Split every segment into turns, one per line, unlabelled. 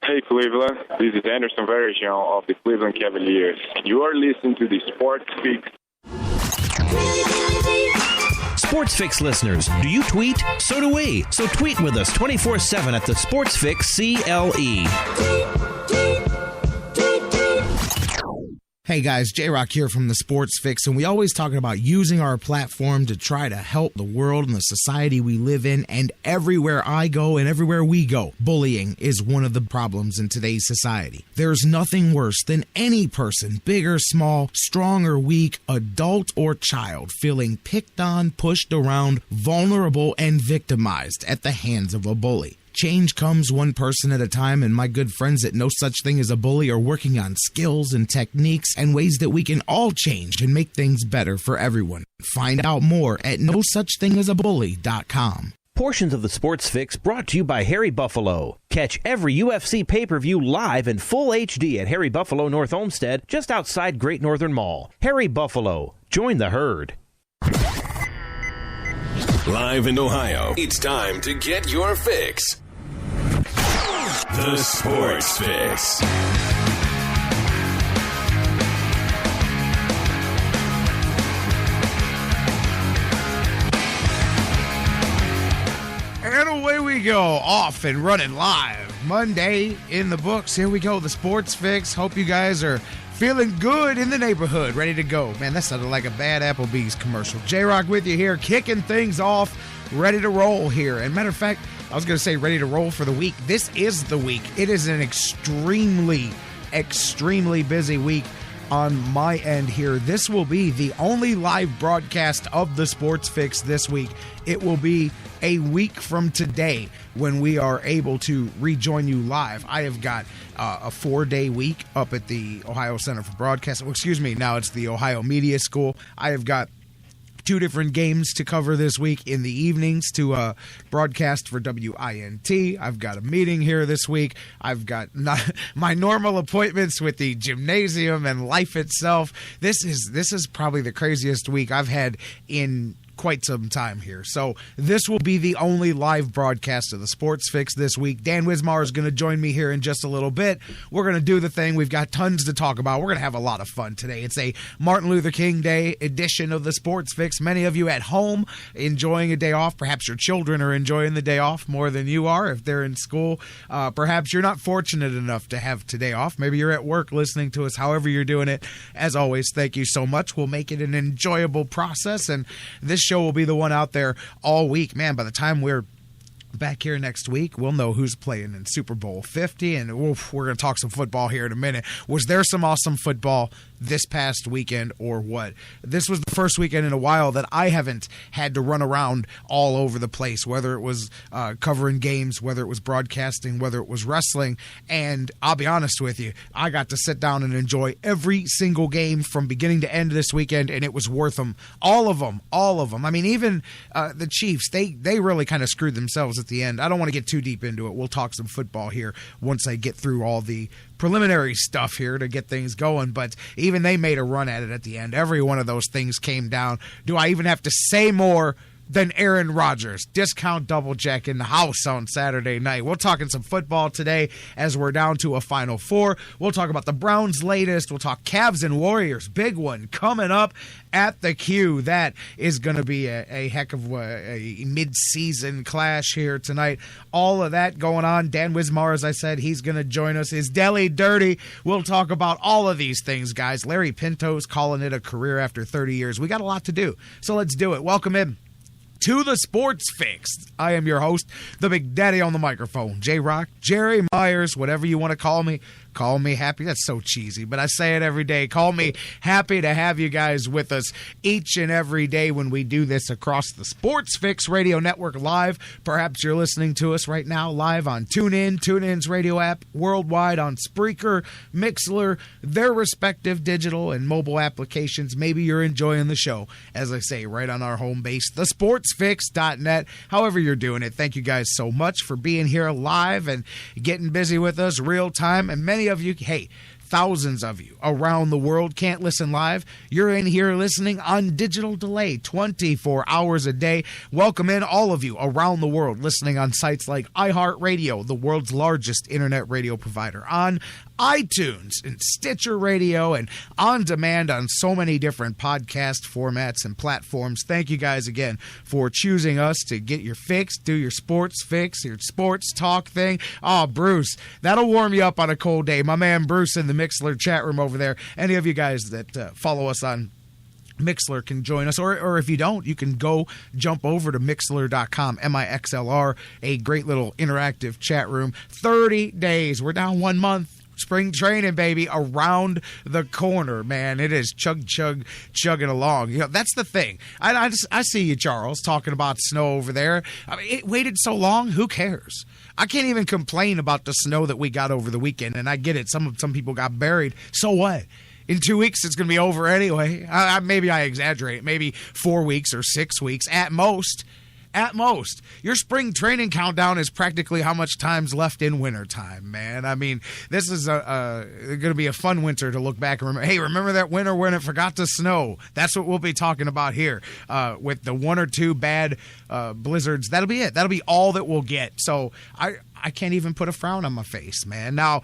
Hey Cleveland, this is Anderson Varejão of the Cleveland Cavaliers. You are listening to the Sports Fix.
Sports Fix listeners, do you tweet? So do we. So tweet with us 24/7 at the Sports Fix CLE.
Hey guys, J-Rocc here from the Sports Fix, and we always talk about using our platform to try to help the world and the society we live in, and everywhere I go and everywhere we go, bullying is one of the problems in today's society. There's nothing worse than any person, big or small, strong or weak, adult or child, feeling picked on, pushed around, vulnerable, and victimized at the hands of a bully. Change comes one person at a time, and my good friends at No Such Thing as a Bully are working on skills and techniques and ways that we can all change and make things better for everyone. Find out more at nosuchthingasabully.com.
Portions of the Sports Fix brought to you by Harry Buffalo. Catch every UFC pay-per-view live in full HD at Harry Buffalo North Olmsted, just outside Great Northern Mall. Harry Buffalo. Join the herd.
Live in Ohio, it's time to get your fix. The Sports Fix.
And away we go, off and running live. Monday in the books. Here we go, the Sports Fix. Hope you guys are feeling good in the neighborhood, ready to go. Man, that sounded like a bad Applebee's commercial. J-Rocc with you here, kicking things off, ready to roll here. And matter of fact, I was going to say ready to roll for the week. This is the week. It is an extremely busy week on my end here. This will be the only live broadcast of the Sports Fix this week. It will be a week from today when we are able to rejoin you live. I have got a 4-day week up at the Ohio Center for Broadcasting. Well, excuse me, now it's the Ohio Media School. I have got 2 different games to cover this week in the evenings to broadcast for WINT. I've got a meeting here this week. I've got my normal appointments with the gymnasium and life itself. This is probably the craziest week I've had in quite some time here. So this will be the only live broadcast of the Sports Fix this week. Dan Wismar is going to join me here in just a little bit. We're going to do the thing. We've got tons to talk about. We're going to have a lot of fun today. It's a Martin Luther King Day edition of the Sports Fix. Many of you at home enjoying a day off. Perhaps your children are enjoying the day off more than you are if they're in school. Perhaps you're not fortunate enough to have today off. Maybe you're at work listening to us. However you're doing it, as always, thank you so much. We'll make it an enjoyable process, and this show will be the one out there all week. Man, by the time we're back here next week, we'll know who's playing in Super Bowl 50, and we're going to talk some football here in a minute. Was there some awesome football this past weekend or what? This was the first weekend in a while that I haven't had to run around all over the place, whether it was covering games, whether it was broadcasting, whether it was wrestling. And I'll be honest with you, I got to sit down and enjoy every single game from beginning to end this weekend, and it was worth them. All of them. I mean, even the Chiefs, they really kind of screwed themselves at the end. I don't want to get too deep into it. We'll talk some football here once I get through all the preliminary stuff here to get things going, but even they made a run at it at the end. Every one of those things came down. Do I even have to say more than Aaron Rodgers? Discount double check in the house on Saturday night. We're talking some football today as we're down to a Final Four. We'll talk about the Browns' latest. We'll talk Cavs and Warriors. Big one coming up at the Q. That is going to be a heck of a mid-season clash here tonight. All of that going on. Dan Wismar, as I said, he's going to join us. His Deli Dirty. We'll talk about all of these things, guys. Larry Pinto's calling it a career after 30 years. We got a lot to do, so let's do it. Welcome in to the Sports Fix. I am your host, the Big Daddy on the microphone, J-Rocc, Jerry Myers, whatever you want to call me. Call me happy. That's so cheesy, but I say it every day. Call me happy to have you guys with us each and every day when we do this across the Sports Fix Radio Network live. Perhaps you're listening to us right now live on TuneIn, TuneIn's radio app, worldwide on Spreaker, Mixlr, their respective digital and mobile applications. Maybe you're enjoying the show, as I say, right on our home base, thesportsfix.net. However you're doing it, thank you guys so much for being here live and getting busy with us real time. And many of you, hey, thousands of you around the world can't listen live. You're in here listening on digital delay 24 hours a day. Welcome in all of you around the world listening on sites like iHeartRadio, the world's largest internet radio provider, on iTunes and Stitcher Radio, and on demand on so many different podcast formats and platforms. Thank you guys again for choosing us to get your fix, do your sports fix, your sports talk thing. Oh, Bruce, that'll warm you up on a cold day. My man Bruce in the Mixlr chat room over there. Any of you guys that follow us on Mixlr can join us, or if you don't, you can go jump over to Mixlr.com, MIXLR, a great little interactive chat room. 30 days. We're down 1 month. Spring training, baby, around the corner, man. It is chugging along. You know, that's the thing. I see you, Charles, talking about snow over there. I mean, it waited so long. Who cares? I can't even complain about the snow that we got over the weekend, and I get it. Some people got buried. So what? In 2 weeks, it's going to be over anyway. Maybe I exaggerate. Maybe 4 weeks or 6 weeks at most. At most. Your spring training countdown is practically how much time's left in winter time, man. I mean, this is going to be a fun winter to look back and remember. Hey, remember that winter when it forgot to snow? That's what we'll be talking about here with the 1 or 2 bad blizzards. That'll be it. That'll be all that we'll get. So I can't even put a frown on my face, man. Now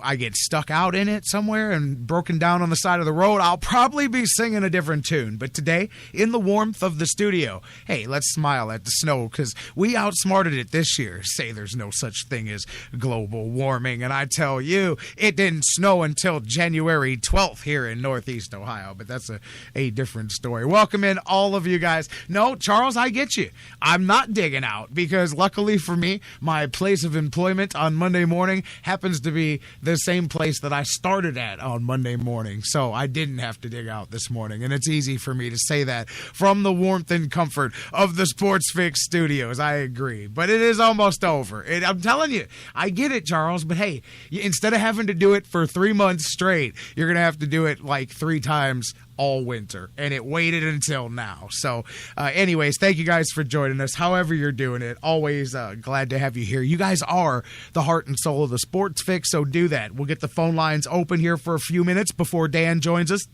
I get stuck out in it somewhere and broken down on the side of the road, I'll probably be singing a different tune. But today, in the warmth of the studio, hey, let's smile at the snow because we outsmarted it this year. Say there's no such thing as global warming. And I tell you, it didn't snow until January 12th here in Northeast Ohio. But that's a different story. Welcome in all of you guys. No, Charles, I get you. I'm not digging out because luckily for me, my place of employment on Monday morning happens to be the same place that I started at on Monday morning. So I didn't have to dig out this morning. And it's easy for me to say that from the warmth and comfort of the Sports Fix studios. I agree. But it is almost over. I'm telling you, I get it, Charles. But hey, instead of having to do it for 3 months straight, you're going to have to do it like 3 times all winter, and it waited until now. So anyways, thank you guys for joining us. However you're doing it, always glad to have you here. You guys are the heart and soul of the Sports Fix, so do that. We'll get the phone lines open here for a few minutes before Dan joins us.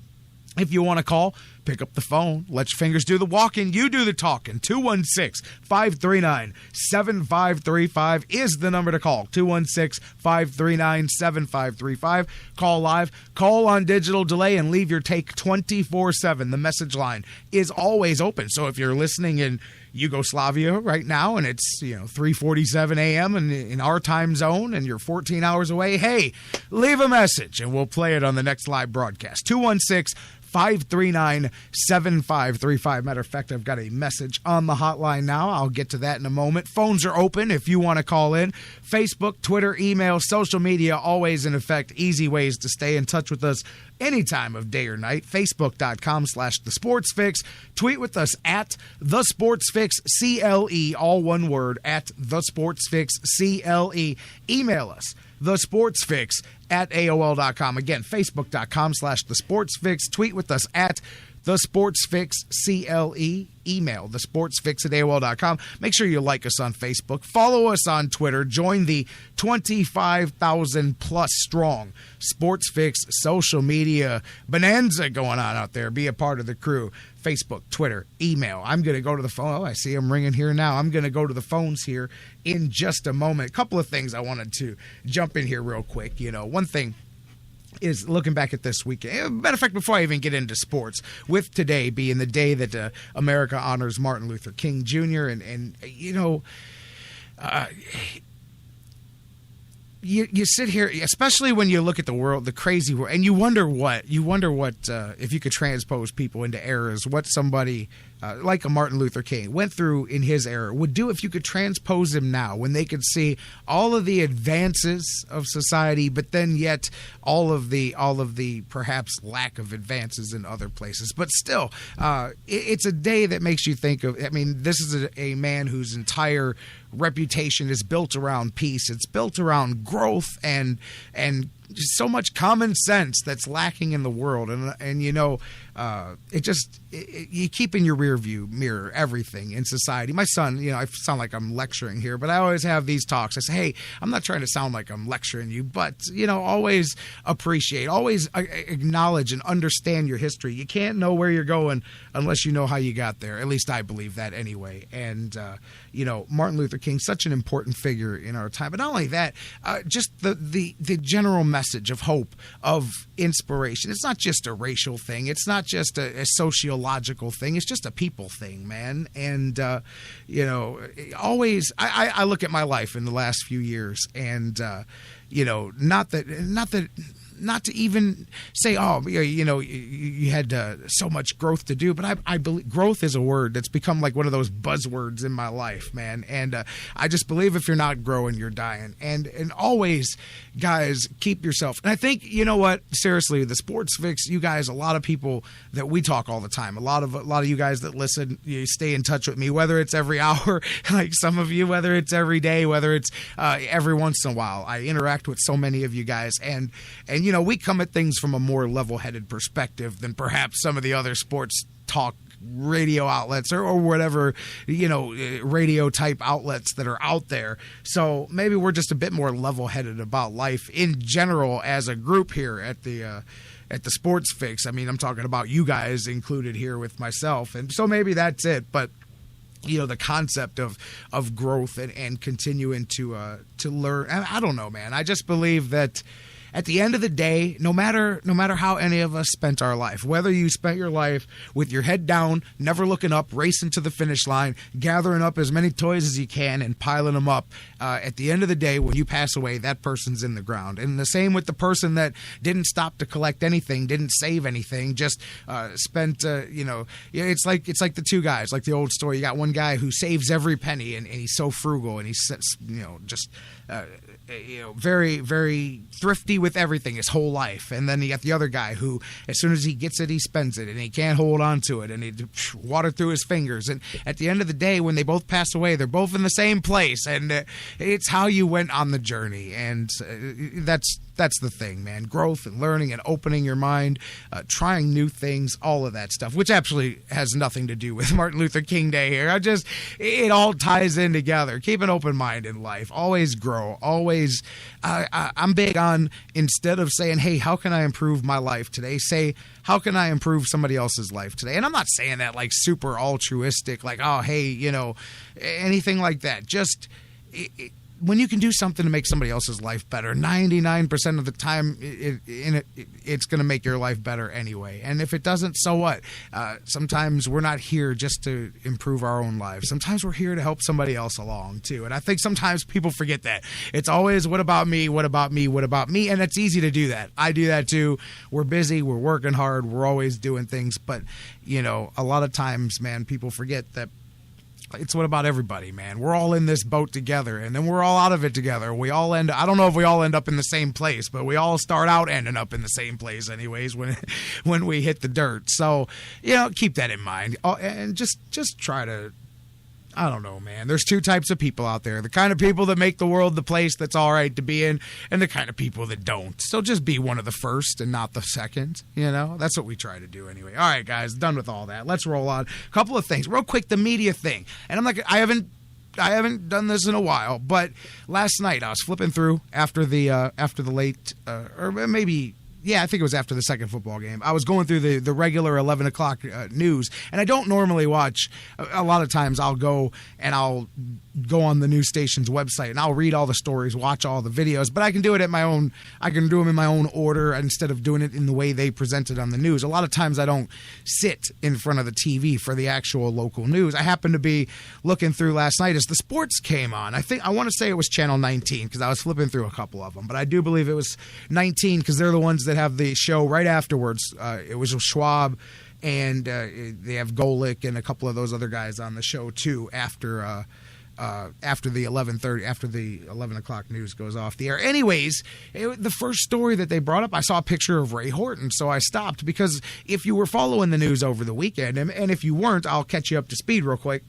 If you want to call, pick up the phone. Let your fingers do the walking. You do the talking. 216-539-7535 is the number to call. 216-539-7535. Call live. Call on digital delay and leave your take 24/7. The message line is always open. So if you're listening in Yugoslavia right now and it's 3:47 a.m. in our time zone and you're 14 hours away, hey, leave a message and we'll play it on the next live broadcast. 216-539-7535. Matter of fact, I've got a message on the hotline now. I'll get to that in a moment. Phones are open if you want to call in. Facebook, Twitter, email, social media, always in effect. Easy ways to stay in touch with us any time of day or night. Facebook.com/TheSportsFix. Tweet with us at TheSportsFixCLE, all one word, at TheSportsFixCLE. Email us, TheSportsFix@AOL.com. Again, Facebook.com/TheSportsFix. Tweet with us at TheSportsFixCLE. Email TheSportsFix@AOL.com. Make sure you like us on Facebook. Follow us on Twitter. Join the 25,000 plus strong Sports Fix social media bonanza going on out there. Be a part of the crew. Facebook, Twitter, email. I'm going to go to the phone. Oh, I see them ringing here now. I'm going to go to the phones here in just a moment. A couple of things I wanted to jump in here real quick. One thing is looking back at this weekend. Matter of fact, before I even get into sports, with today being the day that America honors Martin Luther King Jr. You sit here, especially when you look at the world, the crazy world, and you wonder what if you could transpose people into eras, what somebody like a Martin Luther King went through in his era would do if you could transpose him now, when they could see all of the advances of society, but then yet all of the perhaps lack of advances in other places. But still, it's a day that makes you think of. I mean, this is a man whose entire reputation is built around peace. It's built around growth and so much common sense that's lacking in the world, and you keep in your rear view mirror everything in society. My son, I sound like I'm lecturing here, but I always have these talks. I say, hey, I'm not trying to sound like I'm lecturing you, but always appreciate, always acknowledge and understand your history. You can't know where you're going unless you know how you got there. At least I believe that anyway. And Martin Luther King, such an important figure in our time. But not only that, just the general message of hope, of inspiration. It's not just a racial thing. It's not just a sociological thing. It's just a people thing, man. And always I look at my life in the last few years, and not to even say, you had so much growth to do, but I believe growth is a word that's become like one of those buzzwords in my life, man. And I just believe if you're not growing, you're dying. And always, guys, keep yourself. And I think, seriously, the Sports Fix, you guys, a lot of people that we talk all the time, a lot of you guys that listen, you stay in touch with me, whether it's every hour, like some of you, whether it's every day, whether it's every once in a while. I interact with so many of you guys, and we come at things from a more level-headed perspective than perhaps some of the other sports talk radio outlets or whatever, radio type outlets that are out there. So maybe we're just a bit more level-headed about life in general as a group here at the Sports Fix. I mean, I'm talking about you guys included here with myself. And so maybe that's it. But the concept of growth and continuing to learn. I don't know, man. I just believe that at the end of the day, no matter how any of us spent our life, whether you spent your life with your head down, never looking up, racing to the finish line, gathering up as many toys as you can and piling them up, at the end of the day, when you pass away, that person's in the ground. And the same with the person that didn't stop to collect anything, didn't save anything, just spent, it's like the two guys, like the old story. You got one guy who saves every penny and he's so frugal and he's, very, very thrifty with everything his whole life. And then you got the other guy who, as soon as he gets it, he spends it and he can't hold on to it and he water through his fingers. And at the end of the day, when they both pass away, they're both in the same place. And it's how you went on the journey. And that's the thing, man. Growth and learning and opening your mind, trying new things, all of that stuff, which actually has nothing to do with Martin Luther King Day here. It all ties in together. Keep an open mind in life. Always grow. Always. I'm big on, instead of saying, hey, how can I improve my life today? Say, how can I improve somebody else's life today? And I'm not saying that like super altruistic, like, oh, hey, anything like that. Just when you can do something to make somebody else's life better, 99% of the time, it's going to make your life better anyway. And if it doesn't, so what? Sometimes we're not here just to improve our own lives. Sometimes we're here to help somebody else along, too. And I think sometimes people forget that. It's always, what about me? What about me? What about me? And it's easy to do that. I do that, too. We're busy. We're working hard. We're always doing things. But, a lot of times, man, people forget that it's what about everybody, man. We're all in this boat together, and then we're all out of it together. I don't know if we all end up in the same place, but we all start out ending up in the same place anyways when we hit the dirt. So, keep that in mind. And just try to, I don't know, man. There's two types of people out there. The kind of people that make the world the place that's all right to be in, and the kind of people that don't. So just be one of the first and not the second. That's what we try to do anyway. All right, guys, done with all that. Let's roll on. A couple of things. Real quick, the media thing. And I haven't done this in a while, but last night I was flipping through after the late, or maybe, yeah, I think it was after the second football game. I was going through the regular 11 o'clock news, and I don't normally watch. A lot of times I'll go on the news station's website, and I'll read all the stories, watch all the videos, but I can do it I can do them in my own order instead of doing it in the way they present it on the news. A lot of times I don't sit in front of the TV for the actual local news. I happened to be looking through last night as the sports came on. I want to say it was Channel 19 because I was flipping through a couple of them, but I do believe it was 19 because they're the ones that have the show right afterwards. It was Schwab, and they have Golick and a couple of those other guys on the show too after the 11 o'clock news goes off the air. Anyways, the first story that they brought up, I saw a picture of Ray Horton, so I stopped because if you were following the news over the weekend, and if you weren't, I'll catch you up to speed real quick.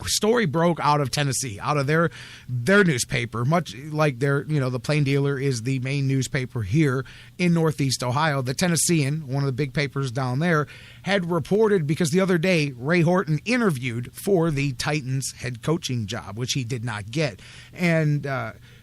story broke out of Tennessee, out of their newspaper, much like the Plain Dealer is the main newspaper here in Northeast Ohio. The Tennessean, one of the big papers down there, had reported, because the other day Ray Horton interviewed for the Titans head coaching job, which he did not get. And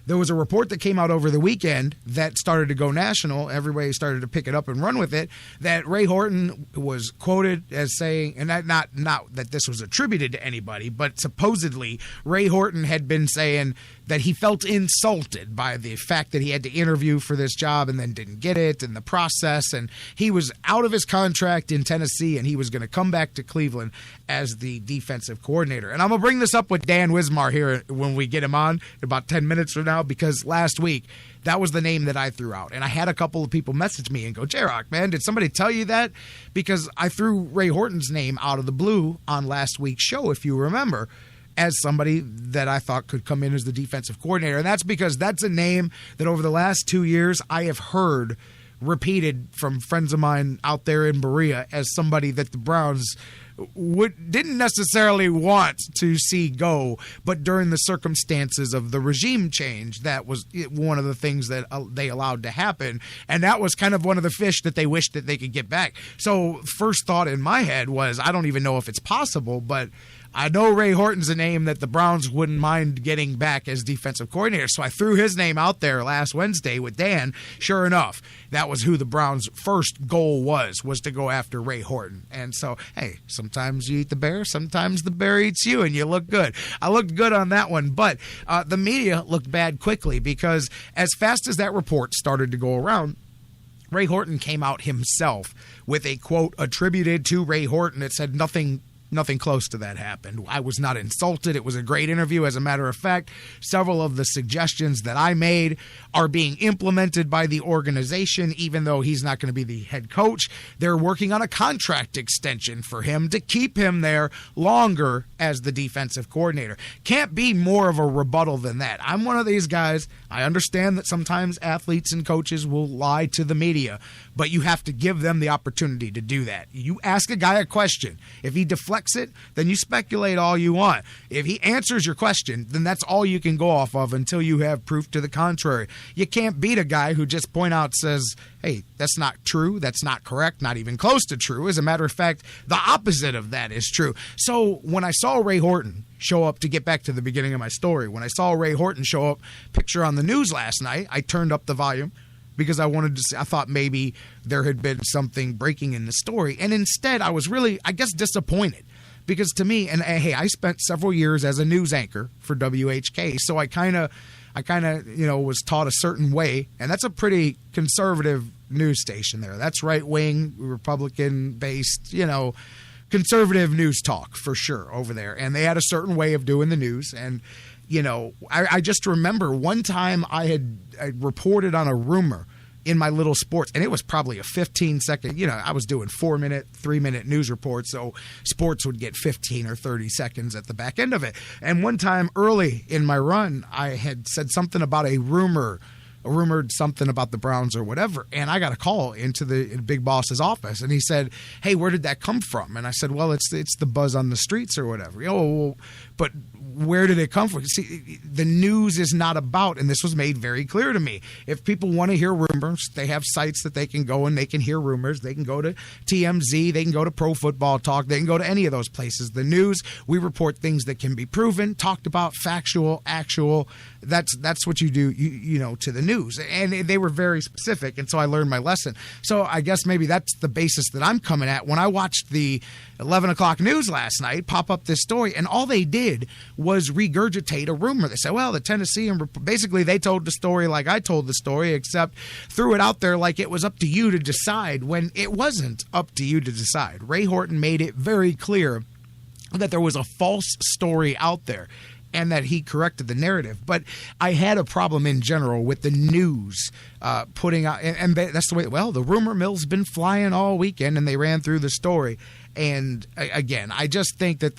there was a report that came out over the weekend that started to go national. Everybody started to pick it up and run with it, that Ray Horton was quoted as saying, and not that this was attributed to anybody, but supposedly Ray Horton had been saying that he felt insulted by the fact that he had to interview for this job and then didn't get it in the process. And he was out of his contract in Tennessee, and he was going to come back to Cleveland as the defensive coordinator. And I'm going to bring this up with Dan Wismar here when we get him on in about 10 minutes from now, because last week, that was the name that I threw out. And I had a couple of people message me and go, J-Rocc, man, did somebody tell you that? Because I threw Ray Horton's name out of the blue on last week's show, if you remember, as somebody that I thought could come in as the defensive coordinator. And that's because that's a name that over the last 2 years I have heard repeated from friends of mine out there in Berea as somebody that the Browns didn't necessarily want to see go, but during the circumstances of the regime change, that was one of the things that they allowed to happen, and that was kind of one of the fish that they wished that they could get back. So first thought in my head was, I don't even know if it's possible, but I know Ray Horton's a name that the Browns wouldn't mind getting back as defensive coordinator. So I threw his name out there last Wednesday with Dan. Sure enough, that was who the Browns' first goal was to go after Ray Horton. And so, hey, sometimes you eat the bear, sometimes the bear eats you, and you look good. I looked good on that one, but the media looked bad quickly, because as fast as that report started to go around, Ray Horton came out himself with a quote attributed to Ray Horton. It said nothing close to that happened. I was not insulted. It was a great interview. As a matter of fact, several of the suggestions that I made are being implemented by the organization, even though he's not going to be the head coach. They're working on a contract extension for him to keep him there longer as the defensive coordinator. Can't be more of a rebuttal than that. I'm one of these guys. I understand that sometimes athletes and coaches will lie to the media, but you have to give them the opportunity to do that. You ask a guy a question. If he deflects it, then you speculate all you want. If he answers your question, then that's all you can go off of until you have proof to the contrary. You can't beat a guy who just says, hey, that's not true, that's not correct, not even close to true. As a matter of fact, the opposite of that is true. So when I saw Ray Horton show up, to get back to the beginning of my story, when I saw Ray Horton show up, picture on the news last night, I turned up the volume, because I wanted to see, I thought maybe there had been something breaking in the story. And instead, I was really, disappointed. Because to me, and hey, I spent several years as a news anchor for WHK, so I kind of, was taught a certain way, and that's a pretty conservative news station there. That's right-wing, Republican-based, conservative news talk for sure over there. And they had a certain way of doing the news, and I just remember one time I reported on a rumor in my little sports, and it was probably a 15-second, I was doing 4-minute, 3-minute news reports, so sports would get 15 or 30 seconds at the back end of it. And one time early in my run, I had said something about rumored something about the Browns or whatever, and I got a call into the big boss's office, and he said, hey, where did that come from? And I said, well, it's the buzz on the streets or whatever. But where did it come from? See, the news is not about, and this was made very clear to me, if people want to hear rumors, they have sites that they can go and they can hear rumors. They can go to TMZ, they can go to Pro Football Talk, they can go to any of those places. The news, we report things that can be proven, talked about, factual, actual. That's what you do, to the news. And they were very specific, and so I learned my lesson. So I guess maybe that's the basis that I'm coming at. When I watched the 11 o'clock news last night pop up this story, and all they did was regurgitate a rumor. They said, well, the Tennessean, basically they told the story like I told the story, except threw it out there like it was up to you to decide, when it wasn't up to you to decide. Ray Horton made it very clear that there was a false story out there, and that he corrected the narrative. But I had a problem in general with the news putting out, and that's the way, the rumor mill's been flying all weekend, and they ran through the story. And again, I just think that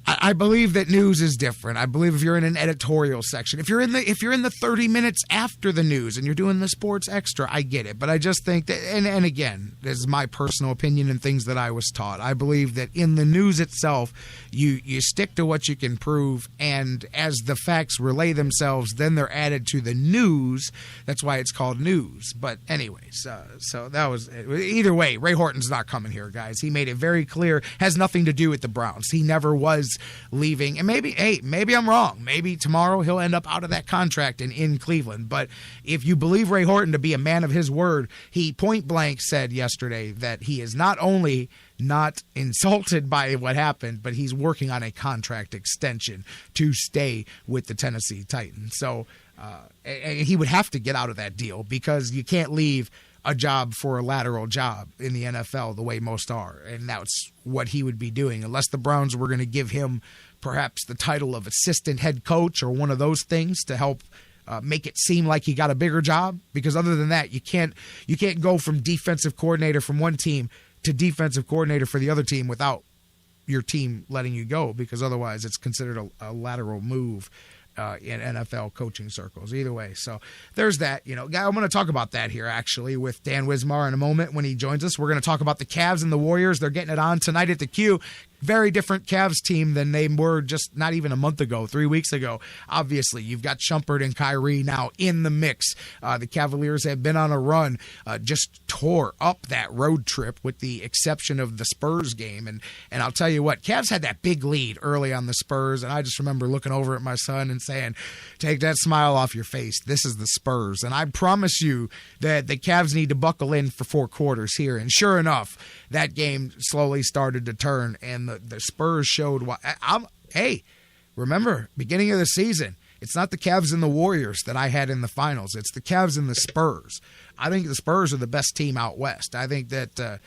I believe that news is different. I believe if you're in an editorial section, if you're in the 30 minutes after the news and you're doing the sports extra, I get it. But I just think that, and again, this is my personal opinion and things that I was taught. I believe that in the news itself, you stick to what you can prove, and as the facts relay themselves, then they're added to the news. That's why it's called news. But anyways, so that was either way. Ray Horton's not coming here, guys. He made it very clear. Has nothing to do with the Browns. He never was leaving, and maybe I'm wrong. Maybe tomorrow he'll end up out of that contract and in Cleveland. But if you believe Ray Horton to be a man of his word, he point blank said yesterday that he is not only not insulted by what happened, but he's working on a contract extension to stay with the Tennessee Titans. So and he would have to get out of that deal, because you can't leave a job for a lateral job in the NFL the way most are. And that's what he would be doing, unless the Browns were going to give him perhaps the title of assistant head coach or one of those things to help make it seem like he got a bigger job. Because other than that, you can't go from defensive coordinator from one team to defensive coordinator for the other team without your team letting you go, because otherwise it's considered a lateral move in NFL coaching circles. Either way, so there's that. I'm going to talk about that here actually with Dan Wismar in a moment when he joins us. We're going to talk about the Cavs and the Warriors. They're getting it on tonight at the Q. Very different Cavs team than they were just not even a month ago, 3 weeks ago. Obviously, you've got Shumpert and Kyrie now in the mix. The Cavaliers have been on a run, just tore up that road trip with the exception of the Spurs game. And I'll tell you what, Cavs had that big lead early on the Spurs, and I just remember looking over at my son and saying, take that smile off your face. This is the Spurs. And I promise you that the Cavs need to buckle in for 4 quarters here. And sure enough, that game slowly started to turn, and the Spurs showed why. Hey, remember, beginning of the season, it's not the Cavs and the Warriors that I had in the finals. It's the Cavs and the Spurs. I think the Spurs are the best team out west. I think that,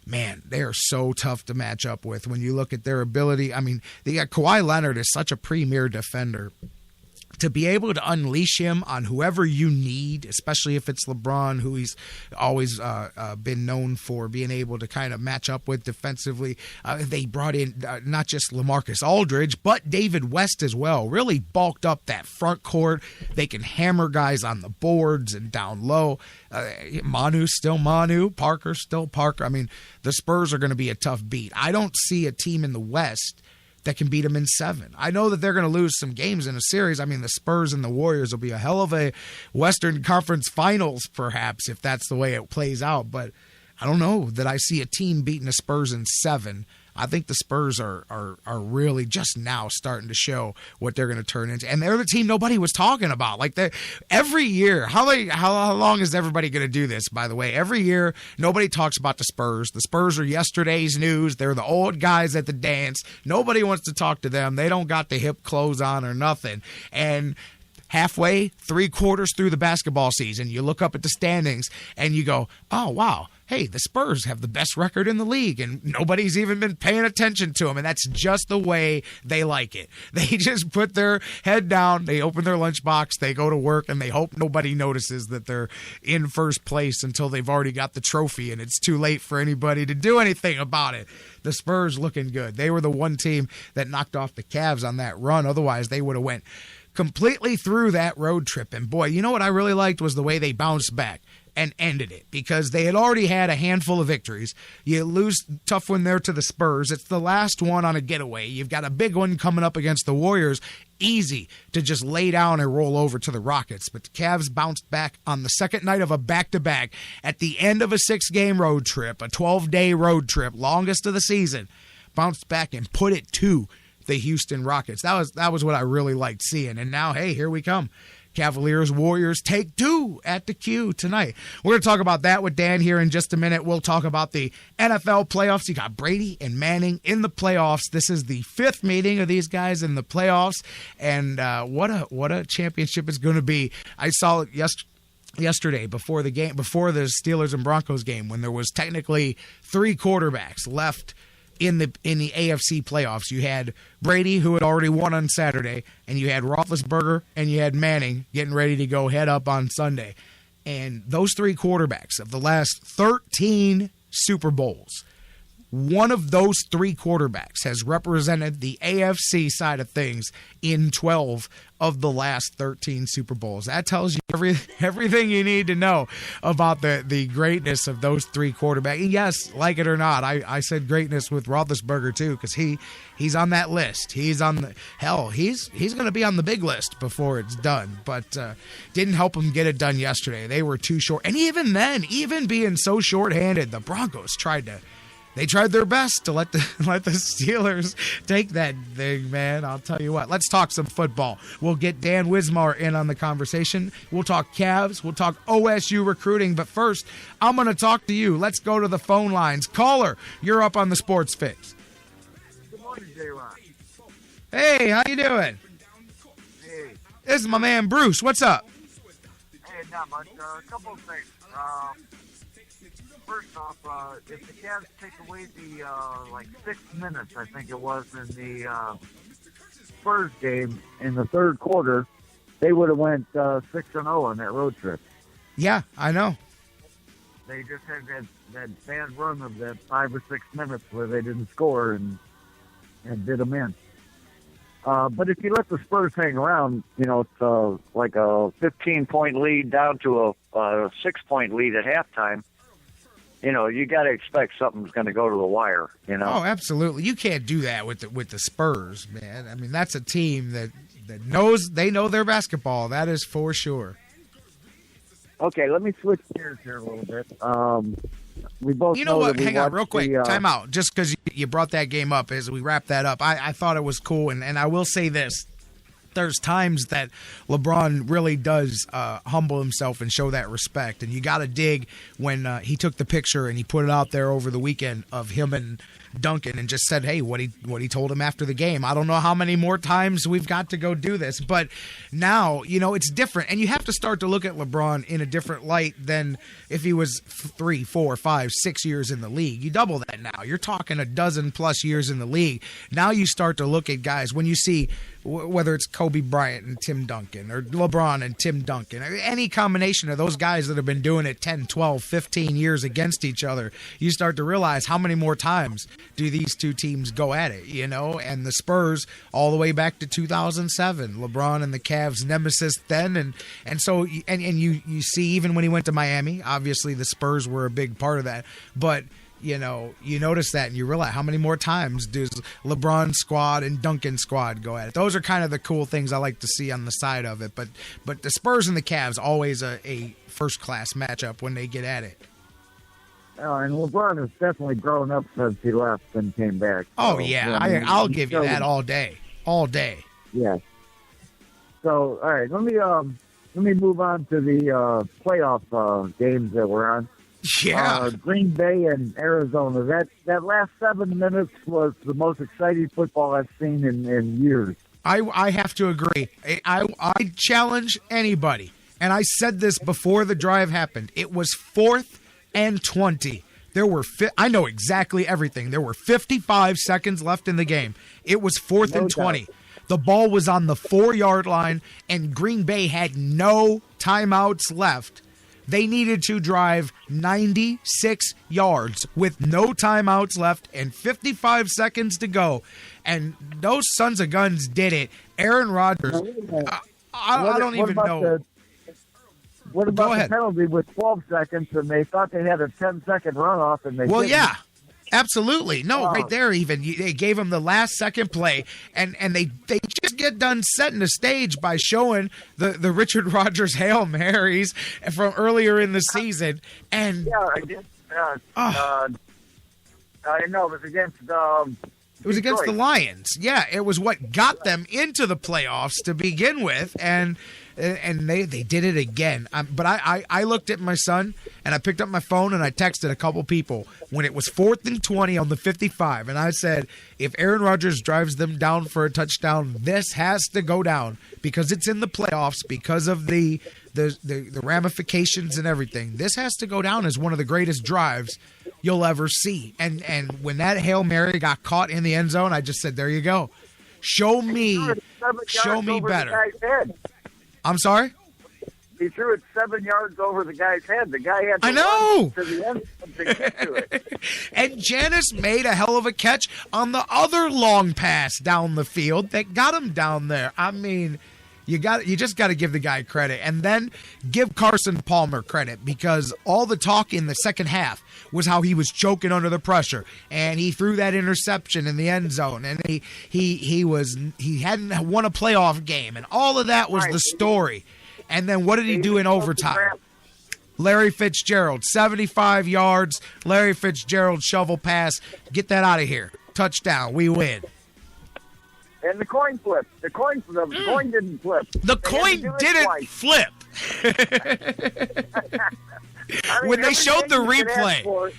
man, they are so tough to match up with when you look at their ability. I mean, Kawhi Leonard is such a premier defender. To be able to unleash him on whoever you need, especially if it's LeBron, who he's always been known for being able to kind of match up with defensively. They brought in not just LaMarcus Aldridge, but David West as well. Really bulked up that front court. They can hammer guys on the boards and down low. Manu's still Manu. Parker's still Parker. I mean, the Spurs are going to be a tough beat. I don't see a team in the West that can beat them in 7. I know that they're going to lose some games in a series. I mean, the Spurs and the Warriors will be a hell of a Western Conference Finals, perhaps, if that's the way it plays out. But I don't know that I see a team beating the Spurs in 7. I think the Spurs are really just now starting to show what they're going to turn into. And they're the team nobody was talking about. Like, every year, how long is everybody going to do this, by the way? Every year, nobody talks about the Spurs. The Spurs are yesterday's news. They're the old guys at the dance. Nobody wants to talk to them. They don't got the hip clothes on or nothing. And halfway, 3 quarters through the basketball season, you look up at the standings and you go, oh, wow. Hey, the Spurs have the best record in the league, and nobody's even been paying attention to them, and that's just the way they like it. They just put their head down, they open their lunchbox, they go to work, and they hope nobody notices that they're in first place until they've already got the trophy, and it's too late for anybody to do anything about it. The Spurs looking good. They were the one team that knocked off the Cavs on that run. Otherwise, they would have went completely through that road trip. And boy, you know what I really liked was the way they bounced back and ended it, because they had already had a handful of victories. You lose tough one there to the Spurs. It's the last one on a getaway. You've got a big one coming up against the Warriors. Easy to just lay down and roll over to the Rockets. But the Cavs bounced back on the second night of a back-to-back at the end of a 6-game road trip, a 12-day road trip, longest of the season. Bounced back and put it to the Houston Rockets. That was what I really liked seeing. And now, hey, here we come. Cavaliers, Warriors, take 2 at the Q tonight. We're going to talk about that with Dan here in just a minute. We'll talk about the NFL playoffs. You got Brady and Manning in the playoffs. This is the 5th meeting of these guys in the playoffs, and what a championship it's going to be. I saw it yesterday before the Steelers and Broncos game, when there was technically 3 quarterbacks left in the AFC playoffs. You had Brady, who had already won on Saturday, and you had Roethlisberger, and you had Manning getting ready to go head up on Sunday. And those 3 quarterbacks of the last 13 Super Bowls, one of those three quarterbacks has represented the AFC side of things in 12 of the last 13 Super Bowls. That tells you everything you need to know about the greatness of those three quarterbacks. And yes, like it or not, I said greatness with Roethlisberger too, because he's on that list. He's on the he's going to be on the big list before it's done. But didn't help him get it done yesterday. They were too short, and even then, even being so short-handed, the Broncos tried their best to let the Steelers take that thing, man. I'll tell you what. Let's talk some football. We'll get Dan Wismar in on the conversation. We'll talk Cavs. We'll talk OSU recruiting. But first, I'm going to talk to you. Let's go to the phone lines. Caller, you're up on the Sports Fix.
Good morning, J-Rocc.
Hey, how you doing?
Hey.
This is my man Bruce. What's up?
Hey, not much. A couple of things. First off, if the Cavs take away the 6 minutes, I think it was, in the Spurs game in the third quarter, they would have went 6-0 on that road trip.
Yeah, I know.
They just had that bad run of that 5 or 6 minutes where they didn't score and did them in. But if you let the Spurs hang around, it's like a 15-point lead down to a 6-point lead at halftime. You got to expect something's going to go to the wire.
Oh, absolutely. You can't do that with the Spurs, man. I mean, that's a team that knows their basketball. That is for sure.
Okay, let me switch gears here a little bit. We both know
what?
that
Hang on, real quick. Time out. Just because you brought that game up as we wrap that up, I thought it was cool, and I will say this. There's times that LeBron really does humble himself and show that respect. And you got to dig when he took the picture and he put it out there over the weekend of him and Duncan and just said, hey, what he told him after the game. I don't know how many more times we've got to go do this. But now, it's different. And you have to start to look at LeBron in a different light than if he was 3, 4, 5, 6 years in the league. You double that now. You're talking a dozen plus years in the league. Now you start to look at guys when you see whether it's Kobe Bryant and Tim Duncan or LeBron and Tim Duncan, or any combination of those guys that have been doing it 10, 12, 15 years against each other, you start to realize how many more times do these two teams go at it, and the Spurs all the way back to 2007, LeBron and the Cavs nemesis then. And so you see, even when he went to Miami, obviously the Spurs were a big part of that, but you notice that and you realize how many more times does LeBron's squad and Duncan's squad go at it. Those are kind of the cool things I like to see on the side of it. But the Spurs and the Cavs, always a first-class matchup when they get at it.
And LeBron has definitely grown up since he left and came back.
Oh, yeah. I'll give you that all day. All day.
Yeah. So, all right, let me move on to the playoff games that we're on.
Yeah.
Green Bay and Arizona. That last 7 minutes was the most exciting football I've seen in years.
I have to agree. I challenge anybody, and I said this before the drive happened. It was 4th and 20. I know exactly everything. There were 55 seconds left in the game. It was 4th and 20. The ball was on the 4-yard line, and Green Bay had no timeouts left. They needed to drive 96 yards with no timeouts left and 55 seconds to go. And those sons of guns did it. Aaron Rodgers, I don't even know.
What about the penalty with 12 seconds, and they thought they had a 10-second runoff, and they didn't?
Yeah. Absolutely. No, right there even. They gave him the last second play, and they just get done setting the stage by showing the Richard Rodgers Hail Marys from earlier in the season. And
yeah, I did. I know. It was against
it was against the Lions. Yeah, it was what got them into the playoffs to begin with, and they did it again. But I looked at my son, and I picked up my phone, and I texted a couple people when it was 4th and 20 on the 55, and I said, if Aaron Rodgers drives them down for a touchdown, this has to go down because it's in the playoffs, because of the ramifications and everything. This has to go down as one of the greatest drives you'll ever see. And when that Hail Mary got caught in the end zone, I just said, there you go. Show me better. I'm sorry?
He threw it 7 yards over the guy's head. The guy had to
I know.
run to the end to get to it.
And Janis made a hell of a catch on the other long pass down the field that got him down there. I mean, you just got to give the guy credit, and then give Carson Palmer credit, because all the talk in the second half was how he was choking under the pressure, and he threw that interception in the end zone, and he hadn't won a playoff game, and all of that was the story. And then what did he do in overtime? Larry Fitzgerald, 75 yards. Larry Fitzgerald shovel pass. Get that out of here. Touchdown. We win.
And the coin flip. The coin didn't flip.
The coin didn't flip. When they showed the replay,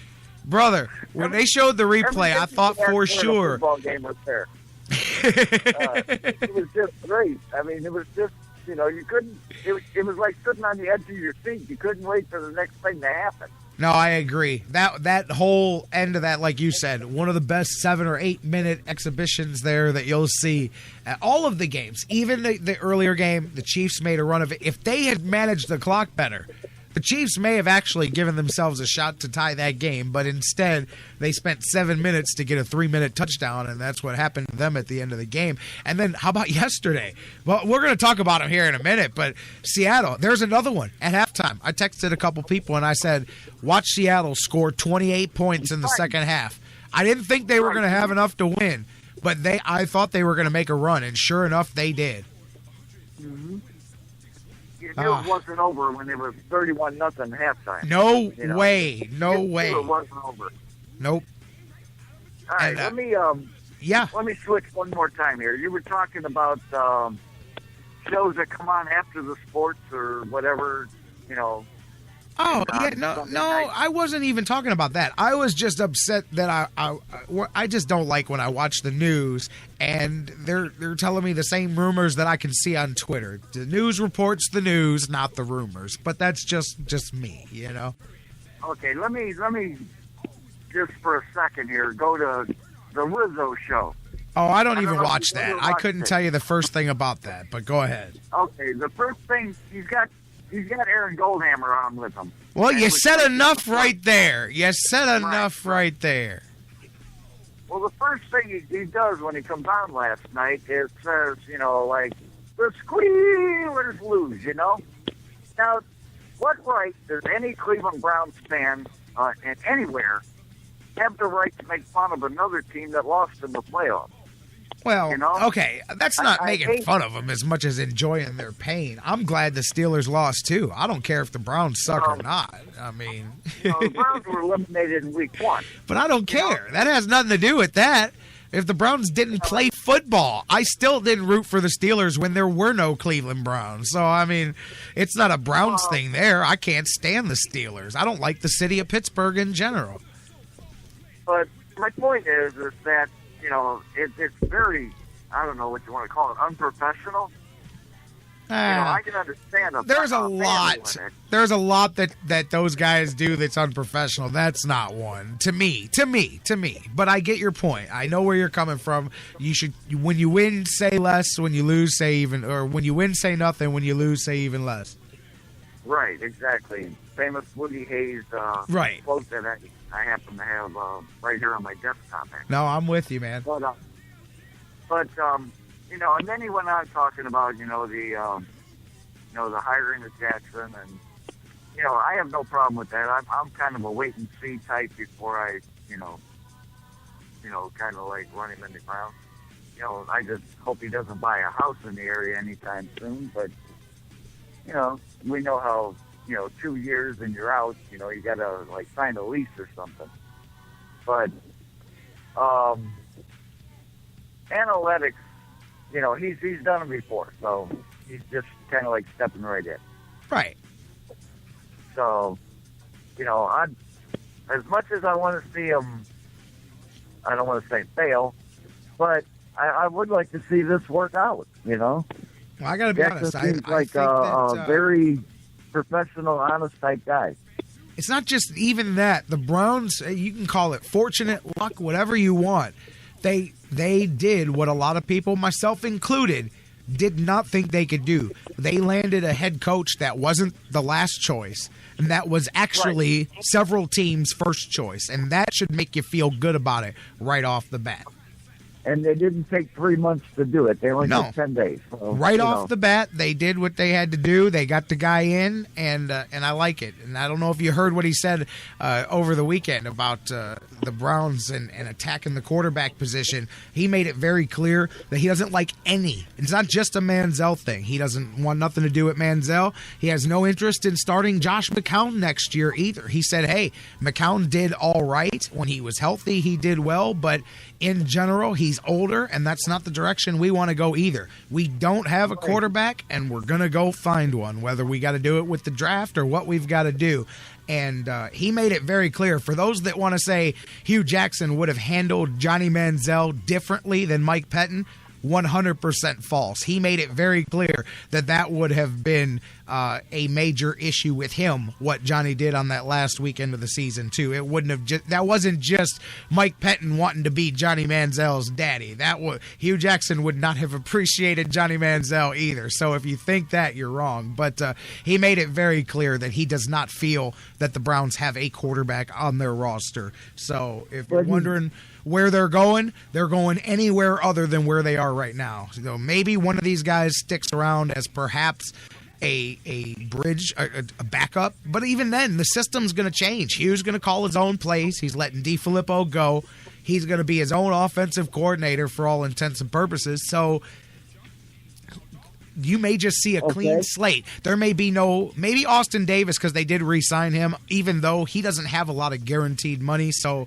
brother, when they showed the replay, I thought for sure.
Football game was there. It was just great. I mean, it was just, you couldn't. It was like sitting on the edge of your seat. You couldn't wait for the next thing to happen.
No, I agree. That whole end of that, like you said, one of the best 7 or 8 minute exhibitions there that you'll see at all of the games. Even the earlier game, the Chiefs made a run of it. If they had managed the clock better, the Chiefs may have actually given themselves a shot to tie that game, but instead they spent 7 minutes to get a 3-minute touchdown, and that's what happened to them at the end of the game. And then how about yesterday? Well, we're going to talk about them here in a minute, but Seattle, there's another one at halftime. I texted a couple people, and I said, watch Seattle score 28 points in the second half. I didn't think they were going to have enough to win, but I thought they were going to make a run, and sure enough, they did.
Mm-hmm. It wasn't over when it was 31-0 halftime.
No way. No way.
It wasn't over.
Nope.
All right, let me switch one more time here. You were talking about shows that come on after the sports or whatever,
Oh, yeah, no, I wasn't even talking about that. I was just upset that I just don't like when I watch the news and they're telling me the same rumors that I can see on Twitter. The news reports the news, not the rumors. But that's just me,
Okay, let me just for a second here go to the Rizzo show.
Oh, I don't even watch that. I couldn't tell you the first thing about that, but go ahead.
Okay, the first thing, he's got Aaron Goldhammer on with him.
Well, you said enough right there. You said enough right there.
Well, the first thing he does when he comes on last night is says, like, the squealers lose, Now, what right does any Cleveland Browns fan anywhere have the right to make fun of another team that lost in the playoffs?
Well, okay, that's not making fun of them as much as enjoying their pain. I'm glad the Steelers lost, too. I don't care if the Browns suck or not. I mean...
the Browns were eliminated in week 1.
But I don't care. That has nothing to do with that. If the Browns didn't play football, I still didn't root for the Steelers when there were no Cleveland Browns. So, I mean, it's not a Browns thing there. I can't stand the Steelers. I don't like the city of Pittsburgh in general.
But my point is that, it's very, I don't know what you want to call it, unprofessional. I can understand
there's a lot that those guys do that's unprofessional. That's not one to me. But I get your point. I know where you're coming from. You should, when you win, say less. When you lose, say even. Or when you win, say nothing. When you lose, say even less.
Right, exactly. Famous Woody Hayes quote that I happen to have right here on my desktop. Actually.
No, I'm with you, man.
But and then he went on talking about, the hiring of Jackson, and, I have no problem with that. I'm kind of a wait and see type before I, kind of like run him in the ground. I just hope he doesn't buy a house in the area anytime soon, but, we know how, 2 years and you're out, you got to, like, sign a lease or something. But, analytics, he's done it before, so he's just kind of like stepping right in.
Right.
So, as much as I want to see him, I don't want to say fail, but I would like to see this work out,
Well, I got to be honest.
Seems like a very professional, honest type guy.
It's not just even that. The Browns, you can call it fortunate luck, whatever you want. They did what a lot of people, myself included, did not think they could do. They landed a head coach that wasn't the last choice, and that was actually several teams' first choice, and that should make you feel good about it right off the bat.
And they didn't take 3 months to do it. They only took 10 days. So,
right off the bat, they did what they had to do. They got the guy in, and I like it. And I don't know if you heard what he said over the weekend about the Browns and attacking the quarterback position. He made it very clear that he doesn't like any. It's not just a Manziel thing. He doesn't want nothing to do with Manziel. He has no interest in starting Josh McCown next year either. He said, hey, McCown did all right. When he was healthy, he did well, but in general, he's older, and that's not the direction we want to go either. We don't have a quarterback, and we're going to go find one, whether we got to do it with the draft or what we've got to do. And he made it very clear. For those that want to say Hue Jackson would have handled Johnny Manziel differently than Mike Pettin, 100% false. He made it very clear that that would have been a major issue with him, what Johnny did on that last weekend of the season too. It wouldn't have that wasn't just Mike Pettin wanting to be Johnny Manziel's daddy. Hue Jackson would not have appreciated Johnny Manziel either. So if you think that, you're wrong. But he made it very clear that he does not feel that the Browns have a quarterback on their roster. So if you're wondering where they're going anywhere other than where they are right now. So maybe one of these guys sticks around as perhaps a bridge, a backup. But even then, the system's going to change. Hugh's going to call his own plays. He's letting DiFilippo go. He's going to be his own offensive coordinator for all intents and purposes. So you may just see a clean slate. There may be maybe Austin Davis, because they did re-sign him, even though he doesn't have a lot of guaranteed money. So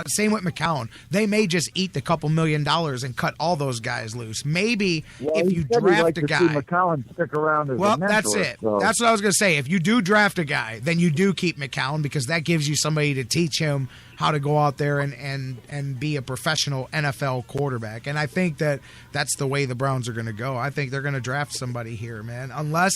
same with McCown. They may just eat the couple $1 million and cut all those guys loose. Maybe if you draft a guy.
See McCown stick around as a mentor,
that's it.
So.
That's what I was going to say. If you do draft a guy, then you do keep McCown, because that gives you somebody to teach him how to go out there and be a professional NFL quarterback. And I think that's the way the Browns are going to go. I think they're going to draft somebody here, man. Unless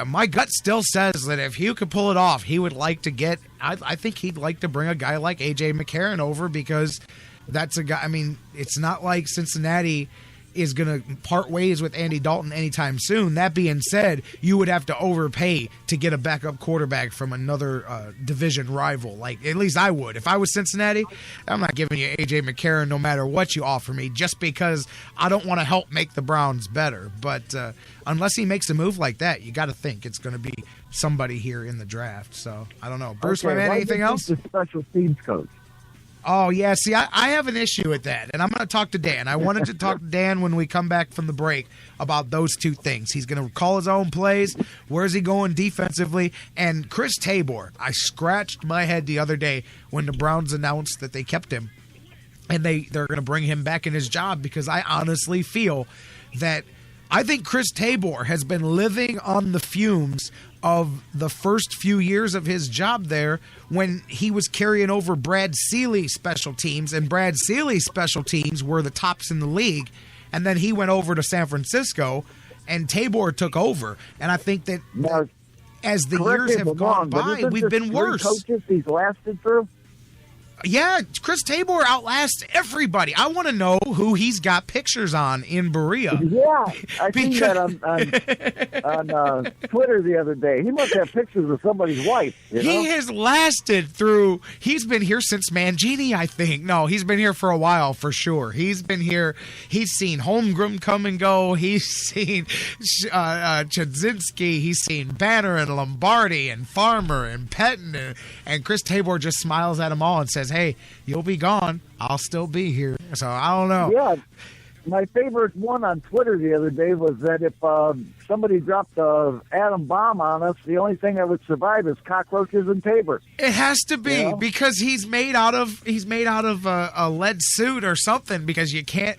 my gut still says that if Hugh could pull it off, he would like to get – I think he'd like to bring a guy like A.J. McCarron over, because that's a guy – I mean, it's not like Cincinnati – is going to part ways with Andy Dalton anytime soon. That being said, you would have to overpay to get a backup quarterback from another division rival. Like, at least I would. If I was Cincinnati, I'm not giving you A.J. McCarron no matter what you offer me, just because I don't want to help make the Browns better. But unless he makes a move like that, you got to think it's going to be somebody here in the draft. So, I don't know. Bruce, my man, anything else?
The special teams coach.
Oh, yeah. See, I have an issue with that, and I'm going to talk to Dan. I wanted to talk to Dan when we come back from the break about those two things. He's going to call his own plays. Where's he going defensively? And Chris Tabor, I scratched my head the other day when the Browns announced that they kept him, and they're going to bring him back in his job, because I honestly feel that I think Chris Tabor has been living on the fumes of the first few years of his job there, when he was carrying over Brad Seeley's special teams, and Brad Seeley's special teams were the tops in the league. And then he went over to San Francisco, and Tabor took over. And I think that as the years have gone by, we've been worse.
Coaches he's lasted through?
Yeah, Chris Tabor outlasts everybody. I want to know who he's got pictures on in Berea.
Yeah, I seen that on Twitter the other day. He must have pictures of somebody's wife.
He has lasted through. He's been here since Mangini, I think. No, he's been here for a while for sure. He's been here. He's seen Holmgren come and go. He's seen Chudzinski. He's seen Banner and Lombardi and Farmer and Pettin, and Chris Tabor just smiles at them all and says, "Hey, you'll be gone. I'll still be here." So I don't know.
Yeah, my favorite one on Twitter the other day was that if somebody dropped an atom bomb on us, the only thing that would survive is cockroaches and Tabor.
It has to be, because he's made out of a lead suit or something. Because you can't.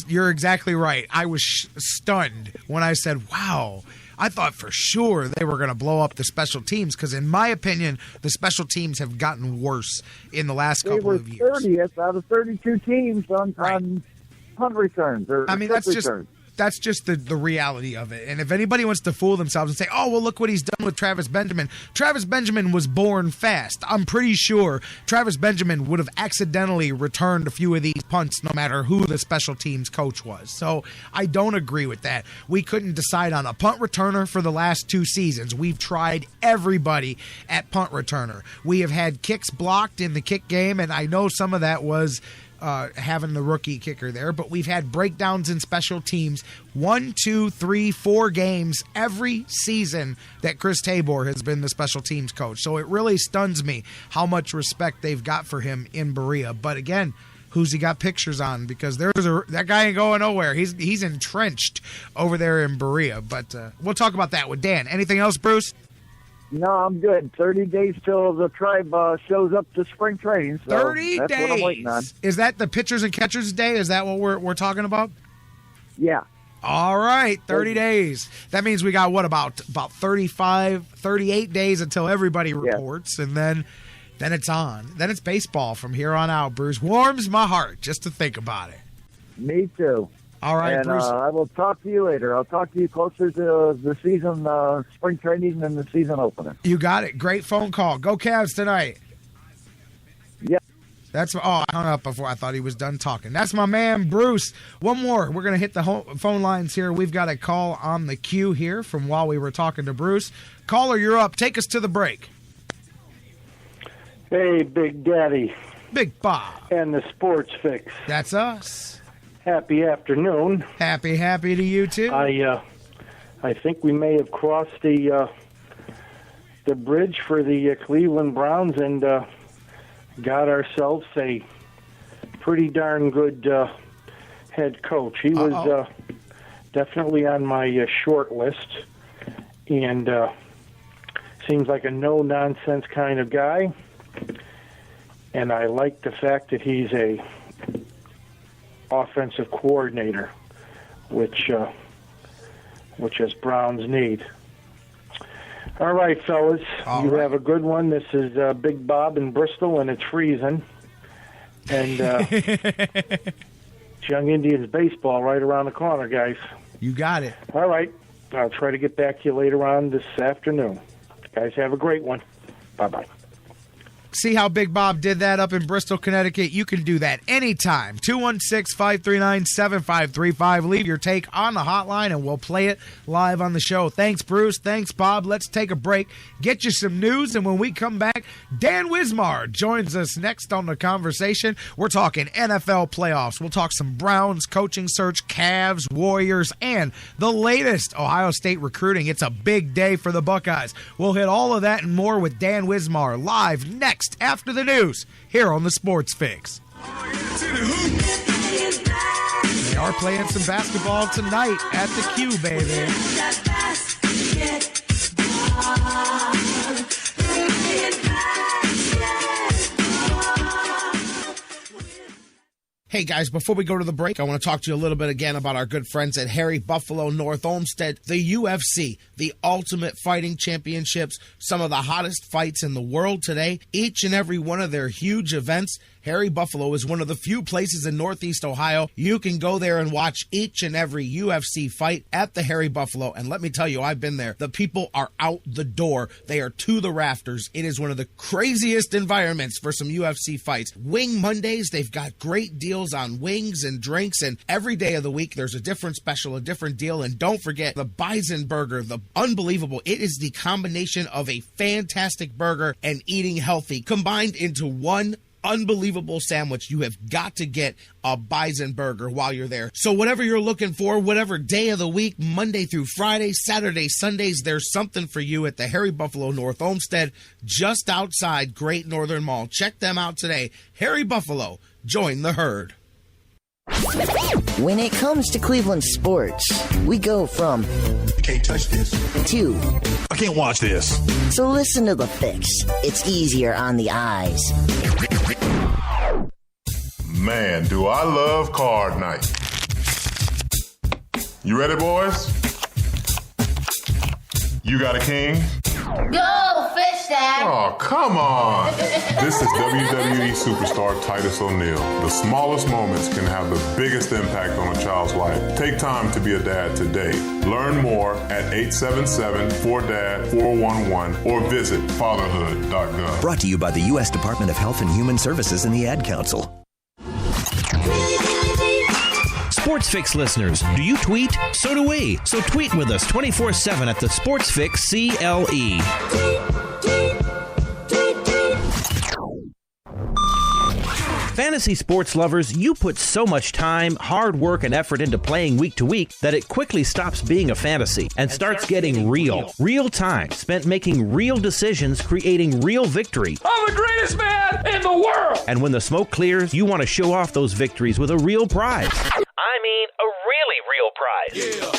You're exactly right. I was stunned when I said, "Wow." I thought for sure they were going to blow up the special teams, because in my opinion, the special teams have gotten worse in the last couple of years.
They were 30th out of 32 teams on punt returns.
that's just the reality of it. And if anybody wants to fool themselves and say, oh, well, look what he's done with Travis Benjamin. Travis Benjamin was born fast. I'm pretty sure Travis Benjamin would have accidentally returned a few of these punts no matter who the special teams coach was. So I don't agree with that. We couldn't decide on a punt returner for the last 2 seasons. We've tried everybody at punt returner. We have had kicks blocked in the kick game, and I know some of that was having the rookie kicker there, but we've had breakdowns in special teams 1, 2, 3, 4 games every season that Chris Tabor has been the special teams coach. So it really stuns me how much respect they've got for him in Berea. But again, who's he got pictures on? Because that guy ain't going nowhere. He's entrenched over there in Berea. But we'll talk about that with Dan. Anything else, Bruce?
No, I'm good. 30 days till the tribe shows up to spring training. So
30
that's
days.
What I'm waiting on.
Is that the pitchers and catchers day? Is that what we're talking about?
Yeah.
All right, 30 days. That means we got, what, about 35, 38 days until everybody reports, and then it's on. Then it's baseball from here on out, Bruce. Warms my heart just to think about it.
Me too.
All right,
and,
Bruce.
I will talk to you later. I'll talk to you closer to the season, spring training and the season opener.
You got it. Great phone call. Go Cavs tonight.
Yeah.
I hung up before I thought he was done talking. That's my man, Bruce. One more. We're going to hit the phone lines here. We've got a call on the queue here from while we were talking to Bruce. Caller, you're up. Take us to the break.
Hey, Big Daddy.
Big Bob.
And the Sports Fix.
That's us.
Happy afternoon.
Happy to you, too.
I think we may have crossed the bridge for the Cleveland Browns and got ourselves a pretty darn good head coach. He was definitely on my short list, and seems like a no-nonsense kind of guy. And I like the fact that he's a offensive coordinator, which us Browns need. All right, fellas, have a good one. This is Big Bob in Bristol, and it's freezing. And Young Indians baseball right around the corner, guys.
You got it.
All right. I'll try to get back to you later on this afternoon. Guys, have a great one. Bye-bye.
See how Big Bob did that up in Bristol, Connecticut? You can do that anytime. 216-539-7535. Leave your take on the hotline, and we'll play it live on the show. Thanks, Bruce. Thanks, Bob. Let's take a break, get you some news, and when we come back, Dan Wismar joins us next on the conversation. We're talking NFL playoffs. We'll talk some Browns coaching search, Cavs, Warriors, and the latest Ohio State recruiting. It's a big day for the Buckeyes. We'll hit all of that and more with Dan Wismar live next after the news here on the Sports Fix. They are playing some basketball tonight at the Q, baby. Hey guys, before we go to the break, I want to talk to you a little bit again about our good friends at Harry Buffalo North Olmsted, the UFC, the Ultimate Fighting Championships, some of the hottest fights in the world today. Each and every one of their huge events, Harry Buffalo is one of the few places in Northeast Ohio you can go there and watch each and every UFC fight at the Harry Buffalo. And let me tell you, I've been there. The people are out the door. They are to the rafters. It is one of the craziest environments for some UFC fights. Wing Mondays, they've got great deals on wings and drinks, and every day of the week there's a different special, a different deal. And don't forget the Bison Burger, the unbelievable. It is the combination of a fantastic burger and eating healthy combined into one unbelievable sandwich. You have got to get a Bison Burger while you're there. So whatever you're looking for, whatever day of the week, Monday through Friday, Saturday, Sundays, there's something for you at the Harry Buffalo North Olmsted, just outside Great Northern Mall. Check them out today. Harry Buffalo, join the herd.
When it comes to Cleveland sports, we go from
"I can't touch this"
to
"I can't watch this."
So listen to The Fix. It's easier on the eyes.
Man, do I love card night. You ready, boys? You got a king?
Go, fish Dad.
Oh, come on. This is WWE superstar Titus O'Neil. The smallest moments can have the biggest impact on a child's life. Take time to be a dad today. Learn more at 877-4DAD-411 or visit fatherhood.gov.
Brought to you by the U.S. Department of Health and Human Services and the Ad Council.
Sports Fix listeners, do you tweet? So do we. So tweet with us 24/7 at the Sports Fix CLE. Fantasy sports lovers, you put so much time, hard work, and effort into playing week to week that it quickly stops being a fantasy and starts getting real. Real time spent making real decisions, creating real victory.
I'm the greatest man in the world!
And when the smoke clears, you want to show off those victories with a real prize. I mean, a really real prize.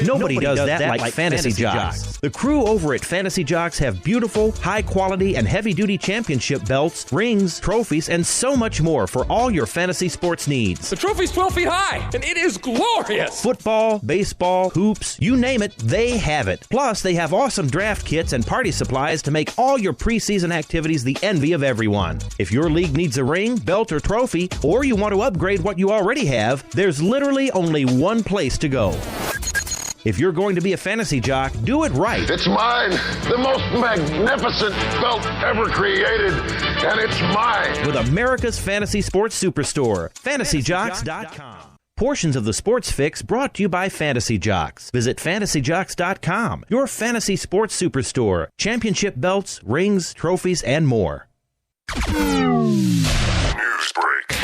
Nobody does that like Fantasy Jocks. The crew over at Fantasy Jocks have beautiful, high-quality, and heavy-duty championship belts, rings, trophies, and so much more for all your fantasy sports needs.
The trophy's 12 feet high, and it is glorious!
Football, baseball, hoops, you name it, they have it. Plus, they have awesome draft kits and party supplies to make all your preseason activities the envy of everyone. If your league needs a ring, belt, or trophy, or you want to upgrade what you already have, there's literally only one place to go. If you're going to be a fantasy jock, do it right.
It's mine, the most magnificent belt ever created, and it's mine.
With America's fantasy sports superstore, fantasyjocks.com. Portions of the Sports Fix brought to you by Fantasy Jocks. Visit fantasyjocks.com, your fantasy sports superstore. Championship belts, rings, trophies, and more.
News break.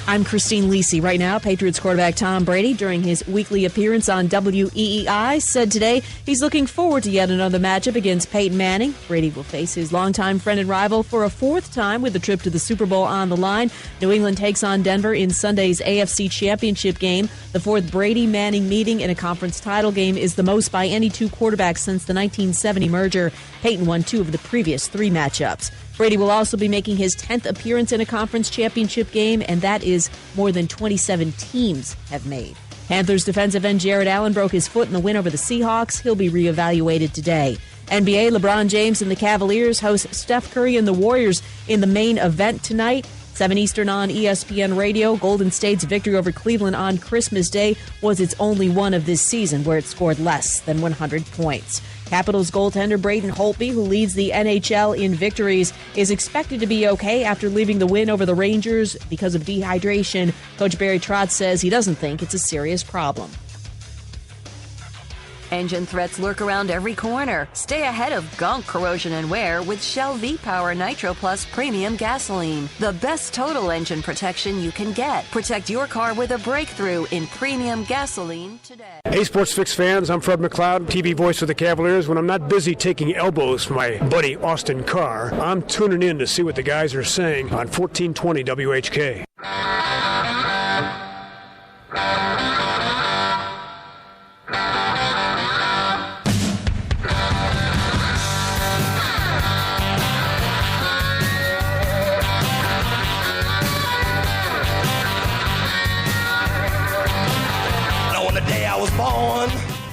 I'm Christine Lisi. Right now, Patriots quarterback Tom Brady, during his weekly appearance on WEEI, said today he's looking forward to yet another matchup against Peyton Manning. Brady will face his longtime friend and rival for a fourth time with the trip to the Super Bowl on the line. New England takes on Denver in Sunday's AFC Championship game. The fourth Brady-Manning meeting in a conference title game is the most by any two quarterbacks since the 1970 merger. Peyton won 2 of the previous 3 matchups. Brady will also be making his 10th appearance in a conference championship game, and that is more than 27 teams have made. Panthers defensive end Jared Allen broke his foot in the win over the Seahawks. He'll be reevaluated today. NBA, LeBron James and the Cavaliers host Steph Curry and the Warriors in the main event tonight. 7 Eastern on ESPN Radio. Golden State's victory over Cleveland on Christmas Day was its only one of this season, where it scored less than 100 points. Capitals goaltender Braden Holtby, who leads the NHL in victories, is expected to be okay after leaving the win over the Rangers because of dehydration. Coach Barry Trotz says he doesn't think it's a serious problem.
Engine threats lurk around every corner. Stay ahead of gunk, corrosion, and wear with Shell V-Power Nitro Plus Premium Gasoline. The best total engine protection you can get. Protect your car with a breakthrough in premium gasoline today.
Hey, Sports Fix fans, I'm Fred McLeod, TV voice of the Cavaliers. When I'm not busy taking elbows from my buddy Austin Carr, I'm tuning in to see what the guys are saying on 1420 WHK.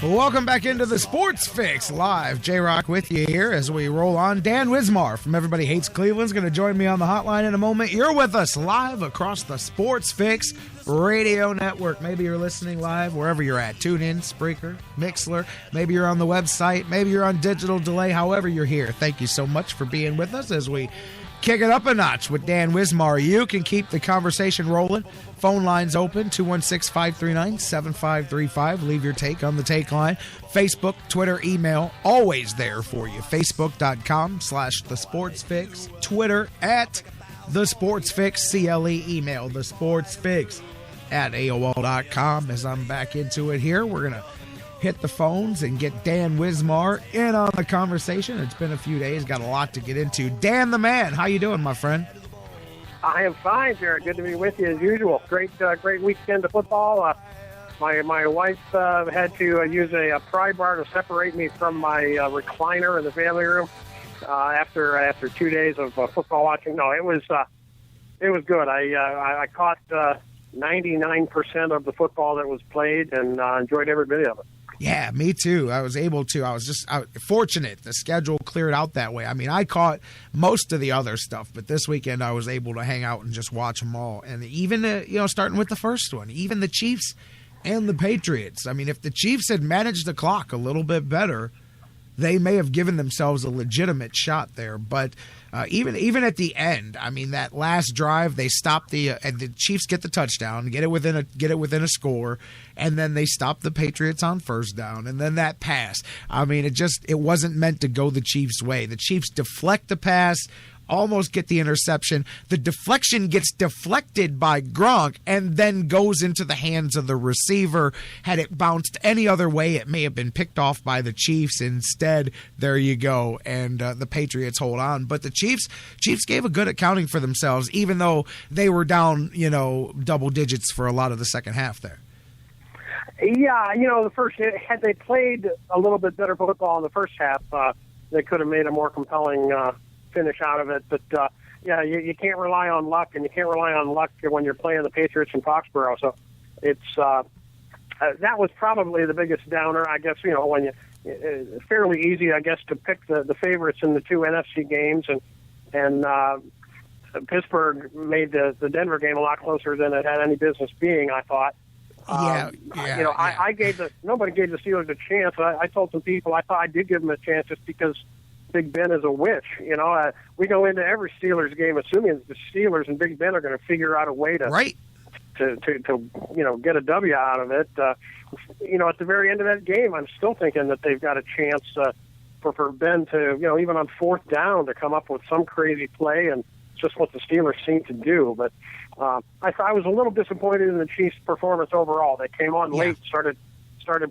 Welcome back into the Sports Fix Live. J-Rocc with you here as we roll on. Dan Wismar from Everybody Hates Cleveland is going to join me on the hotline in a moment. You're with us live across the Sports Fix Radio Network. Maybe you're listening live wherever you're at. Tune in, Spreaker, Mixler. Maybe you're on the website. Maybe you're on digital delay. However you're here, thank you so much for being with us as we kick it up a notch with Dan Wismar. You can keep the conversation rolling. Phone lines open, 216-539-7535. Leave your take on the take line. Facebook, Twitter, email, always there for you. Facebook.com/thesportsfix. Twitter @thesportsfix. CLE email, thesportsfix@AOL.com. As I'm back into it here, we're going to hit the phones and get Dan Wismar in on the conversation. It's been a few days, got a lot to get into. Dan the man, how you doing, my friend?
I am fine, Jared. Good to be with you as usual. Great weekend of football. My wife had to use a pry bar to separate me from my recliner in the family room after 2 days of football watching. No, it was good. I caught 99% of the football that was played and enjoyed every bit of it.
Yeah, me too. I was able to. I was fortunate. The schedule cleared out that way. I mean, I caught most of the other stuff, but this weekend I was able to hang out and just watch them all. And even, starting with the first one, even the Chiefs and the Patriots. I mean, if the Chiefs had managed the clock a little bit better, they may have given themselves a legitimate shot there. But even at the end, I mean, that last drive, they stopped and the Chiefs get the touchdown, get it within a score, and then they stop the Patriots on first down, and then that pass. I mean, it wasn't meant to go the Chiefs' way. The Chiefs deflect the pass, almost get the interception. The deflection gets deflected by Gronk and then goes into the hands of the receiver. Had it bounced any other way, it may have been picked off by the Chiefs. Instead, there you go, and the Patriots hold on. But the Chiefs gave a good accounting for themselves, even though they were down, double digits for a lot of the second half there.
Yeah, had they played a little bit better football in the first half, they could have made a more compelling finish out of it. But you can't rely on luck, and you can't rely on luck when you're playing the Patriots in Foxborough. So it's that was probably the biggest downer, I guess. When fairly easy, I guess, to pick the favorites in the two NFC games, and Pittsburgh made the Denver game a lot closer than it had any business being, I thought. Nobody gave the Steelers a chance. I told some people I thought I did give them a chance just because Big Ben is a witch. We go into every Steelers game assuming that the Steelers and Big Ben are going to figure out a way to get a W out of it. At the very end of that game, I'm still thinking that they've got a chance for Ben to, even on fourth down, to come up with some crazy play, and it's just what the Steelers seem to do. But I was a little disappointed in the Chiefs' performance overall. They came on late, started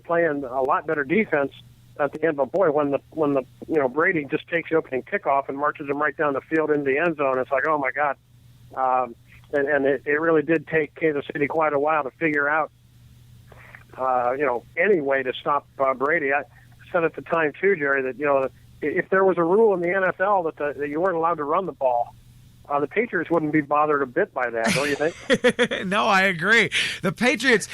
playing a lot better defense at the end. But boy, when the Brady just takes the opening kickoff and marches him right down the field into the end zone, it's like, oh my God. And it really did take Kansas City quite a while to figure out, any way to stop Brady. I said at the time too, Jerry, that if there was a rule in the NFL that you weren't allowed to run the ball, the Patriots wouldn't be bothered a bit by that, don't you think?
No, I agree. The Patriots,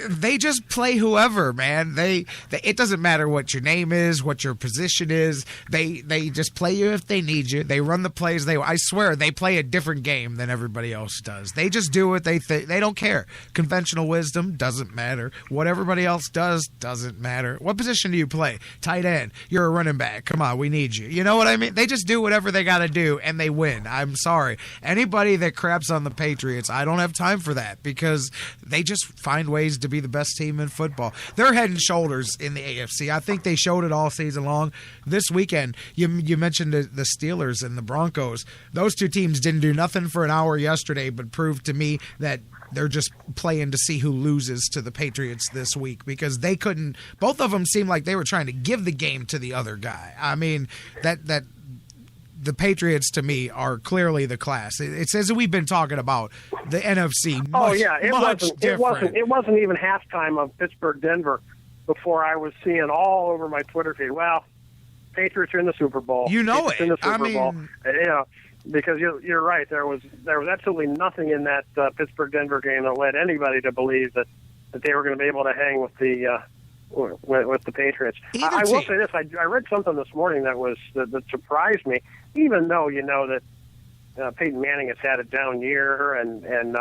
they just play whoever, man. It doesn't matter what your name is, what your position is. They just play you if they need you. They run the plays. I swear, they play a different game than everybody else does. They just do what they think. They don't care. Conventional wisdom doesn't matter. What everybody else does doesn't matter. What position do you play? Tight end. You're a running back. Come on, we need you. You know what I mean? They just do whatever they got to do, and they win. I'm sorry. Anybody that craps on the Patriots, I don't have time for that, because they just find ways to be the best team in football. They're head and shoulders in the AFC. I think they showed it all season long. This weekend, you mentioned the Steelers and the Broncos. Those two teams didn't do nothing for an hour yesterday, but proved to me that they're just playing to see who loses to the Patriots this week, because they couldn't. Both of them seemed like they were trying to give the game to the other guy. I mean, that the Patriots, to me, are clearly the class. It says that we've been talking about the NFC.
It wasn't even halftime of Pittsburgh-Denver before I was seeing all over my Twitter feed, well, Patriots are in the Super Bowl.
You know
Patriots
it.
In the Super Bowl. Because you're right. There was absolutely nothing in that Pittsburgh-Denver game that led anybody to believe that they were going to be able to hang with the Patriots. I will say this: I read something this morning that surprised me. Even though that Peyton Manning has had a down year, and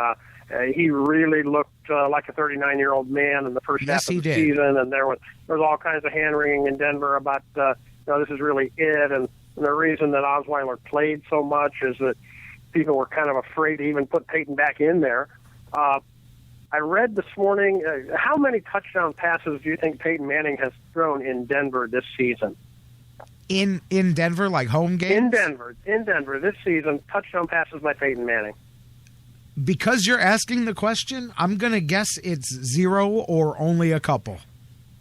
he really looked like a 39-year-old man in the first half of the season, and there was all kinds of hand wringing in Denver about this is really it, and the reason that Osweiler played so much is that people were kind of afraid to even put Peyton back in there. I read this morning, how many touchdown passes do you think Peyton Manning has thrown in Denver this season?
In Denver, like home games?
In Denver this season, touchdown passes by Peyton Manning.
Because you're asking the question, I'm going to guess it's 0 or only a couple.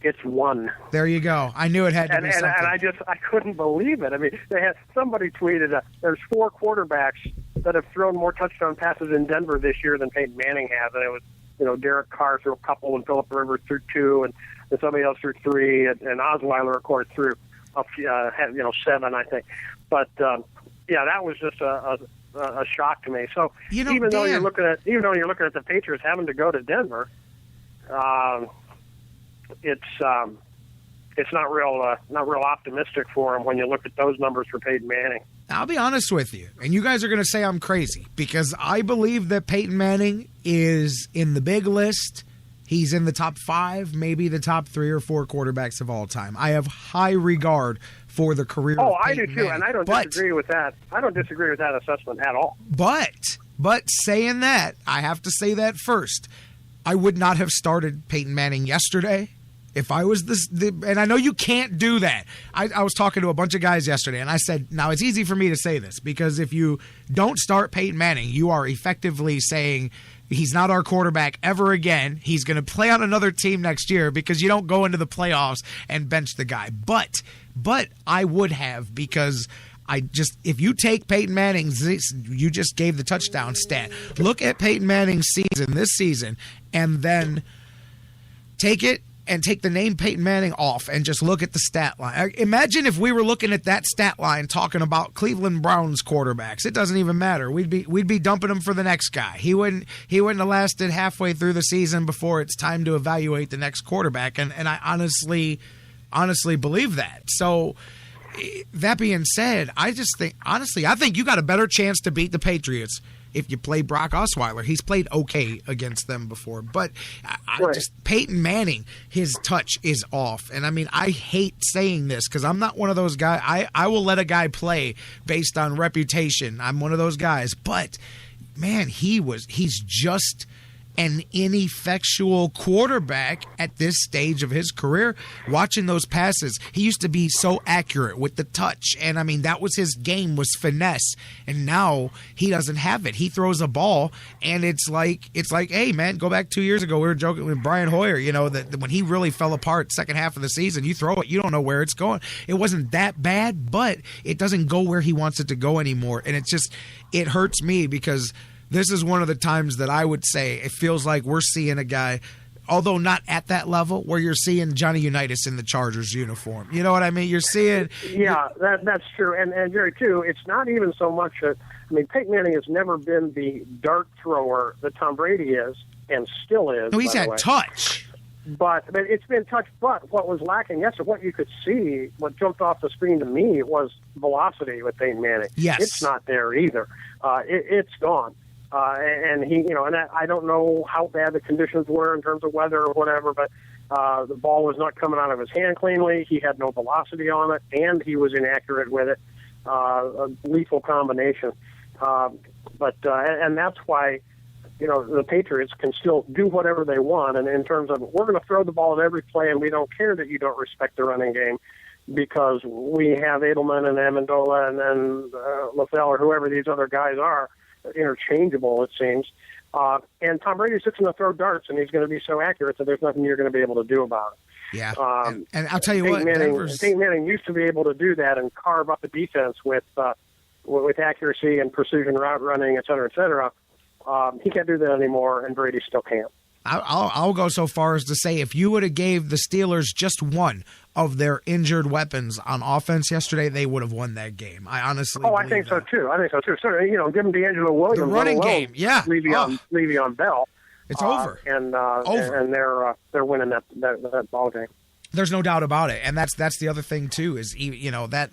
It's 1.
There you go. I knew it had to be something.
And I couldn't believe it. I mean, somebody tweeted there's 4 quarterbacks that have thrown more touchdown passes in Denver this year than Peyton Manning has, and it was Derek Carr threw a couple, and Phillip Rivers threw 2, and somebody else threw 3, and Osweiler, of course, threw 7, I think. But that was just a shock to me. So even though you're looking at the Patriots having to go to Denver, it's it's not real optimistic for him when you look at those numbers for Peyton Manning.
I'll be honest with you, and you guys are going to say I'm crazy, because I believe that Peyton Manning is in the big list. He's in the top 5, maybe the top 3 or 4 quarterbacks of all time. I have high regard for the career of
I
Peyton
do too,
Manning.
and I don't disagree with that. I don't disagree with that assessment at all.
But saying that, I have to say that first. I would not have started Peyton Manning yesterday. If I was and I know you can't do that. I was talking to a bunch of guys yesterday, and I said, now it's easy for me to say this, because if you don't start Peyton Manning, you are effectively saying he's not our quarterback ever again. He's going to play on another team next year, because you don't go into the playoffs and bench the guy. But I would have, because if you take Peyton Manning's, you just gave the touchdown stat. Look at Peyton Manning's season this season, and then take it and take the name Peyton Manning off and just look at the stat line. Imagine if we were looking at that stat line talking about Cleveland Browns quarterbacks. It doesn't even matter. We'd be dumping him for the next guy. He wouldn't have lasted halfway through the season before it's time to evaluate the next quarterback. And I honestly believe that. So that being said, I think you got a better chance to beat the Patriots if you play Brock Osweiler. He's played okay against them before. But Peyton Manning, his touch is off. And, I mean, I hate saying this because I'm not one of those guys. I will let a guy play based on reputation. I'm one of those guys. But, man, he's just an ineffectual quarterback at this stage of his career. Watching those passes, he used to be so accurate with the touch, and I mean that was his game, was finesse, and now he doesn't have it. He throws a ball and it's like, hey man, go back 2 years ago, we were joking with Brian Hoyer, that when he really fell apart second half of the season, you throw it, you don't know where it's going. It wasn't that bad, but it doesn't go where he wants it to go anymore, and it hurts me, because this is one of the times that I would say it feels like we're seeing a guy, although not at that level, where you're seeing Johnny Unitas in the Chargers uniform. You know what I mean? You're seeing...
Yeah, that's true. And Jerry, too, it's not even so much that... I mean, Peyton Manning has never been the dart thrower that Tom Brady is, and still is.
No, he's had touch.
But it's been touch. But what was lacking yesterday, what you could see, what jumped off the screen to me, was velocity with Peyton Manning.
Yes.
It's not there either. It's gone. And he, and I don't know how bad the conditions were in terms of weather or whatever, but the ball was not coming out of his hand cleanly. He had no velocity on it, and he was inaccurate with it. A lethal combination. And that's why, the Patriots can still do whatever they want. And in terms of, we're going to throw the ball at every play, and we don't care that you don't respect the running game, because we have Edelman and Amendola and LaFell or whoever these other guys are, interchangeable, it seems. And Tom Brady's just going to throw darts, and he's going to be so accurate that there's nothing you're going to be able to do about it.
Yeah. And I'll tell you
Peyton Manning used to be able to do that and carve up the defense with accuracy and precision route running, et cetera, et cetera. He can't do that anymore, and Brady still can't.
I'll go so far as to say, if you would have gave the Steelers just one of their injured weapons on offense yesterday, they would have won that game. I honestly
I think so too. So, give them D'Angelo Williams.
The running game, yeah.
Le'Veon Bell.
It's over.
And they're winning that ball game.
There's no doubt about it, and that's the other thing too, is that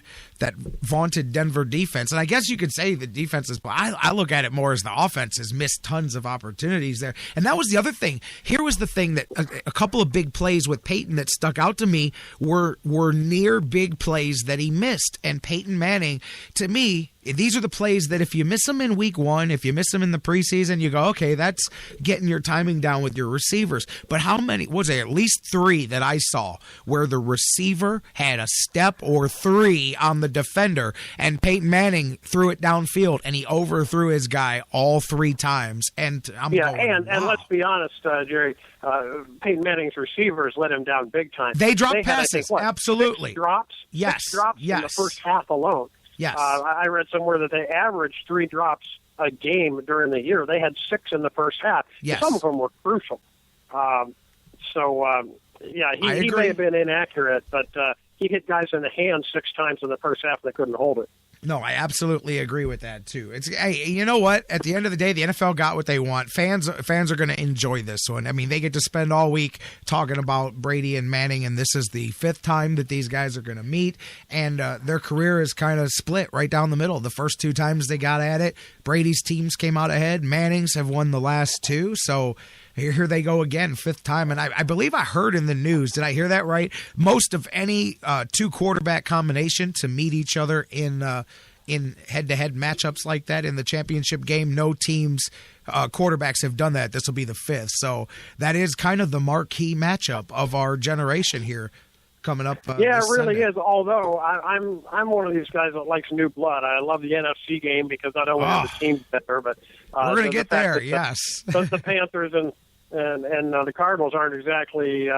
vaunted Denver defense. And I guess you could say the defense is, I look at it more as the offense has missed tons of opportunities there. And that was the other thing. Here was the thing, that a couple of big plays with Peyton that stuck out to me were near big plays that he missed. And Peyton Manning, to me, these are the plays that if you miss them in week one, if you miss them in the preseason, you go, okay, that's getting your timing down with your receivers. But how many, was there at least 3 that I saw where the receiver had a step or 3 on the defender, and Peyton Manning threw it downfield and he overthrew his guy all 3 times? And
and let's be honest, Jerry, Peyton Manning's receivers let him down big time.
They dropped passes, absolutely.
6 drops?
Yes.
6 drops in the first half alone.
Yes.
I read somewhere that they averaged 3 drops a game during the year. They had 6 in the first half.
Yes.
Some of them were crucial. He may have been inaccurate, but he hit guys in the hand 6 times in the first half and they couldn't hold it.
No, I absolutely agree with that too. Hey, you know what? At the end of the day, the NFL got what they want. Fans are going to enjoy this one. I mean, they get to spend all week talking about Brady and Manning, and this is the 5th time that these guys are going to meet, and their career is kind of split right down the middle. The first 2 times they got at it, Brady's teams came out ahead. Manning's have won the last 2, so here they go again, 5th time. And I believe I heard in the news, did I hear that right? Most of any 2 quarterback combination to meet each other in head-to-head matchups like that in the championship game, no teams quarterbacks have done that. This will be the 5th. So that is kind of the marquee matchup of our generation here coming up.
Yeah, it really
Sunday.
is. Although I'm one of these guys that likes new blood. I love the NFC game because not only are the teams better, but
we're going to get there.
Yes, the Panthers and the Cardinals aren't exactly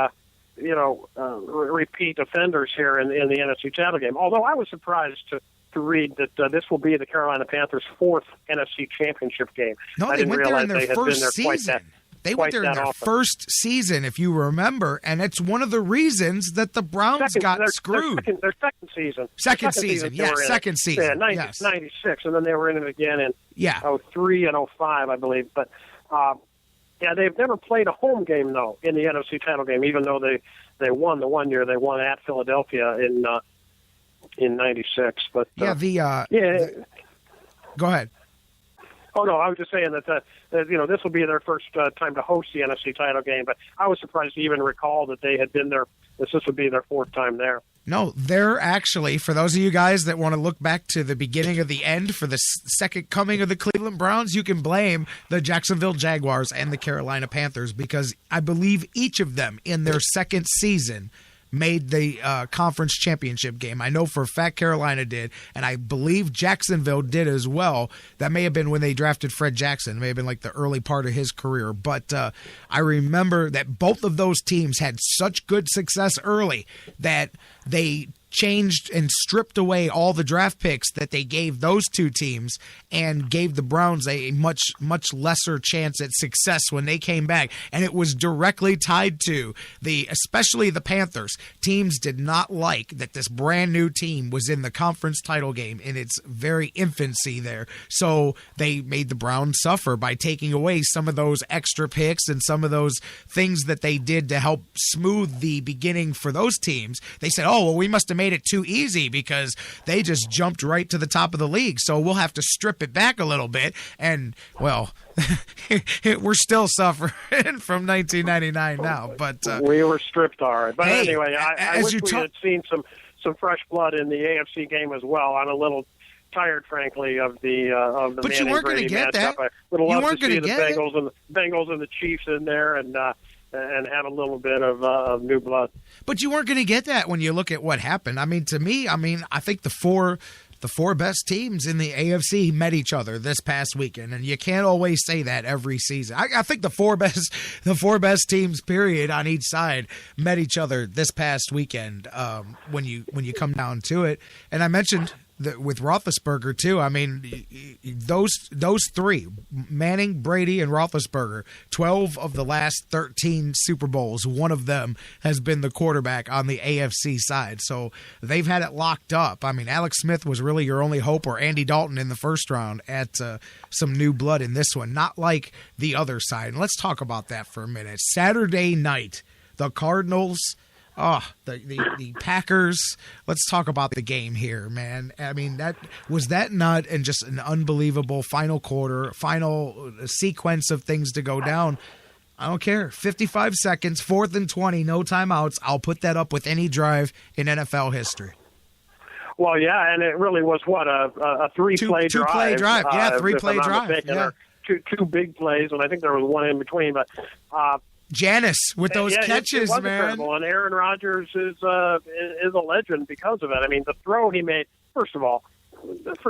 repeat offenders here in the NFC title game. Although I was surprised to read that this will be the Carolina Panthers' 4th NFC championship game.
No,
I didn't
went there
realize
in their
they had
first
been there
season. They went there in their first season, if you remember, and it's one of the reasons that the Browns got screwed.
Their second season.
Second season, yes, second season.
Yeah, 96, and then they were in it again in 03 and 05, I believe. But, they've never played a home game, though, in the NFC title game, even though they won the one year. They won at Philadelphia in 96. But
go ahead.
Oh, no, I was just saying that, this will be their first time to host the NFC title game, but I was surprised to even recall that they had been there. This would be their 4th time there.
No, they're actually, for those of you guys that want to look back to the beginning of the end for the second coming of the Cleveland Browns, you can blame the Jacksonville Jaguars and the Carolina Panthers because I believe each of them in their second season made the conference championship game. I know for a fact Carolina did, and I believe Jacksonville did as well. That may have been when they drafted Fred Jackson. It may have been like the early part of his career. But I remember that both of those teams had such good success early that they changed and stripped away all the draft picks that they gave those 2 teams and gave the Browns a much, much lesser chance at success when they came back. And it was directly tied to especially the Panthers. Teams did not like that this brand new team was in the conference title game in its very infancy there. So they made the Browns suffer by taking away some of those extra picks and some of those things that they did to help smooth the beginning for those teams. They said, oh, well, we must have made it too easy because they just jumped right to the top of the league. So we'll have to strip it back a little bit. And, well, we're still suffering from 1999 now. But
we were stripped, all right. But
hey,
anyway, I wish we had seen some fresh blood in the AFC game as well. I'm a little tired, frankly, of the
but you weren't going to get that.
I would love to see the Bengals and the Chiefs in there and have a little bit of new blood.
But you weren't going to get that when you look at what happened. I mean, to me, I think the four best teams in the AFC met each other this past weekend, and you can't always say that every season. I think the four best teams, period, on each side met each other this past weekend. When you come down to it, and I mentioned with Roethlisberger too. I mean, those 3, Manning, Brady, and Roethlisberger, 12 of the last 13 Super Bowls, one of them has been the quarterback on the AFC side. So they've had it locked up. I mean, Alex Smith was really your only hope, or Andy Dalton in the first round at some new blood in this one, not like the other side. And let's talk about that for a minute. Saturday night, the Cardinals. The Packers. Let's talk about the game here, man. I mean, that not and just an unbelievable final sequence of things to go down. I don't care. 55 seconds, 4th and 20, no timeouts. I'll put that up with any drive in NFL history.
Well, yeah, and it really was a 3-play drive.
2-play drive. Yeah, 3-play drive. Yeah.
Two big plays, and I think there was one in between, but
Janice with those catches,
it was
man.
Incredible. And Aaron Rodgers is a legend because of it. I mean, the throw he made, first of all,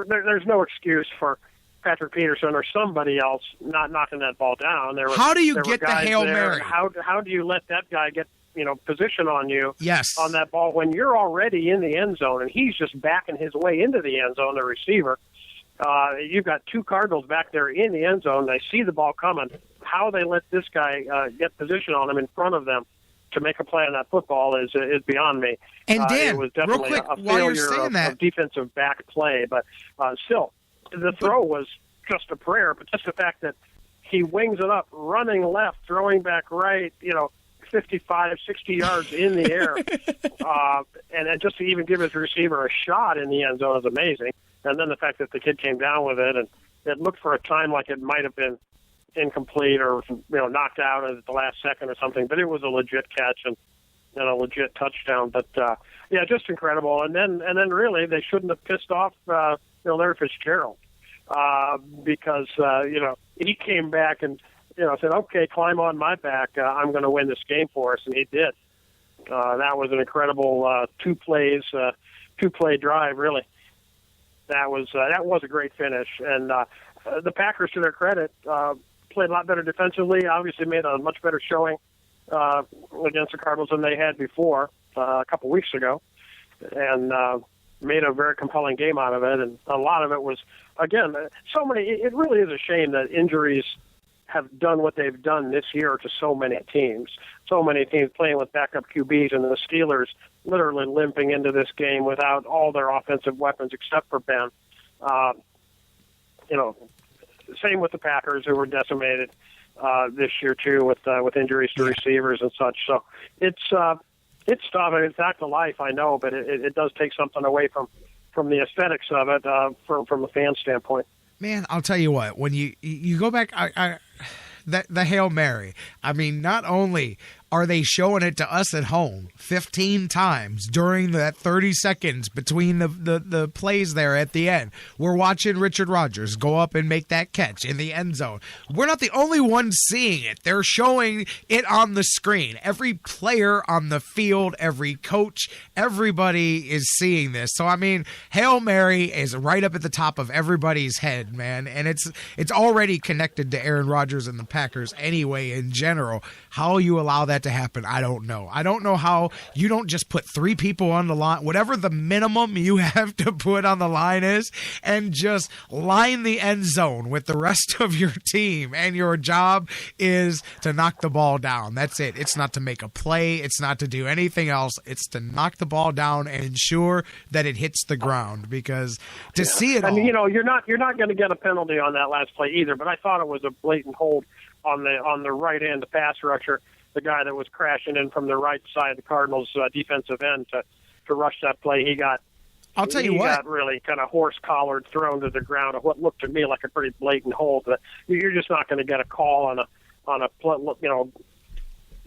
there's no excuse for Patrick Peterson or somebody else not knocking that ball down.
How do you get the Hail Mary?
How do you let that guy get position on you
on
that ball when you're already in the end zone and he's just backing his way into the end zone, the receiver? You've got 2 Cardinals back there in the end zone. They see the ball coming. How they let this guy get position on him in front of them to make a play on that football is beyond me.
And Dan,
it was definitely
real quick,
a
while you're
failure
saying that,
of defensive back play, but still, the throw was just a prayer. But just the fact that he wings it up, running left, throwing back right, 55, 60 yards in the air, and then just to even give his receiver a shot in the end zone is amazing. And then the fact that the kid came down with it, and it looked for a time like it might have been incomplete or knocked out at the last second or something, but it was a legit catch and a legit touchdown. But yeah, just incredible. And then really they shouldn't have pissed off Larry Fitzgerald because he came back and said, okay, climb on my back. I'm going to win this game for us, and he did. That was an incredible two-play drive, really. That was a great finish. And the Packers, to their credit, played a lot better defensively, obviously made a much better showing against the Cardinals than they had before a couple weeks ago, and made a very compelling game out of it. And a lot of it was, again, it really is a shame that injuries have done what they've done this year to so many teams. So many teams playing with backup QBs, and the Steelers literally limping into this game without all their offensive weapons except for Ben. Same with the Packers, who were decimated this year too with injuries to receivers and such. So it's tough. It's back to life, I know, but it does take something away from the aesthetics of it from a fan standpoint.
Man, I'll tell you what. When you go back, the Hail Mary. I mean, not only are they showing it to us at home 15 times during that 30 seconds between the plays there at the end. We're watching Richard Rodgers go up and make that catch in the end zone. We're not the only ones seeing it. They're showing it on the screen. Every player on the field, every coach, everybody is seeing this. So, I mean, Hail Mary is right up at the top of everybody's head, man. And it's already connected to Aaron Rodgers and the Packers anyway in general. How you allow that to happen, I don't know. I don't know how you don't just put 3 people on the line, whatever the minimum you have to put on the line is, and just line the end zone with the rest of your team, and your job is to knock the ball down. That's it. It's not to make a play. It's not to do anything else. It's to knock the ball down and ensure that it hits the ground, because to see it all...
you're not going to get a penalty on that last play either, but I thought it was a blatant hold on the right end, the pass rusher, the guy that was crashing in from the right side of the Cardinals' defensive end to rush that play. He got really kind of horse-collared, thrown to the ground of what looked to me like a pretty blatant hold. But you're just not going to get a call on a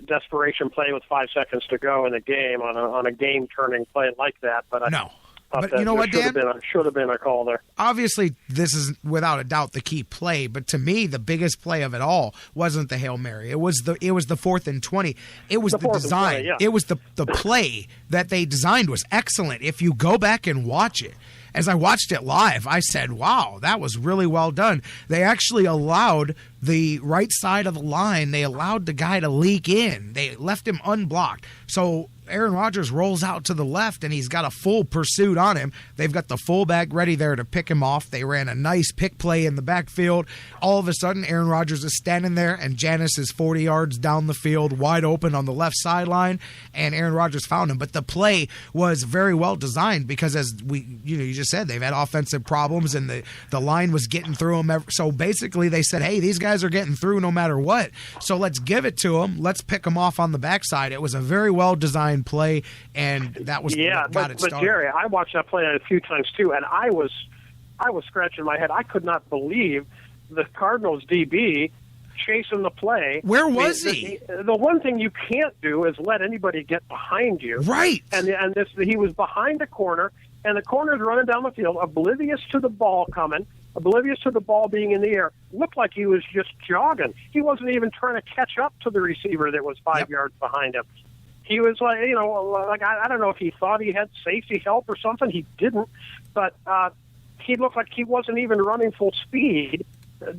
desperation play with 5 seconds to go in the game on a game-turning play like that. But
no. But you know what, Dan?
Should have been a call there.
Obviously, this is without a doubt the key play. But to me, the biggest play of it all wasn't the Hail Mary. It was the 4th and 20. It was the design.
20, yeah.
It was the play that they designed was excellent. If you go back and watch it, as I watched it live, I said, wow, that was really well done. They actually allowed the right side of the line. They allowed the guy to leak in. They left him unblocked. So Aaron Rodgers rolls out to the left, and he's got a full pursuit on him. They've got the fullback ready there to pick him off. They ran a nice pick play in the backfield. All of a sudden, Aaron Rodgers is standing there, and Janis is 40 yards down the field, wide open on the left sideline, and Aaron Rodgers found him. But the play was very well designed because, as you just said, they've had offensive problems, and the line was getting through them. So basically, they said, hey, these guys are getting through no matter what, so let's give it to them. Let's pick them off on the backside. It was a very well designed play, and that was what got it started.
But Jerry, I watched that play a few times too, and I was scratching my head. I could not believe the Cardinals DB chasing the play.
Where was he?
The one thing you can't do is let anybody get behind you.
Right.
And he was behind the corner, and the corner's running down the field, oblivious to the ball coming, oblivious to the ball being in the air. Looked like he was just jogging. He wasn't even trying to catch up to the receiver that was 5 yards behind him. He was like, I don't know if he thought he had safety help or something. He didn't, but he looked like he wasn't even running full speed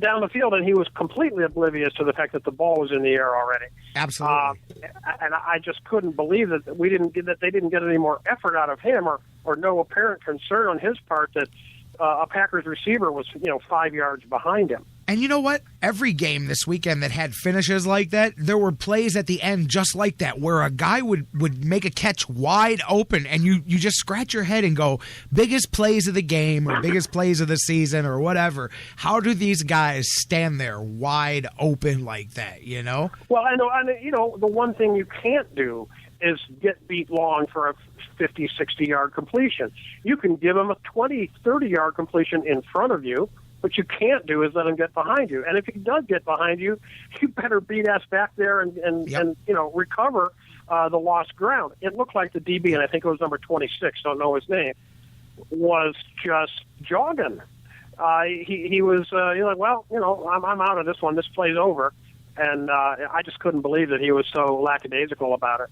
down the field, and he was completely oblivious to the fact that the ball was in the air already.
Absolutely.
And I just couldn't believe that they didn't get any more effort out of him, or no apparent concern on his part that a Packers receiver was 5 yards behind him.
And you know what? Every game this weekend that had finishes like that, there were plays at the end just like that, where a guy would make a catch wide open, and you just scratch your head and go, biggest plays of the game or biggest plays of the season or whatever. How do these guys stand there wide open like that, you know?
Well, I know, the one thing you can't do is get beat long for a 50, 60-yard completion. You can give them a 20, 30-yard completion in front of you. What you can't do is let him get behind you. And if he does get behind you, you better beat ass back there and recover the lost ground. It looked like the DB, and I think it was number 26, don't know his name, was just jogging. He was like, well, I'm out of this one. This play's over. And I just couldn't believe that he was so lackadaisical about it.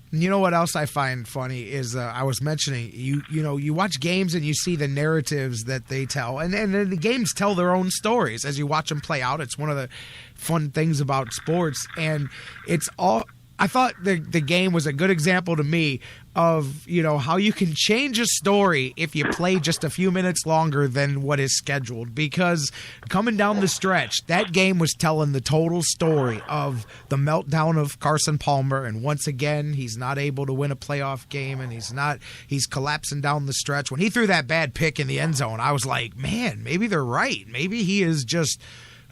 You know what else I find funny is I was mentioning you watch games and you see the narratives that they tell, and the games tell their own stories as you watch them play out. It's one of the fun things about sports, and it's all. I thought the game was a good example to me of how you can change a story if you play just a few minutes longer than what is scheduled. Because coming down the stretch, that game was telling the total story of the meltdown of Carson Palmer, and once again he's not able to win a playoff game, and he's collapsing down the stretch. When he threw that bad pick in the end zone, I was like, man, maybe they're right. Maybe he is just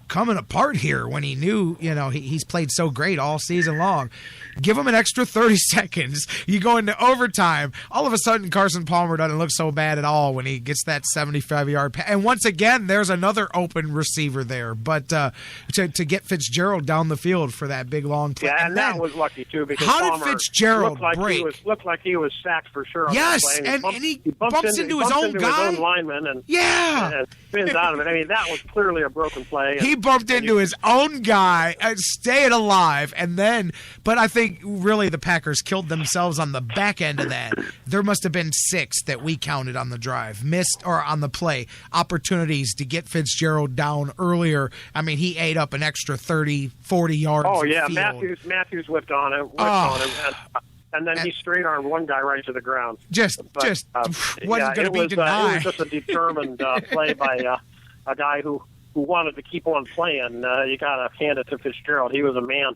coming apart here when he knew, he's played so great all season long. Give him an extra 30 seconds. You go into overtime. All of a sudden, Carson Palmer doesn't look so bad at all when he gets that 75-yard pass. And once again, there's another open receiver there. But to get Fitzgerald down the field for that big, long play.
Yeah, and that was lucky, too, because
how
Palmer
did Fitzgerald break?
Looked like he was sacked for sure.
Yes, and he bumps into his own guy.
His own lineman and spins out of it. I mean, that was clearly a broken play.
He bumped into his own guy, staying alive, and then, but I think really the Packers killed themselves on the back end of that. There must have been 6 that we counted on the drive, missed or on the play, opportunities to get Fitzgerald down earlier. I mean, he ate up an extra 30, 40 yards.
Oh, yeah,
field.
Matthews whipped on him, and then he straight-armed one guy right to the ground.
Wasn't going to be denied.
It was just a determined play by a guy who wanted to keep on playing. You got to hand it to Fitzgerald. He was a man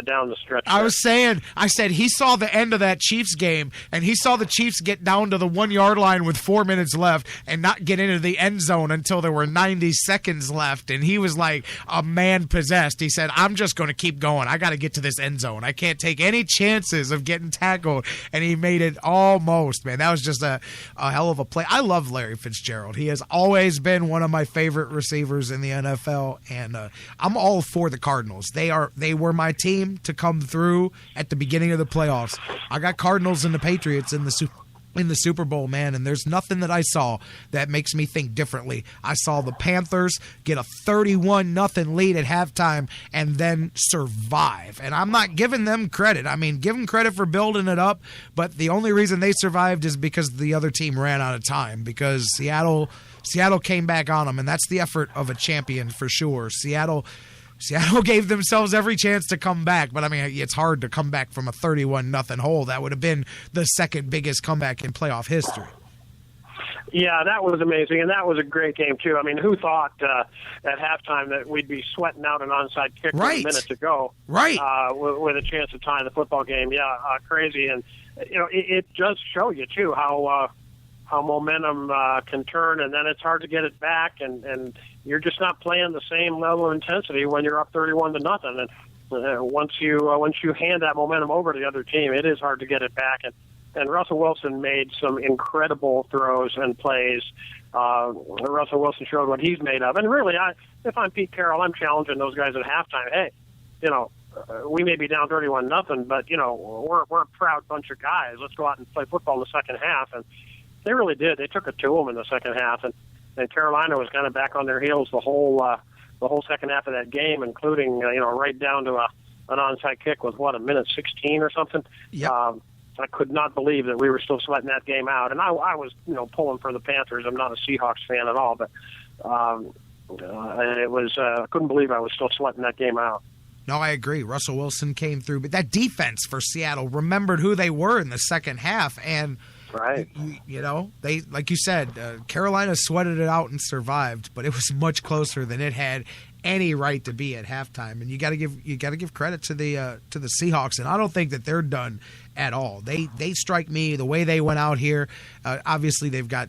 down the stretch.
I said he saw the end of that Chiefs game, and he saw the Chiefs get down to the 1-yard line with 4 minutes left and not get into the end zone until there were 90 seconds left, and he was like a man possessed. He said, I'm just going to keep going. I got to get to this end zone. I can't take any chances of getting tackled, and he made it almost, man. That was just a hell of a play. I love Larry Fitzgerald. He has always been one of my favorite receivers in the NFL, and I'm all for the Cardinals. They were my team to come through at the beginning of the playoffs. I got Cardinals and the Patriots in the Super Bowl, man, and there's nothing that I saw that makes me think differently. I saw the Panthers get a 31-0 lead at halftime and then survive. And I'm not giving them credit. I mean, give them credit for building it up, but the only reason they survived is because the other team ran out of time, because Seattle came back on them, and that's the effort of a champion for sure. Seattle gave themselves every chance to come back, but I mean, it's hard to come back from a 31-0 hole. That would have been the second biggest comeback in playoff history.
Yeah, that was amazing, and that was a great game, too. I mean, who thought at halftime that we'd be sweating out an onside kick with a minute to go?
Right.
With a chance of tying the football game. Yeah, crazy. And, it does show you, too, how momentum can turn, and then it's hard to get it back, and you're just not playing the same level of intensity when you're up 31-0. And once you hand that momentum over to the other team, it is hard to get it back. And Russell Wilson made some incredible throws and plays. Russell Wilson showed what he's made of. And really, if I'm Pete Carroll, I'm challenging those guys at halftime. Hey, we may be down 31-0, but we're a proud bunch of guys. Let's go out and play football in the second half. And they really did. They took it to them in the second half, and Carolina was kind of back on their heels the whole second half of that game, including right down to an onside kick with a minute 16 or something.
Yep.
I could not believe that we were still sweating that game out, and I was pulling for the Panthers. I'm not a Seahawks fan at all, but it was I couldn't believe I was still sweating that game out.
No, I agree. Russell Wilson came through, but that defense for Seattle remembered who they were in the second half, and
Right.
You know, they, like you said, Carolina sweated it out and survived, but it was much closer than it had any right to be at halftime. And you got to give credit to the Seahawks, and I don't think that they're done at all. They strike me the way they went out here. Obviously, they've got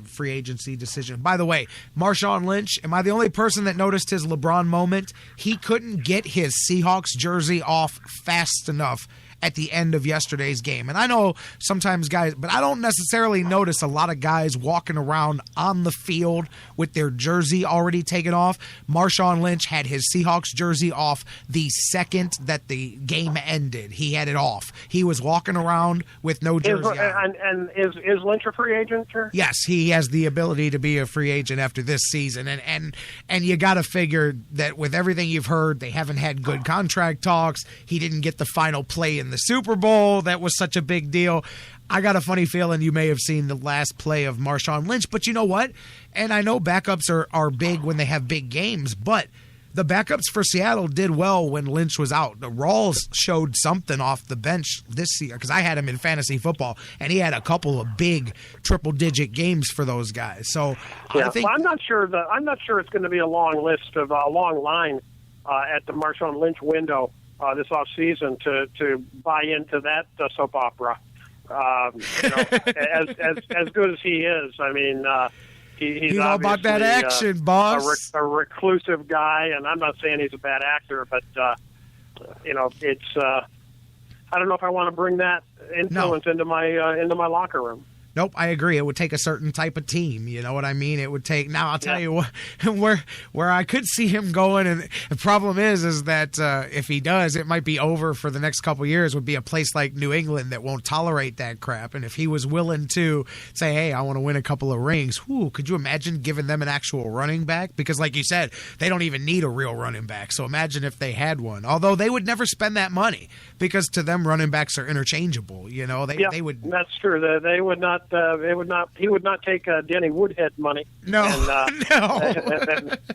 free agency decision. By the way, Marshawn Lynch, am I the only person that noticed his LeBron moment? He couldn't get his Seahawks jersey off fast enough at the end of yesterday's game. And I know sometimes guys, but I don't necessarily notice a lot of guys walking around on the field with their jersey already taken off. Marshawn Lynch had his Seahawks jersey off the second that the game ended. He had it off. He was walking around with no jersey on.
And is Lynch a free agent, sir?
Yes, he has the ability to be a free agent after this season. And you got to figure that with everything you've heard, they haven't had good contract talks. He didn't get the final play in the Super Bowl. That was such a big deal. I got a funny feeling you may have seen the last play of Marshawn Lynch, but you know what? And I know backups are big when they have big games, but the backups for Seattle did well when Lynch was out. The Rawls showed something off the bench this year because I had him in fantasy football, and he had a couple of big triple-digit games for those guys. So
yeah,
I think
I'm not sure it's going to be a long list of a long line at the Marshawn Lynch window this off season to buy into that soap opera. As good as he is, I mean. He's
all about that action, boss.
A reclusive guy, and I'm not saying he's a bad actor, but it's. I don't know if I want to bring that influence into my locker room.
Nope, I agree. It would take a certain type of team. You know what I mean? It would take. Now I'll tell you what, where I could see him going, and the problem is that if he does, it might be over for the next couple of years. Would be a place like New England that won't tolerate that crap. And if he was willing to say, "Hey, I want to win a couple of rings," could you imagine giving them an actual running back? Because, like you said, they don't even need a real running back. So imagine if they had one. Although they would never spend that money because to them, running backs are interchangeable. You know, they would.
That's true. They would not. He would not take Denny Woodhead money.
No, no.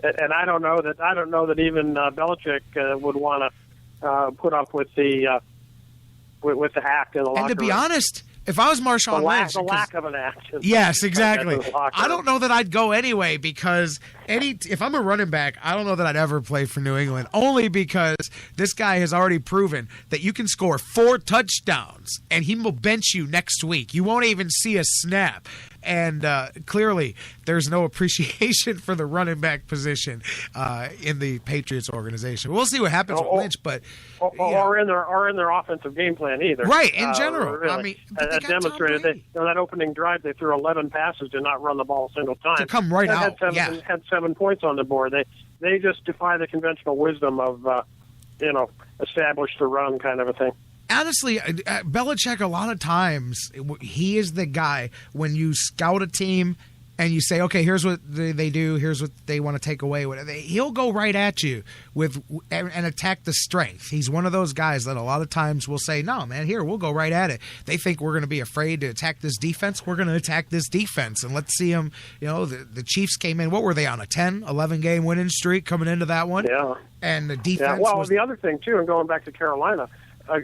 And I don't know that even Belichick would want to put up with the hack in the locker room.
And to be honest, if I was Marshawn Lynch,
the lack of an act.
Yes, exactly. I don't know that I'd go anyway because if I'm a running back, I don't know that I'd ever play for New England. Only because this guy has already proven that you can score 4 touchdowns and he will bench you next week. You won't even see a snap. And clearly, there's no appreciation for the running back position in the Patriots organization. We'll see what happens with Lynch, but
or in their offensive game plan either.
Right, in general.
Really.
I mean,
that demonstrated that opening drive they threw 11 passes, did not run the ball a single time.
To come right out,
had 7 points on the board. They just defy the conventional wisdom of establish the run kind of a thing.
Honestly, Belichick, a lot of times, he is the guy when you scout a team and you say, okay, here's what they do, here's what they want to take away. He'll go right at you and attack the strength. He's one of those guys that a lot of times will say, no, man, here, we'll go right at it. They think we're going to be afraid to attack this defense. We're going to attack this defense. And let's see them. You know, the Chiefs came in, what were they on, a 10, 11-game winning streak coming into that one?
Yeah.
And the defense
the other thing, too, and going back to Carolina,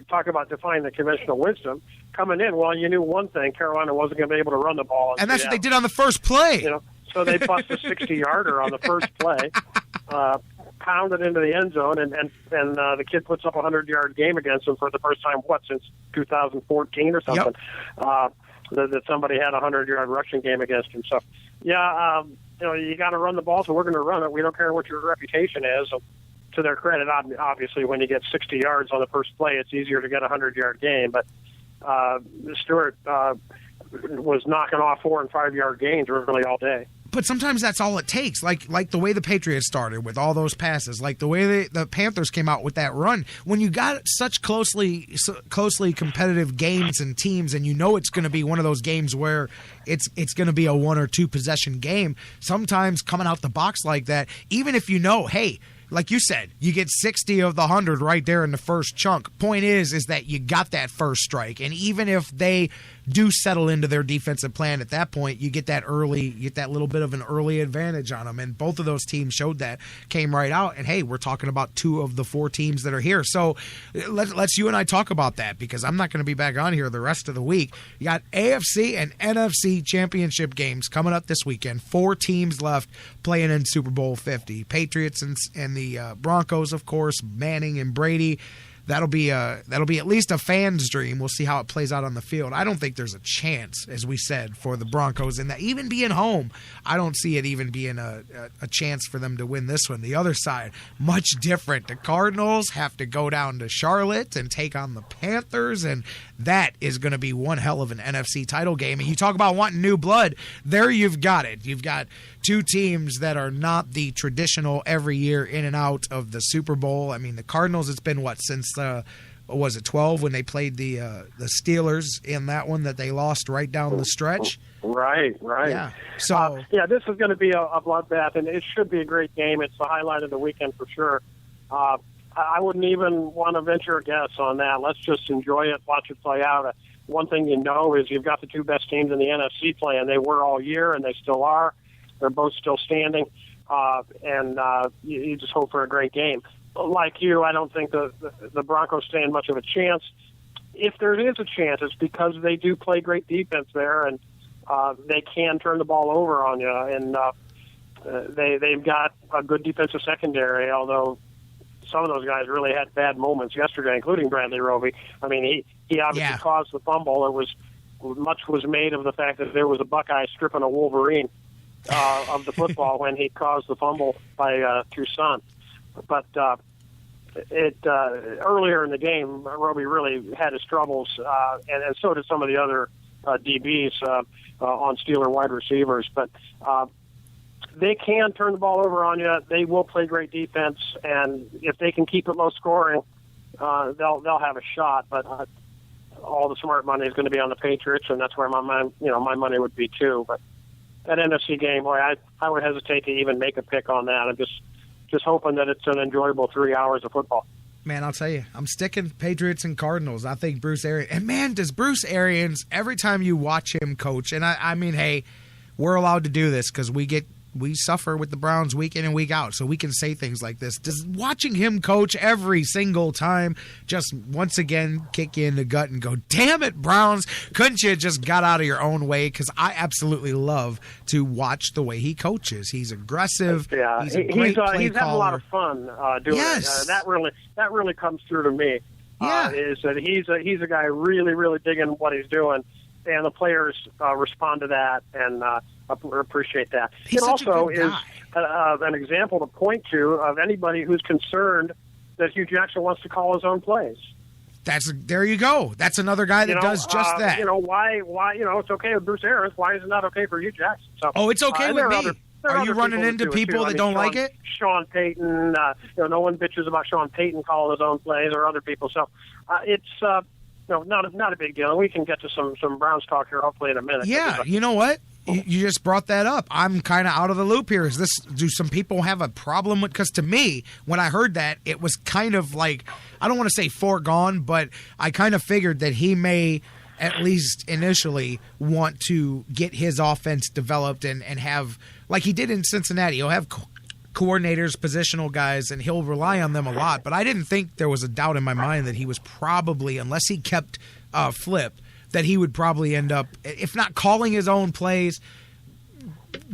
talk about defying the conventional wisdom. Coming in, you knew one thing: Carolina wasn't going to be able to run the ball,
and that's what they did on the first play.
You know, so they bust a 60-yarder on the first play, pounded into the end zone, and the kid puts up a 100-yard game against them for the first time since 2014 or something. Yep. That somebody had a 100-yard rushing game against him. So, you got to run the ball, so we're going to run it. We don't care what your reputation is. To their credit, obviously, when you get 60 yards on the first play, it's easier to get a 100-yard game. But Stewart was knocking off 4- and 5-yard gains really all day.
But sometimes that's all it takes, like the way the Patriots started with all those passes, like the way the Panthers came out with that run. When you got such closely competitive games and teams, and you know it's going to be one of those games where it's going to be a 1 or 2 possession game, sometimes coming out the box like that, even if you know, hey, like you said, you get 60 of the 100 right there in the first chunk. Point is that you got that first strike. And even if they do settle into their defensive plan at that point, you get that little bit of an early advantage on them. And both of those teams showed that, came right out. And, hey, we're talking about 2 of the 4 teams that are here. So let's you and I talk about that, because I'm not going to be back on here the rest of the week. You got AFC and NFC championship games coming up this weekend. 4 teams left playing in Super Bowl 50. Patriots and the Broncos, of course, Manning and Brady. That'll be at least a fan's dream. We'll see how it plays out on the field. I don't think there's a chance, as we said, for the Broncos in that. Even being home, I don't see it even being a chance for them to win this one. The other side, much different. The Cardinals have to go down to Charlotte and take on the Panthers, and that is going to be one hell of an NFC title game. And you talk about wanting new blood, there you've got it. You've got 2 teams that are not the traditional every year in and out of the Super Bowl. I mean, the Cardinals, it's been since was it 12 when they played the Steelers in that one that they lost right down the stretch?
Right.
Yeah. So
this is going to be a bloodbath, and it should be a great game. It's the highlight of the weekend for sure. I wouldn't even want to venture a guess on that. Let's just enjoy it, watch it play out. One thing you know is you've got the 2 best teams in the NFC playing. They were all year, and they still are. They're both still standing, and you just hope for a great game. Like you, I don't think the Broncos stand much of a chance. If there is a chance, it's because they do play great defense there, and they can turn the ball over on you. And they've got a good defensive secondary, although some of those guys really had bad moments yesterday, including Bradley Roby. I mean, he obviously caused the fumble. Much was made of the fact that there was a Buckeye stripping a Wolverine of the football when he caused the fumble by Toussaint. But earlier in the game, Roby really had his troubles, and so did some of the other DBs on Steeler wide receivers. But they can turn the ball over on you. They will play great defense, and if they can keep it low scoring, they'll have a shot. But all the smart money is going to be on the Patriots, and that's where my money would be too. But that NFC game, boy, I would hesitate to even make a pick on that. I'm just hoping that it's an enjoyable 3 hours of football.
Man, I'll tell you, I'm sticking Patriots and Cardinals. I think Bruce Arians, and man, does Bruce Arians, every time you watch him coach, and I mean, hey, we're allowed to do this because we suffer with the Browns week in and week out, so we can say things like this. Just watching him coach every single time, just once again kick you in the gut and go, damn it, Browns, couldn't you just got out of your own way? Because I absolutely love to watch the way he coaches. He's aggressive.
Yeah,
he's a great play
he's having a lot of fun doing
yes.
it. That really comes through to me.
Yeah.
Is that he's a guy really, really digging what he's doing, and the players respond to that and appreciate that.
He's
it
such
also
a good
is
guy.
an example to point to of anybody who's concerned that Hue Jackson wants to call his own plays.
There you go. That's another guy that does just that.
Why? It's okay with Bruce Arians. Why is it not okay for Hue Jackson? So,
it's okay with me. Are you running into people that don't like it?
Sean Payton. No one bitches about Sean Payton calling his own plays or other people. So it's not a big deal. We can get to some Browns talk here hopefully in a minute.
Yeah, you know what? You just brought that up. I'm kind of out of the loop here. Do some people have a problem with? Because to me, when I heard that, it was kind of like, I don't want to say foregone, but I kind of figured that he may at least initially want to get his offense developed and have, like he did in Cincinnati, he'll have coordinators, positional guys, and he'll rely on them a lot. But I didn't think there was a doubt in my mind that he was probably, unless he kept Flip, that he would probably end up, if not calling his own plays,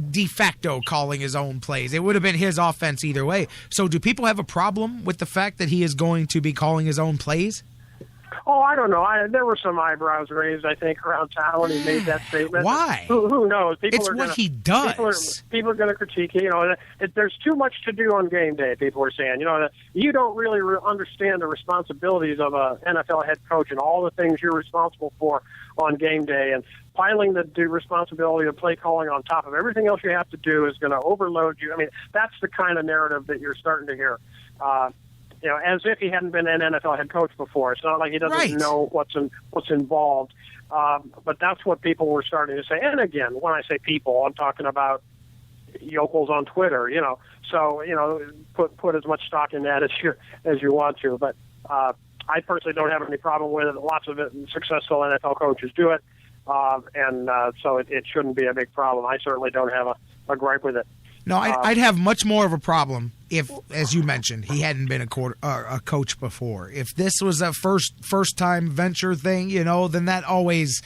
de facto calling his own plays. It would have been his offense either way. So do people have a problem with the fact that he is going to be calling his own plays?
Oh, I don't know. There were some eyebrows raised, I think, around town when he made that statement.
Why?
Who knows?
It's what he does.
People are going to critique it. There's too much to do on game day, people are saying. You don't really understand the responsibilities of an NFL head coach and all the things you're responsible for on game day. And piling the responsibility of play calling on top of everything else you have to do is going to overload you. I mean, that's the kind of narrative that you're starting to hear. As if he hadn't been an NFL head coach before. It's not like he doesn't know what's involved. But that's what people were starting to say. And again, when I say people, I'm talking about yokels on Twitter, So, put as much stock in that as you want to. But I personally don't have any problem with it. Lots of successful NFL coaches do it. So it shouldn't be a big problem. I certainly don't have a gripe with it.
No, I'd have much more of a problem if, as you mentioned, he hadn't been a coach before. If this was a first time venture thing, then that always.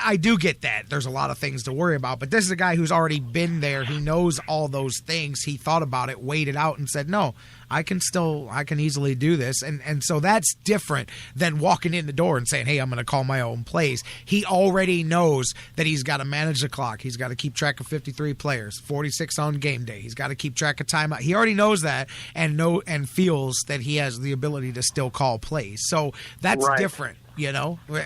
I do get that. There's a lot of things to worry about, but this is a guy who's already been there. He knows all those things. He thought about it, weighed it out, and said, "No, I can easily do this." And so that's different than walking in the door and saying, "Hey, I'm going to call my own plays." He already knows that he's got to manage the clock. He's got to keep track of 53 players, 46 on game day. He's got to keep track of timeout. He already knows that and feels that he has the ability to still call plays. So that's different,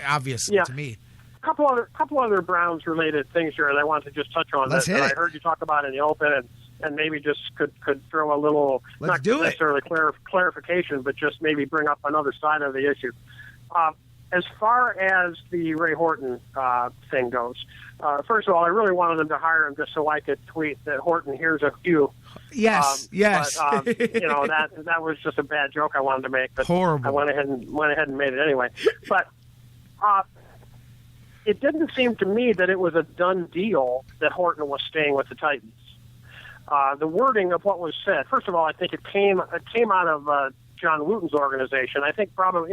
obviously to me.
Couple other Browns related things here that I wanted to just touch on that I heard you talk about in the open and maybe just could throw a little not necessarily clarification, but just maybe bring up another side of the issue. As far as the Ray Horton thing goes, first of all, I really wanted them to hire him just so I could tweet that Horton hears a few.
Yes.
But, that was just a bad joke I wanted to make. But
horrible.
I went ahead and made it anyway. But it didn't seem to me that it was a done deal that Horton was staying with the Titans. The wording of what was said, first of all, I think it came out of John Wooten's organization. I think probably,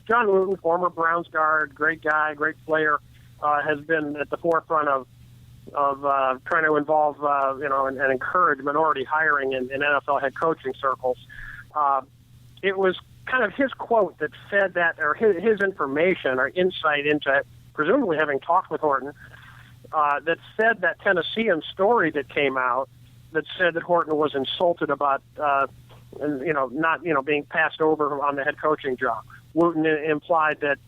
John Wooten, former Browns guard, great guy, great player, has been at the forefront of trying to involve, and encourage minority hiring in NFL head coaching circles. It was kind of his quote that said that, or his information or insight into presumably having talked with Horton, that said that Tennessean story that came out that said that Horton was insulted about, not being passed over on the head coaching job. Wooten implied that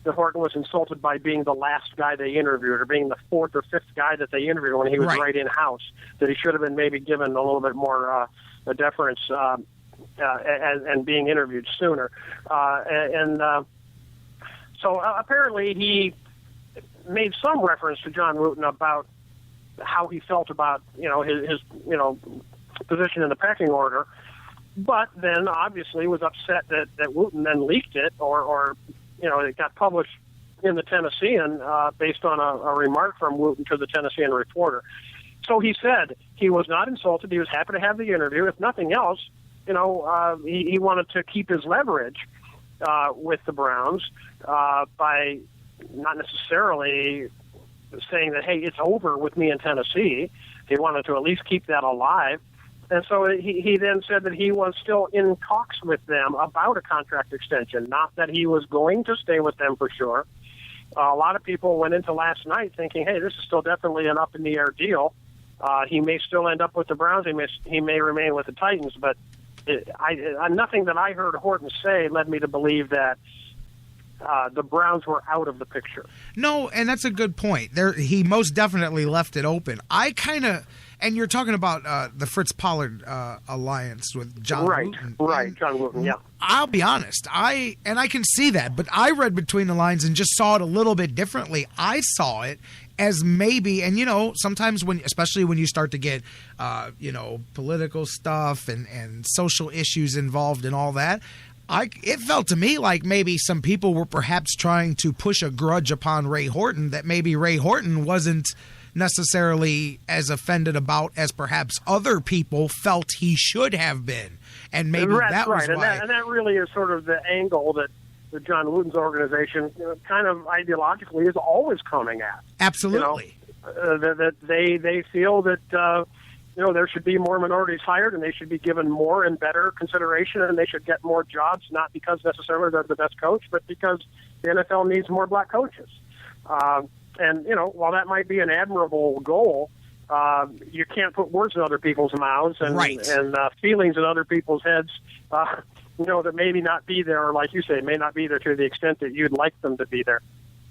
Horton was insulted by being the last guy they interviewed or being the fourth or fifth guy that they interviewed when he was right in-house, that he should have been maybe given a little bit more deference and being interviewed sooner. So apparently he made some reference to John Wooten about how he felt about his position in the pecking order, but then obviously was upset that Wooten then leaked it or it got published in the Tennessean based on a remark from Wooten to the Tennessean reporter. So he said he was not insulted. He was happy to have the interview. If nothing else, he wanted to keep his leverage with the Browns by not necessarily saying that, hey, it's over with me in Tennessee. He wanted to at least keep that alive. And so he then said that he was still in talks with them about a contract extension, not that he was going to stay with them for sure. A lot of people went into last night thinking, hey, this is still definitely an up-in-the-air deal. He may still end up with the Browns. He may remain with the Titans, but nothing that I heard Horton say led me to believe that the Browns were out of the picture.
No, and that's a good point. He most definitely left it open. And you're talking about the Fritz Pollard alliance with John Wooten.
Right, John Wooten, yeah.
I'll be honest, I can see that, but I read between the lines and just saw it a little bit differently. I saw it as maybe, and sometimes especially when you start to get, political stuff and social issues involved and all that, it felt to me like maybe some people were perhaps trying to push a grudge upon Ray Horton that maybe Ray Horton wasn't necessarily as offended about as perhaps other people felt he should have been. And maybe that was why.
And that really is sort of the angle that the John Wooten's organization kind of ideologically is always coming at.
Absolutely.
That they feel that there should be more minorities hired and they should be given more and better consideration and they should get more jobs, not because necessarily they're the best coach, but because the NFL needs more black coaches. And, while that might be an admirable goal, you can't put words in other people's mouths and feelings in other people's heads, that maybe not be there, or like you say, may not be there to the extent that you'd like them to be there.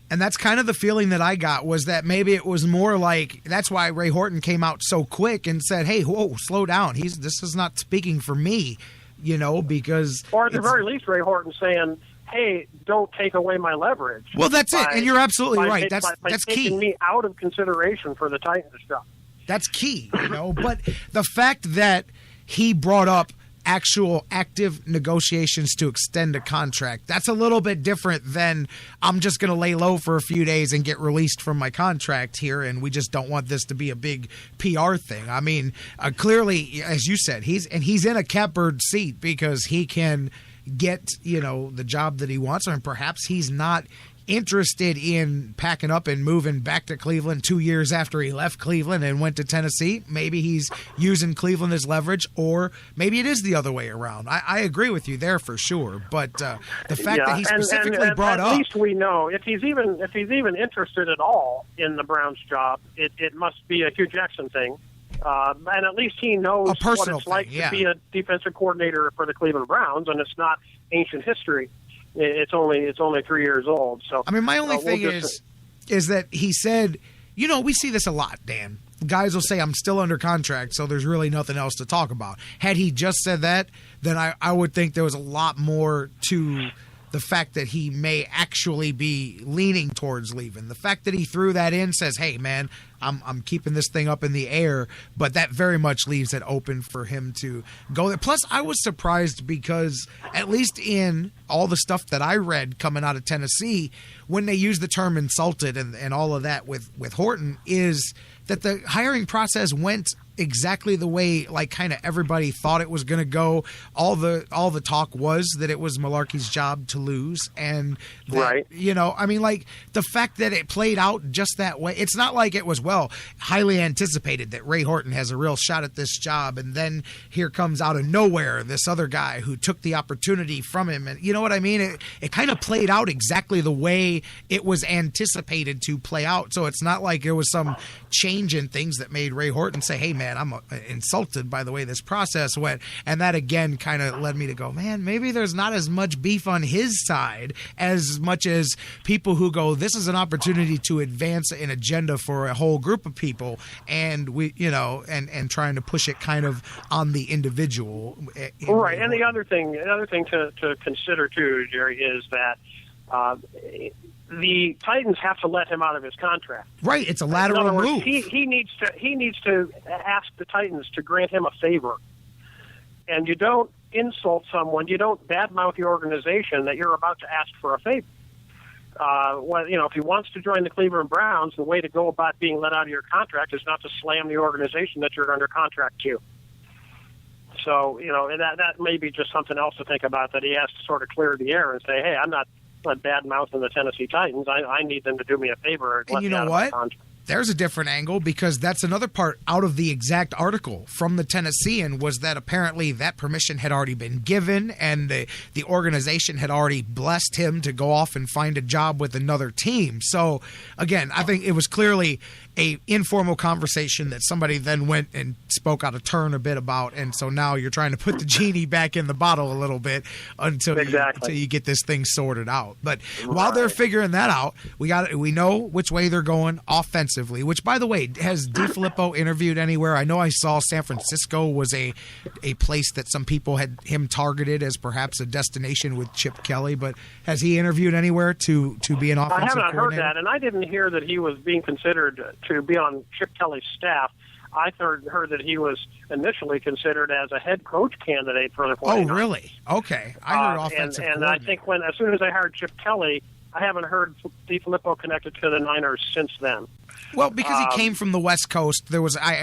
And that's kind of the feeling that I got, was that maybe it was more like, that's why Ray Horton came out so quick and said, hey, whoa, slow down. This is not speaking for me, because...
Or at the very least, Ray Horton saying, hey, don't take away my leverage.
Well, that's it, and you're absolutely right. That's
taking
key.
me out of consideration for the Titans stuff.
That's key, But the fact that he brought up actual active negotiations to extend a contract, that's a little bit different than I'm just going to lay low for a few days and get released from my contract here, and we just don't want this to be a big PR thing. I mean, clearly, as you said, he's in a catbird seat because he can get, the job that he wants, and perhaps he's not interested in packing up and moving back to Cleveland 2 years after he left Cleveland and went to Tennessee. Maybe he's using Cleveland as leverage, or maybe it is the other way around. I agree with you there for sure, but the fact that he specifically brought up,
at least we know if he's even interested at all in the Browns job, it must be a Hue Jackson thing. And at least he knows what it's like to be a defensive coordinator for the Cleveland Browns, and it's not ancient history. It's only 3 years old. So
I mean, my only thing is that he said, we see this a lot, Dan. Guys will say, I'm still under contract, so there's really nothing else to talk about. Had he just said that, then I would think there was a lot more to the fact that he may actually be leaning towards leaving. The fact that he threw that in says, hey, man, I'm keeping this thing up in the air, but that very much leaves it open for him to go there. Plus, I was surprised because, at least in all the stuff that I read coming out of Tennessee, when they use the term insulted and all of that with Horton, is that the hiring process went exactly the way kind of everybody thought it was going to go. All the talk was that it was Mularkey's job to lose, and that,
right.
The fact that it played out just that way. It's not like it was highly anticipated that Ray Horton has a real shot at this job, and then here comes out of nowhere this other guy who took the opportunity from him, and you know what I mean? It kind of played out exactly the way it was anticipated to play out. So it's not like it was some change in things that made Ray Horton say, hey man, I'm insulted by the way this process went. And that again kind of led me to go, man, maybe there's not as much beef on his side as much as people who go, this is an opportunity to advance an agenda for a whole group of people, and we, and trying to push it kind of on the individual.
Right. And the other thing to consider too, Jerry, is that the Titans have to let him out of his contract.
Right, it's a lateral move.
He needs to ask the Titans to grant him a favor. And you don't insult someone, you don't badmouth the organization that you're about to ask for a favor. If he wants to join the Cleveland Browns, the way to go about being let out of your contract is not to slam the organization that you're under contract to. So, that may be just something else to think about, that he has to sort of clear the air and say, hey, I'm not bad-mouthing the Tennessee Titans. I need them to do me a favor.
And you know what? There's a different angle, because that's another part out of the exact article from the Tennessean, was that apparently that permission had already been given, and the organization had already blessed him to go off and find a job with another team. So, again, I think it was clearly a informal conversation that somebody then went and spoke out of turn a bit about, and so now you're trying to put the genie back in the bottle a little bit until you get this thing sorted out. But while they're figuring that out, we know which way they're going offensively, which, by the way, has DiFilippo interviewed anywhere? I know I saw San Francisco was a place that some people had him targeted as perhaps a destination with Chip Kelly, but has he interviewed anywhere to be an offensive coordinator?
I have not heard that, and I didn't hear that he was being considered to be on Chip Kelly's staff. I heard that he was initially considered as a head coach candidate for the 49ers.
Oh, really? Okay. I heard offensive
and I think as soon as I hired Chip Kelly, I haven't heard DiFilippo connected to the Niners since then.
Well, because he came from the West Coast, there was I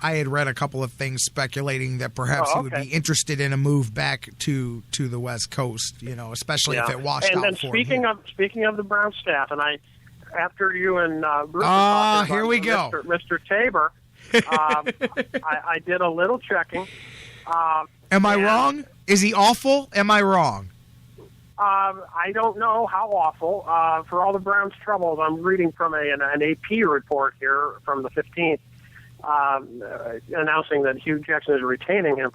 had read a couple of things speculating that perhaps he would be interested in a move back to the West Coast, especially if it washed out for him.
And speaking of the Brown staff, and after you and Bruce
here we go,
Mr. Tabor, I did a little checking.
Am I wrong? Is he awful? Am I wrong?
I don't know how awful. For all the Browns' troubles, I'm reading from an AP report here from the 15th, announcing that Hue Jackson is retaining him.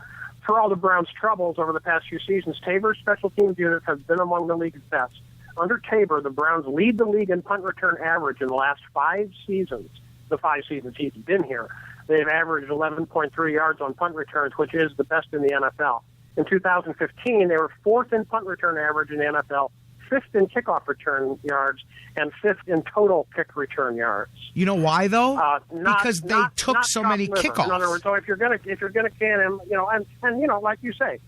For all the Browns' troubles over the past few seasons, Tabor's special teams unit has been among the league's best. Under Tabor, the Browns lead the league in punt return average in the last 5 seasons, the 5 seasons he's been here. They've averaged 11.3 yards on punt returns, which is the best in the NFL. In 2015, they were 4th in punt return average in the NFL, fifth in kickoff return yards and fifth in total kick return yards.
You know why though? Because they took so many kickoffs.
In other words, so if you're gonna can him, and like you say,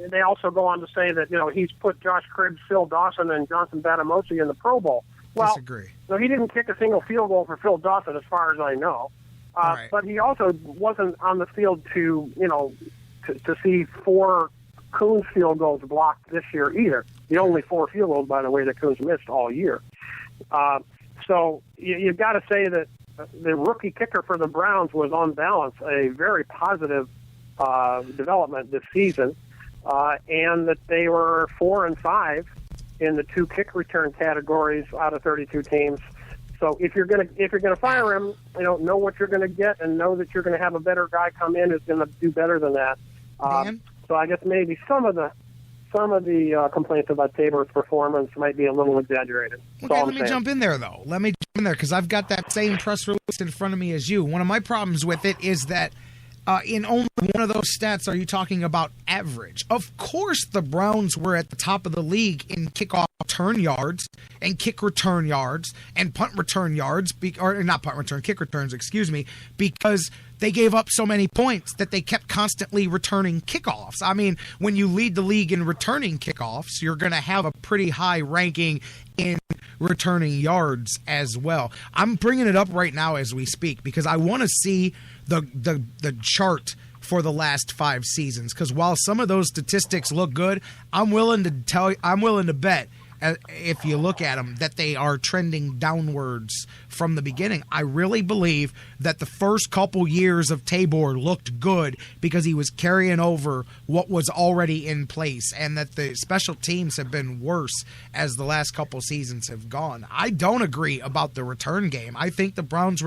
they also go on to say that he's put Josh Cribbs, Phil Dawson, and Johnson Batamosi in the Pro Bowl. Well,
disagree.
So he didn't kick a single field goal for Phil Dawson, as far as I know.
Right.
But he also wasn't on the field to see 4 Coons field goals blocked this year either. The only 4 field goals, by the way, that Coons missed all year. So you've got to say that the rookie kicker for the Browns was, on balance, a very positive development this season, and that they were 4-5 in the 2 kick return categories out of 32 teams. So if you're gonna fire him, know what you're gonna get, and know that you're gonna have a better guy come in who's gonna do better than that. So I guess maybe some of the complaints about Tabor's performance might be a little exaggerated.
Okay, let me jump in there though. Because I've got that same press release in front of me as you. One of my problems with it is that in only one of those stats are you talking about average. Of course, the Browns were at the top of the league in kickoff return yards and kick return yards and punt return yards, kick returns, because they gave up so many points that they kept constantly returning kickoffs. I mean, when you lead the league in returning kickoffs, you're going to have a pretty high ranking in returning yards as well. I'm bringing it up right now as we speak because I want to see the chart for the last 5 seasons, because while some of those statistics look good, I'm willing to bet, if you look at them, that they are trending downwards from the beginning. I really believe that the first couple years of Tabor looked good because he was carrying over what was already in place, and that the special teams have been worse as the last couple seasons have gone. I don't agree about the return game. I think the Browns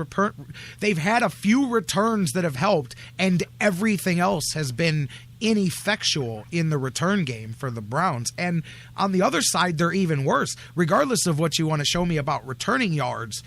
they've had a few returns that have helped, and everything else has been ineffectual in the return game for the Browns. And on the other side, they're even worse. Regardless of what you want to show me about returning yards,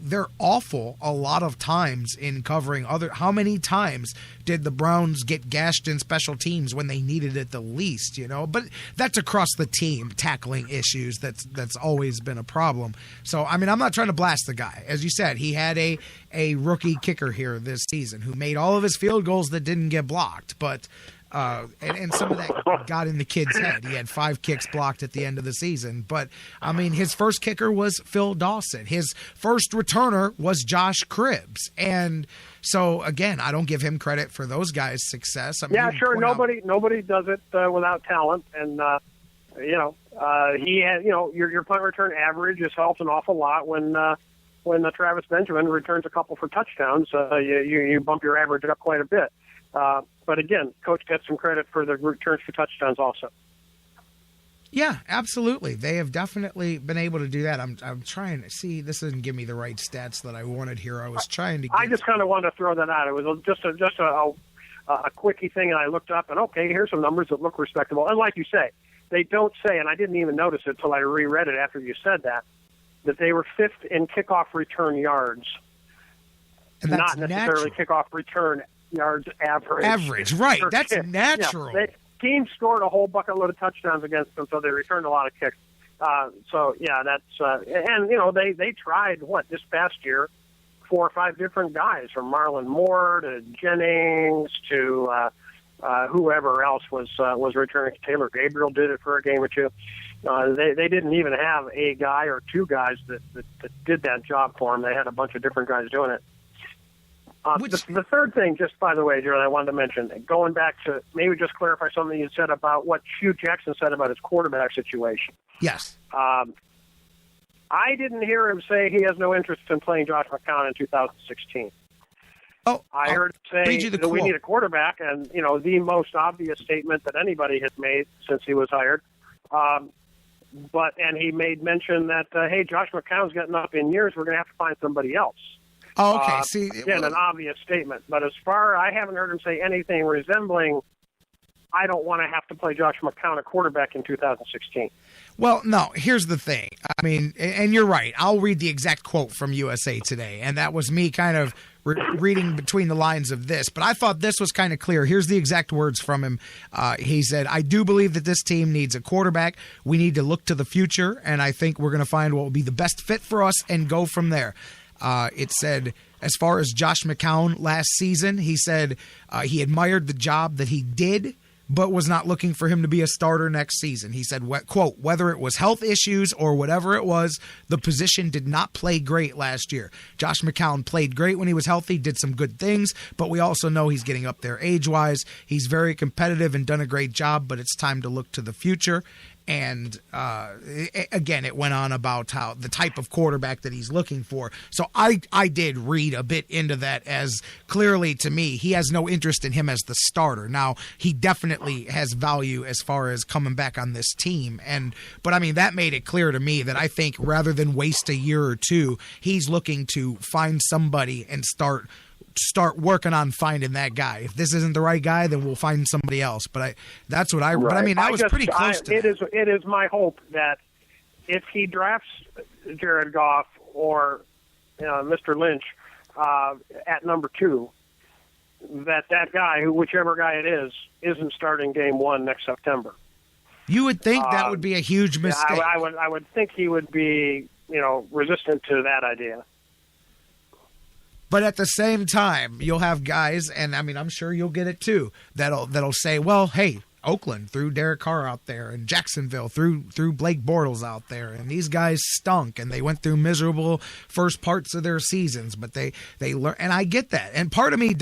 they're awful a lot of times in covering other. How many times did the Browns get gashed in special teams when they needed it the least? But that's across the team, tackling issues. That's always been a problem. So I mean, I'm not trying to blast the guy. As you said, he had a rookie kicker here this season who made all of his field goals that didn't get blocked, but. And some of that got in the kid's head. He had 5 kicks blocked at the end of the season. But, I mean, his first kicker was Phil Dawson. His first returner was Josh Cribbs. And so, again, I don't give him credit for those guys' success. I mean,
yeah, sure. Nobody does it without talent. And, he had, your punt return average has helped an awful lot when Travis Benjamin returns a couple for touchdowns. You bump your average up quite a bit. But again, coach gets some credit for the returns for touchdowns also.
Yeah, absolutely. They have definitely been able to do that. I'm trying to see. This doesn't give me the right stats that I wanted here. I was trying to.
I just kind of wanted to throw that out. It was just a quickie thing, and I looked up, and okay, here's some numbers that look respectable. And like you say, they don't say, and I didn't even notice it until I reread it after you said that they were 5th in kickoff return yards,
and
not necessarily kickoff return yards average,
right? That's natural.
Yeah, teams scored a whole bucket load of touchdowns against them, so they returned a lot of kicks. That's and they tried this past year 4 or 5 different guys, from Marlon Moore to Jennings to whoever else was returning. Taylor Gabriel did it for a game or 2. They didn't even have a guy or 2 guys that did that job for them. They had a bunch of different guys doing it. The third thing, just by the way, Jared, I wanted to mention, going back to maybe just clarify something you said about what Hue Jackson said about his quarterback situation.
Yes.
I didn't hear him say he has no interest in playing Josh McCown in 2016. I heard him say that we need a quarterback, and the most obvious statement that anybody has made since he was hired. And he made mention that hey, Josh McCown's getting up in years. We're going to have to find somebody else.
Oh, okay. See,
again, an obvious statement. But I haven't heard him say anything resembling I don't want to have to play Josh McCown at quarterback in 2016.
Well, no, here's the thing. I mean, and you're right. I'll read the exact quote from USA Today, and that was me kind of reading between the lines of this. But I thought this was kind of clear. Here's the exact words from him. He said, "I do believe that this team needs a quarterback. We need to look to the future, and I think we're going to find what will be the best fit for us and go from there." It said, as far as Josh McCown last season, he said he admired the job that he did, but was not looking for him to be a starter next season. He said, quote, "Whether it was health issues or whatever it was, the position did not play great last year. Josh McCown played great when he was healthy, did some good things, but we also know he's getting up there age-wise. He's very competitive and done a great job, but it's time to look to the future." And again, it went on about how the type of quarterback that he's looking for. So I did read a bit into that, as clearly to me, he has no interest in him as the starter. Now, he definitely has value as far as coming back on this team. But I mean, that made it clear to me that I think rather than waste a year or two, he's looking to find somebody and start working on finding that guy. If this isn't the right guy, then we'll find somebody else. But that's what I. Right. But I mean, that was pretty close to.
It is my hope that if he drafts Jared Goff or Mr. Lynch at number 2, that guy, whichever guy it is, isn't starting game 1 next September.
You would think that would be a huge mistake.
I would think he would be resistant to that idea.
But at the same time, you'll have guys, and I mean, I'm sure you'll get it too, that'll say, well, hey, Oakland threw Derek Carr out there, and Jacksonville threw Blake Bortles out there, and these guys stunk, and they went through miserable first parts of their seasons, but they learn, and I get that, and part of me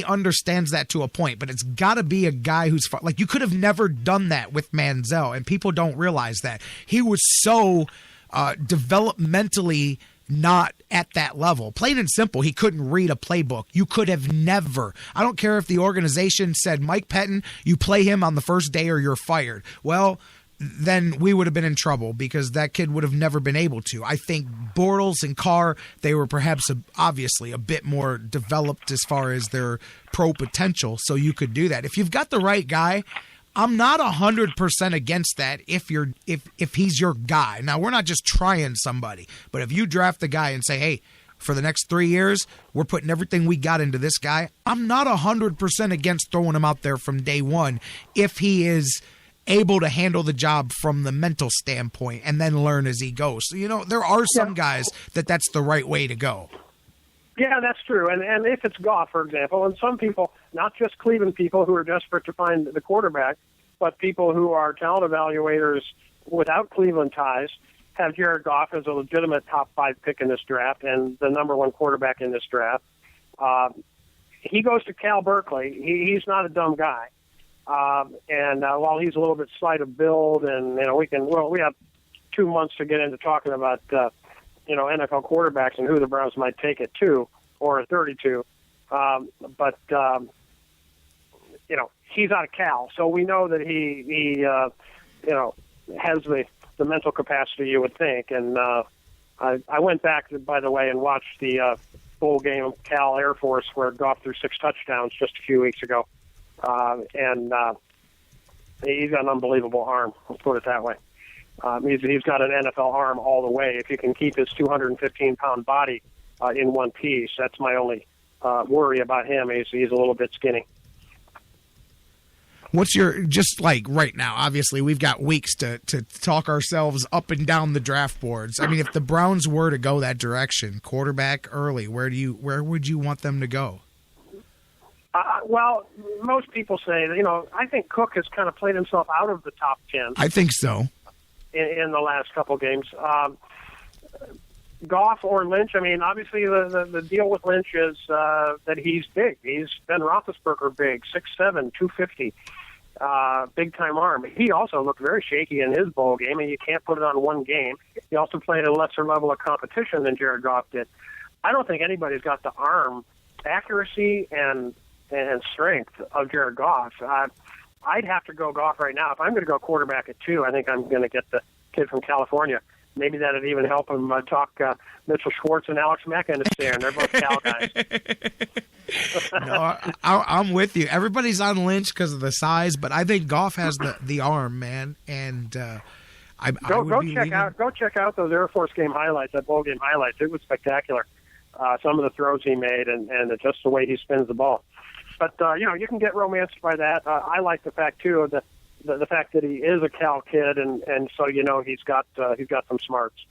understands that to a point, but it's got to be a guy who's like, you could have never done that with Manziel, and people don't realize that he was so developmentally not at that level. Plain and simple, he couldn't read a playbook. You could have never. I don't care if the organization said, Mike Pettin, you play him on the first day or you're fired. Well, then we would have been in trouble because that kid would have never been able to. I think Bortles and Carr, they were perhaps obviously a bit more developed as far as their pro potential, so you could do that. If you've got the right guy, I'm not 100% against that if he's your guy. Now, we're not just trying somebody, but if you draft the guy and say, hey, for the next 3 years, we're putting everything we got into this guy, I'm not 100% against throwing him out there from day one if he is able to handle the job from the mental standpoint and then learn as he goes. So, there are some guys that's the right way to go.
Yeah, that's true. And if it's Goff, for example, and some people, not just Cleveland people who are desperate to find the quarterback, but people who are talent evaluators without Cleveland ties, have Jared Goff as a legitimate top 5 pick in this draft and the number 1 quarterback in this draft. He goes to Cal Berkeley. He's not a dumb guy. And while he's a little bit slight of build, and we have 2 months to get into talking about NFL quarterbacks and who the Browns might take at 2 or at 32. But he's out of Cal, so we know that he has the mental capacity you would think. And I went back, by the way, and watched the full game of Cal Air Force where Goff threw 6 touchdowns just a few weeks ago. And he's got an unbelievable arm, let's put it that way. He's got an NFL arm all the way. If you can keep his 215-pound body in one piece, that's my only worry about him. He's a little bit skinny.
What's just like right now, obviously we've got weeks to talk ourselves up and down the draft boards. I mean, if the Browns were to go that direction, quarterback early, where would you want them to go?
Well, most people say, I think Cook has kind of played himself out of the top 10.
I think so.
In the last couple games. Goff or Lynch, I mean, obviously the deal with Lynch is that he's big. He's Ben Roethlisberger big, 6'7", 250, big-time arm. He also looked very shaky in his bowl game, and you can't put it on one game. He also played at a lesser level of competition than Jared Goff did. I don't think anybody's got the arm accuracy and strength of Jared Goff. I'd have to go Goff right now. If I'm going to go quarterback at 2, I think I'm going to get the kid from California. Maybe that would even help him talk Mitchell Schwartz and Alex Mack into there, and they're both Cal guys.
No, I'm with you. Everybody's on Lynch because of the size, but I think Goff has the arm, man. And
go check out those Air Force game highlights, that bowl game highlights. It was spectacular. Some of the throws he made and just the way he spins the ball. But you can get romanced by that. I like the fact too of the fact that he is a Cal kid, and so he's got some smarts.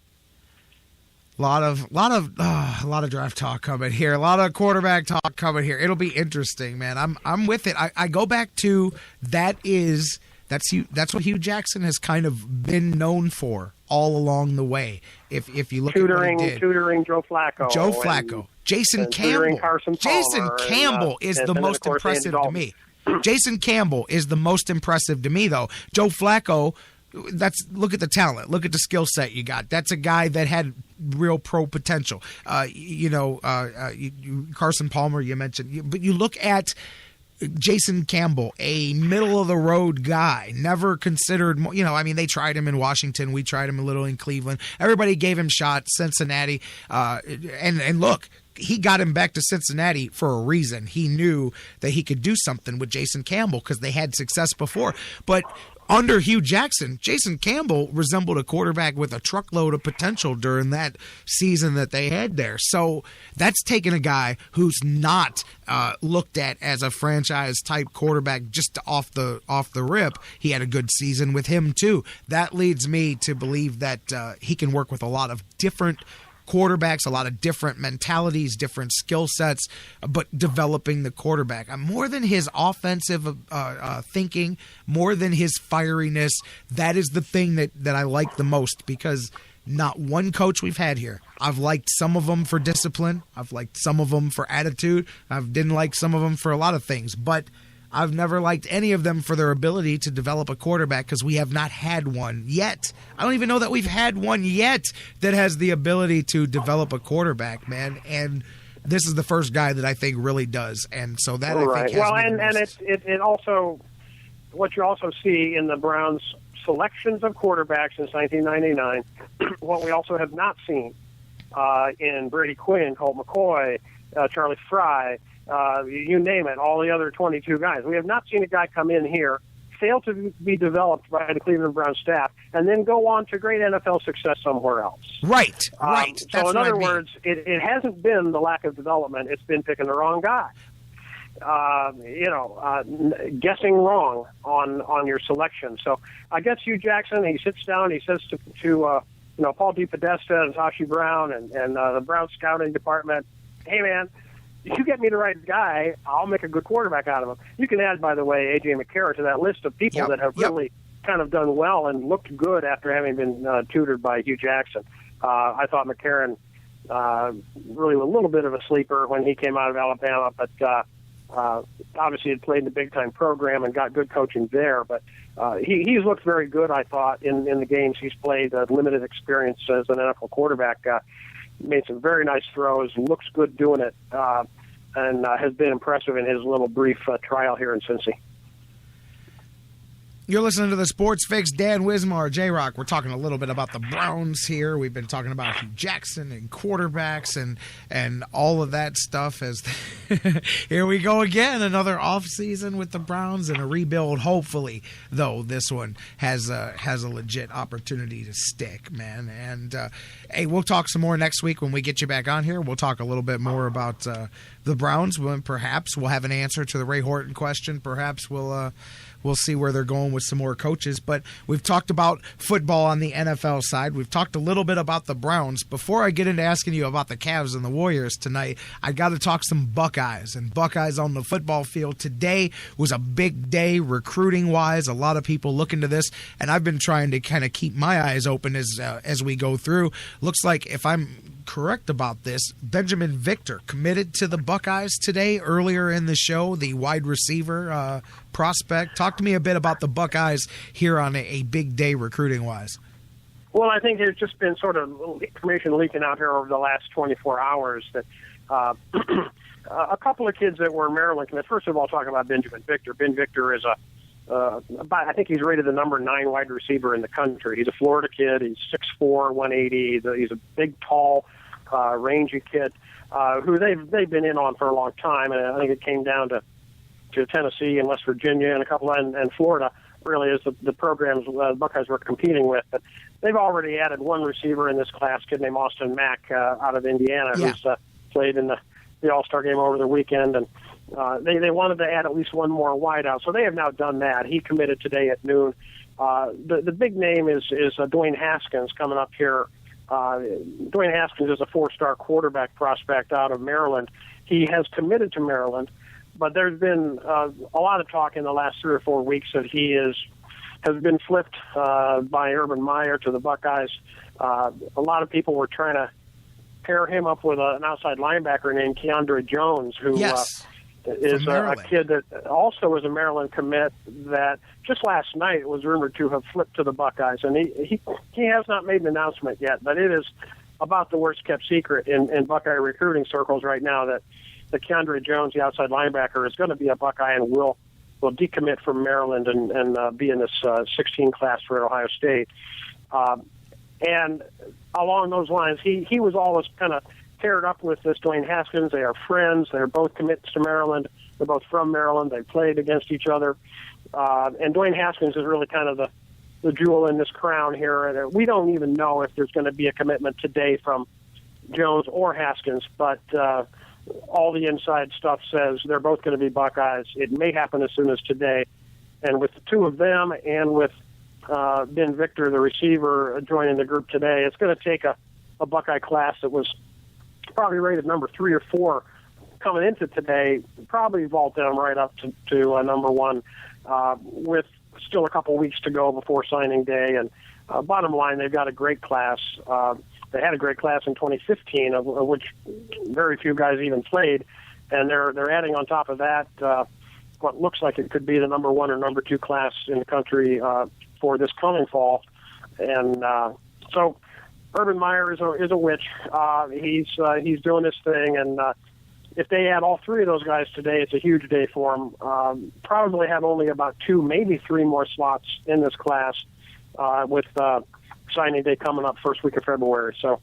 A lot of draft talk coming here. A lot of quarterback talk coming here. It'll be interesting, man. I'm with it. I go back to that's what Hue Jackson has kind of been known for all along the way. If you look at what he did.
Tutoring Joe Flacco.
Jason Campbell. Jason Campbell is the most impressive to me. Jason Campbell is the most impressive to me, though. Joe Flacco, look at the talent. Look at the skill set you got. That's a guy that had real pro potential. Carson Palmer, you mentioned. But you look at Jason Campbell, a middle-of-the-road guy, never considered, they tried him in Washington. We tried him a little in Cleveland. Everybody gave him shots, Cincinnati. And look, he got him back to Cincinnati for a reason. He knew that he could do something with Jason Campbell because they had success before. But under Hue Jackson, Jason Campbell resembled a quarterback with a truckload of potential during that season that they had there. So that's taken a guy who's not looked at as a franchise-type quarterback just off the rip. He had a good season with him, too. That leads me to believe that he can work with a lot of different quarterbacks, a lot of different mentalities, different skill sets, but developing the quarterback. More than his offensive thinking, more than his fieriness, that is the thing that I like the most, because not one coach we've had here. I've liked some of them for discipline. I've liked some of them for attitude. I didn't like some of them for a lot of things, but I've never liked any of them for their ability to develop a quarterback, because we have not had one yet. I don't even know that we've had one yet that has the ability to develop a quarterback, man. And this is the first guy that I think really does. And so that I think has
it also, what you also see in the Browns' selections of quarterbacks since 1999, what we also have not seen in Brady Quinn, Colt McCoy, Charlie Fry, you name it, all the other 22 guys. We have not seen a guy come in here, fail to be developed by the Cleveland Browns staff, and then go on to great NFL success somewhere else.
Right.
So in other words, it hasn't been the lack of development. It's been picking the wrong guy. Guessing wrong on your selection. So I guess Hue Jackson, he sits down, he says to Paul DePodesta and Sashi Brown and the Brown scouting department, hey, man, if you get me the right guy, I'll make a good quarterback out of him. You can add, by the way, A.J. McCarron to that list of people that have really kind of done well and looked good after having been tutored by Hue Jackson. I thought McCarron really was a little bit of a sleeper when he came out of Alabama, but obviously had played in the big-time program and got good coaching there. But he's looked very good, I thought, in the games he's played, limited experience as an NFL quarterback. Made some very nice throws, looks good doing it, and has been impressive in his little brief trial here in Cincy.
You're listening to the Sports Fix. Dan Wismar, J-Rocc. We're talking a little bit about the Browns here. We've been talking about Hue Jackson and quarterbacks and all of that stuff. As here we go again, another offseason with the Browns and a rebuild. Hopefully, though, this one has a legit opportunity to stick, man. And hey, we'll talk some more next week when we get you back on here. We'll talk a little bit more about the Browns. When perhaps we'll have an answer to the Ray Horton question. Perhaps we'll see where they're going with some more coaches. But we've talked about football on the NFL side. We've talked a little bit about the Browns. Before I get into asking you about the Cavs and the Warriors tonight, I got to talk some Buckeyes. And Buckeyes on the football field today was a big day recruiting-wise. A lot of people look into this, and I've been trying to kind of keep my eyes open as we go through. Looks like, if I'm correct about this, Benjamin Victor committed to the Buckeyes today earlier in the show, the wide receiver prospect. Talk to me a bit about the Buckeyes here on a big day recruiting-wise.
Well, I think there's just been sort of information leaking out here over the last 24 hours that a couple of kids that were in Maryland commit. First of all, talk about Benjamin Victor. Ben Victor is I think he's rated the number 9 wide receiver in the country. He's a Florida kid. He's 6'4", 180. He's a big, tall rangy kid, who they've been in on for a long time, and I think it came down to Tennessee and West Virginia and a couple and Florida really is the programs the Buckeyes were competing with. But they've already added one receiver in this class, a kid named Austin Mack out of Indiana, who's played in the All-Star game over the weekend, and they wanted to add at least one more wideout, so they have now done that. He committed today at noon. The big name is Dwayne Haskins coming up here. Dwayne Haskins is a 4-star quarterback prospect out of Maryland. He has committed to Maryland, but there's been a lot of talk in the last 3 or 4 weeks that he has been flipped by Urban Meyer to the Buckeyes. A lot of people were trying to pair him up with an outside linebacker named Keandre Jones, who is a kid that also was a Maryland commit that just last night was rumored to have flipped to the Buckeyes. And he has not made an announcement yet, but it is about the worst-kept secret in Buckeye recruiting circles right now that Keandre Jones, the outside linebacker, is going to be a Buckeye and will decommit from Maryland and be in this 16 class for Ohio State. And along those lines, he was always kind of paired up with this Dwayne Haskins. They are friends. They're both commits to Maryland. They're both from Maryland. They played against each other. And Dwayne Haskins is really kind of the jewel in this crown here. And we don't even know if there's going to be a commitment today from Jones or Haskins, but all the inside stuff says they're both going to be Buckeyes. It may happen as soon as today. And with the two of them and with Ben Victor, the receiver, joining the group today, it's going to take a Buckeye class that was probably rated number 3 or 4 coming into today, probably vault them right up to number 1 with still a couple weeks to go before signing day. And bottom line, they've got a great class. They had a great class in 2015, of which very few guys even played, and they're adding on top of that what looks like it could be the number 1 or number 2 class in the country for this coming fall. And so Urban Meyer is a witch. He's doing this thing, and if they add all 3 of those guys today, it's a huge day for them. Probably have only about 2, maybe 3 more slots in this class with signing day coming up first week of February. So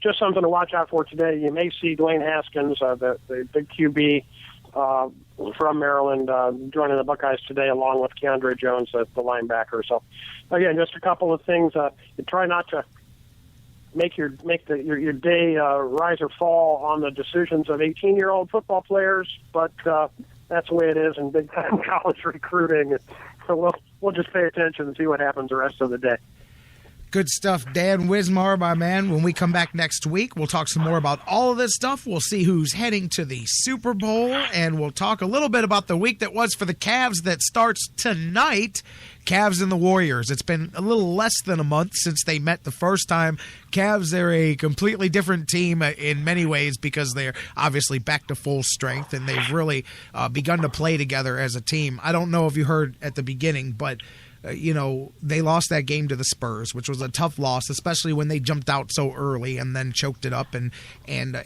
just something to watch out for today. You may see Dwayne Haskins, the big QB from Maryland, joining the Buckeyes today, along with Keandre Jones, the linebacker. So again, just a couple of things. You try not to make your day rise or fall on the decisions of 18-year-old football players, but that's the way it is in big-time college recruiting. So we'll just pay attention and see what happens the rest of the day.
Good stuff, Dan Wismar, my man. When we come back next week, we'll talk some more about all of this stuff. We'll see who's heading to the Super Bowl, and we'll talk a little bit about the week that was for the Cavs that starts tonight. Cavs and the Warriors. It's been a little less than a month since they met the first time. Cavs, they're a completely different team in many ways because they're obviously back to full strength, and they've really begun to play together as a team. I don't know if you heard at the beginning, but they lost that game to the Spurs, which was a tough loss, especially when they jumped out so early and then choked it up. And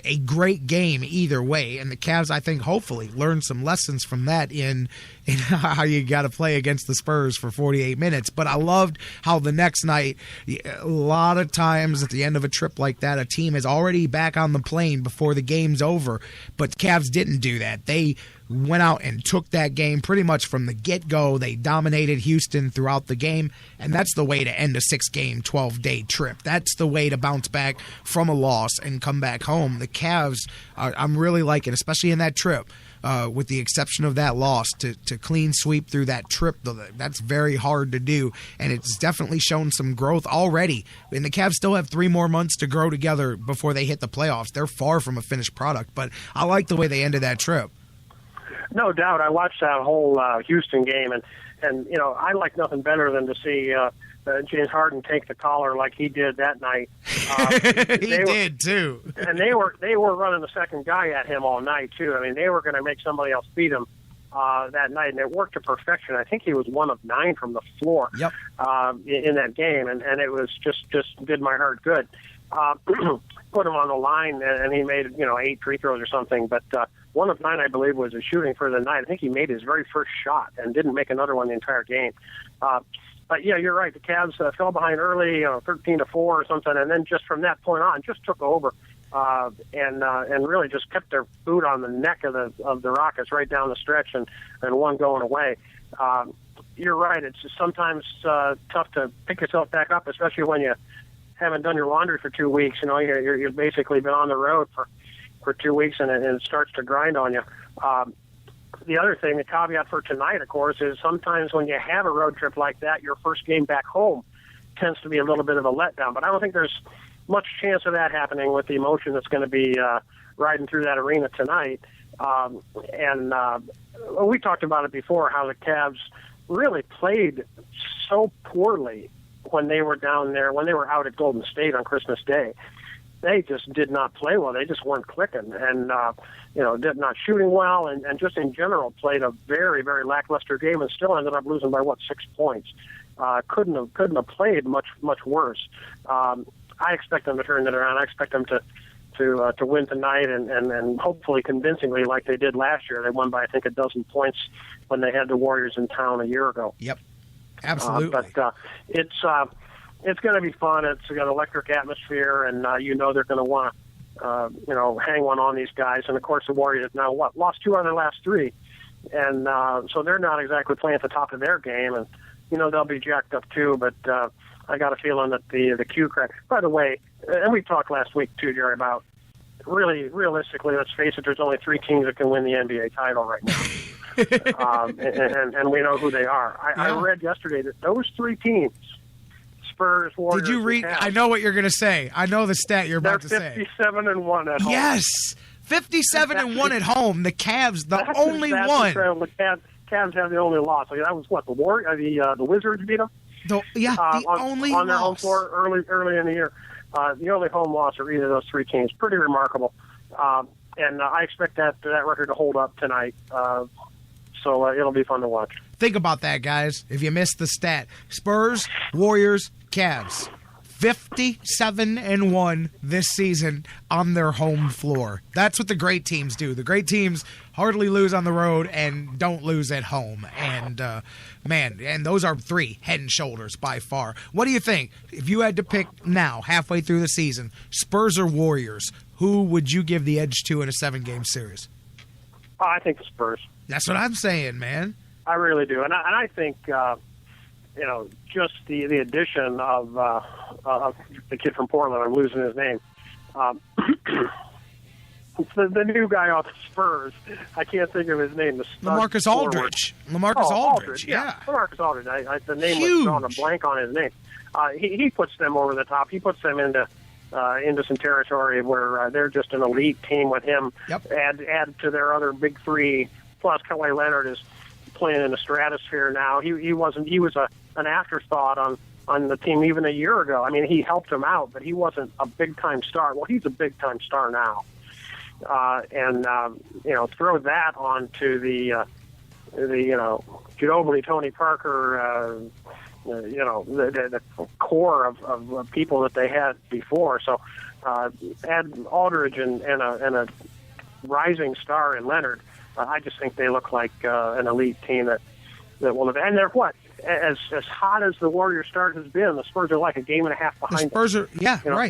a great game either way. And the Cavs, I think, hopefully learned some lessons from that in how you got to play against the Spurs for 48 minutes. But I loved how the next night, a lot of times at the end of a trip like that, a team is already back on the plane before the game's over. But Cavs didn't do that. They went out and took that game pretty much from the get-go. They dominated Houston throughout the game, and that's the way to end a 6-game, 12-day trip. That's the way to bounce back from a loss and come back home. The Cavs, I'm really liking, especially in that trip, with the exception of that loss, to clean sweep through that trip. That's very hard to do, and it's definitely shown some growth already. And the Cavs still have 3 more months to grow together before they hit the playoffs. They're far from a finished product, but I like the way they ended that trip.
No doubt. I watched that whole Houston game, and I like nothing better than to see James Harden take the collar like he did that night.
He did too.
And they were running the second guy at him all night too. I mean, they were going to make somebody else beat him that night, and it worked to perfection. I think he was 1 of 9 from the floor in that game, and it was just did my heart good. Put him on the line, and he made 8 free throws or something, but 1 of 9, I believe, was his shooting for the night. I think he made his very first shot and didn't make another one the entire game. But yeah, you're right. The Cavs fell behind early, 13-4 or something, and then just from that point on, just took over and really just kept their boot on the neck of the Rockets right down the stretch and one going away. You're right. It's just sometimes tough to pick yourself back up, especially when you haven't done your laundry for 2 weeks. You know, you've basically been on the road for 2 weeks, and it starts to grind on you. The other thing, the caveat for tonight, of course, is sometimes when you have a road trip like that, your first game back home tends to be a little bit of a letdown. But I don't think there's much chance of that happening with the emotion that's going to be riding through that arena tonight. We talked about it before, how the Cavs really played so poorly when they were down there, when they were out at Golden State on Christmas Day. They just did not play well. They just weren't clicking, and did not shooting well, and just in general played a very, very lackluster game, and still ended up losing by 6 points. Couldn't have played much worse. I expect them to turn it around. I expect them to win tonight, and hopefully convincingly, like they did last year. They won by, I think, 12 points when they had the Warriors in town a year ago.
Yep, absolutely.
But it's going to be fun. It's got an electric atmosphere, and they're going to want to hang one on these guys. And of course, the Warriors have now lost 2 out of their last 3, and so they're not exactly playing at the top of their game, and they'll be jacked up too. But I got a feeling that the Q crack. By the way, and we talked last week too, Jerry, about really realistically, let's face it, there's only 3 teams that can win the NBA title right now. and we know who they are. I read yesterday that those 3 teams, Spurs, Warriors.
Did you read?
Cavs,
I know what you're going to say. I know the stat you're about to say.
They're 57-1 at home.
Yes, 57-1 at home. The Cavs, the only one.
The Cavs have the only loss. So that was what the Wizards beat them.
The only
on their
loss.
home floor early in the year. The only home loss are either of those 3 teams. Pretty remarkable. And I expect that record to hold up tonight. So it'll be fun to watch.
Think about that, guys. If you missed the stat, Spurs, Warriors, Cavs, 57-1 this season on their home floor. That's what the great teams do. The great teams hardly lose on the road and don't lose at home. And and those are 3 head and shoulders by far. What do you think? If you had to pick now, halfway through the season, Spurs or Warriors, who would you give the edge to in a 7-game series?
I think the Spurs.
That's what I'm saying, man.
I really do, and I think just the addition of the kid from Portland. I'm losing his name. The new guy off the Spurs. I can't think of his name. The
LaMarcus Aldridge. Aldridge. Yeah.
LaMarcus Aldridge. The name
Huge.
was drawing a blank on his name. He puts them over the top. He puts them into some territory where they're just an elite team with him.
Yep.
Add to their other big 3. Plus, Kawhi Leonard is playing in the stratosphere now. He was an afterthought on the team even a year ago. I mean, he helped him out, but he wasn't a big time star. Well, he's a big time star now. Throw that onto the Ginobili, Tony Parker, the core of people that they had before. So add Aldridge and a rising star in Leonard. I just think they look like an elite team that will have. And they're what? As hot as the Warriors start has been, the Spurs are like a game and a half behind.
The Spurs are,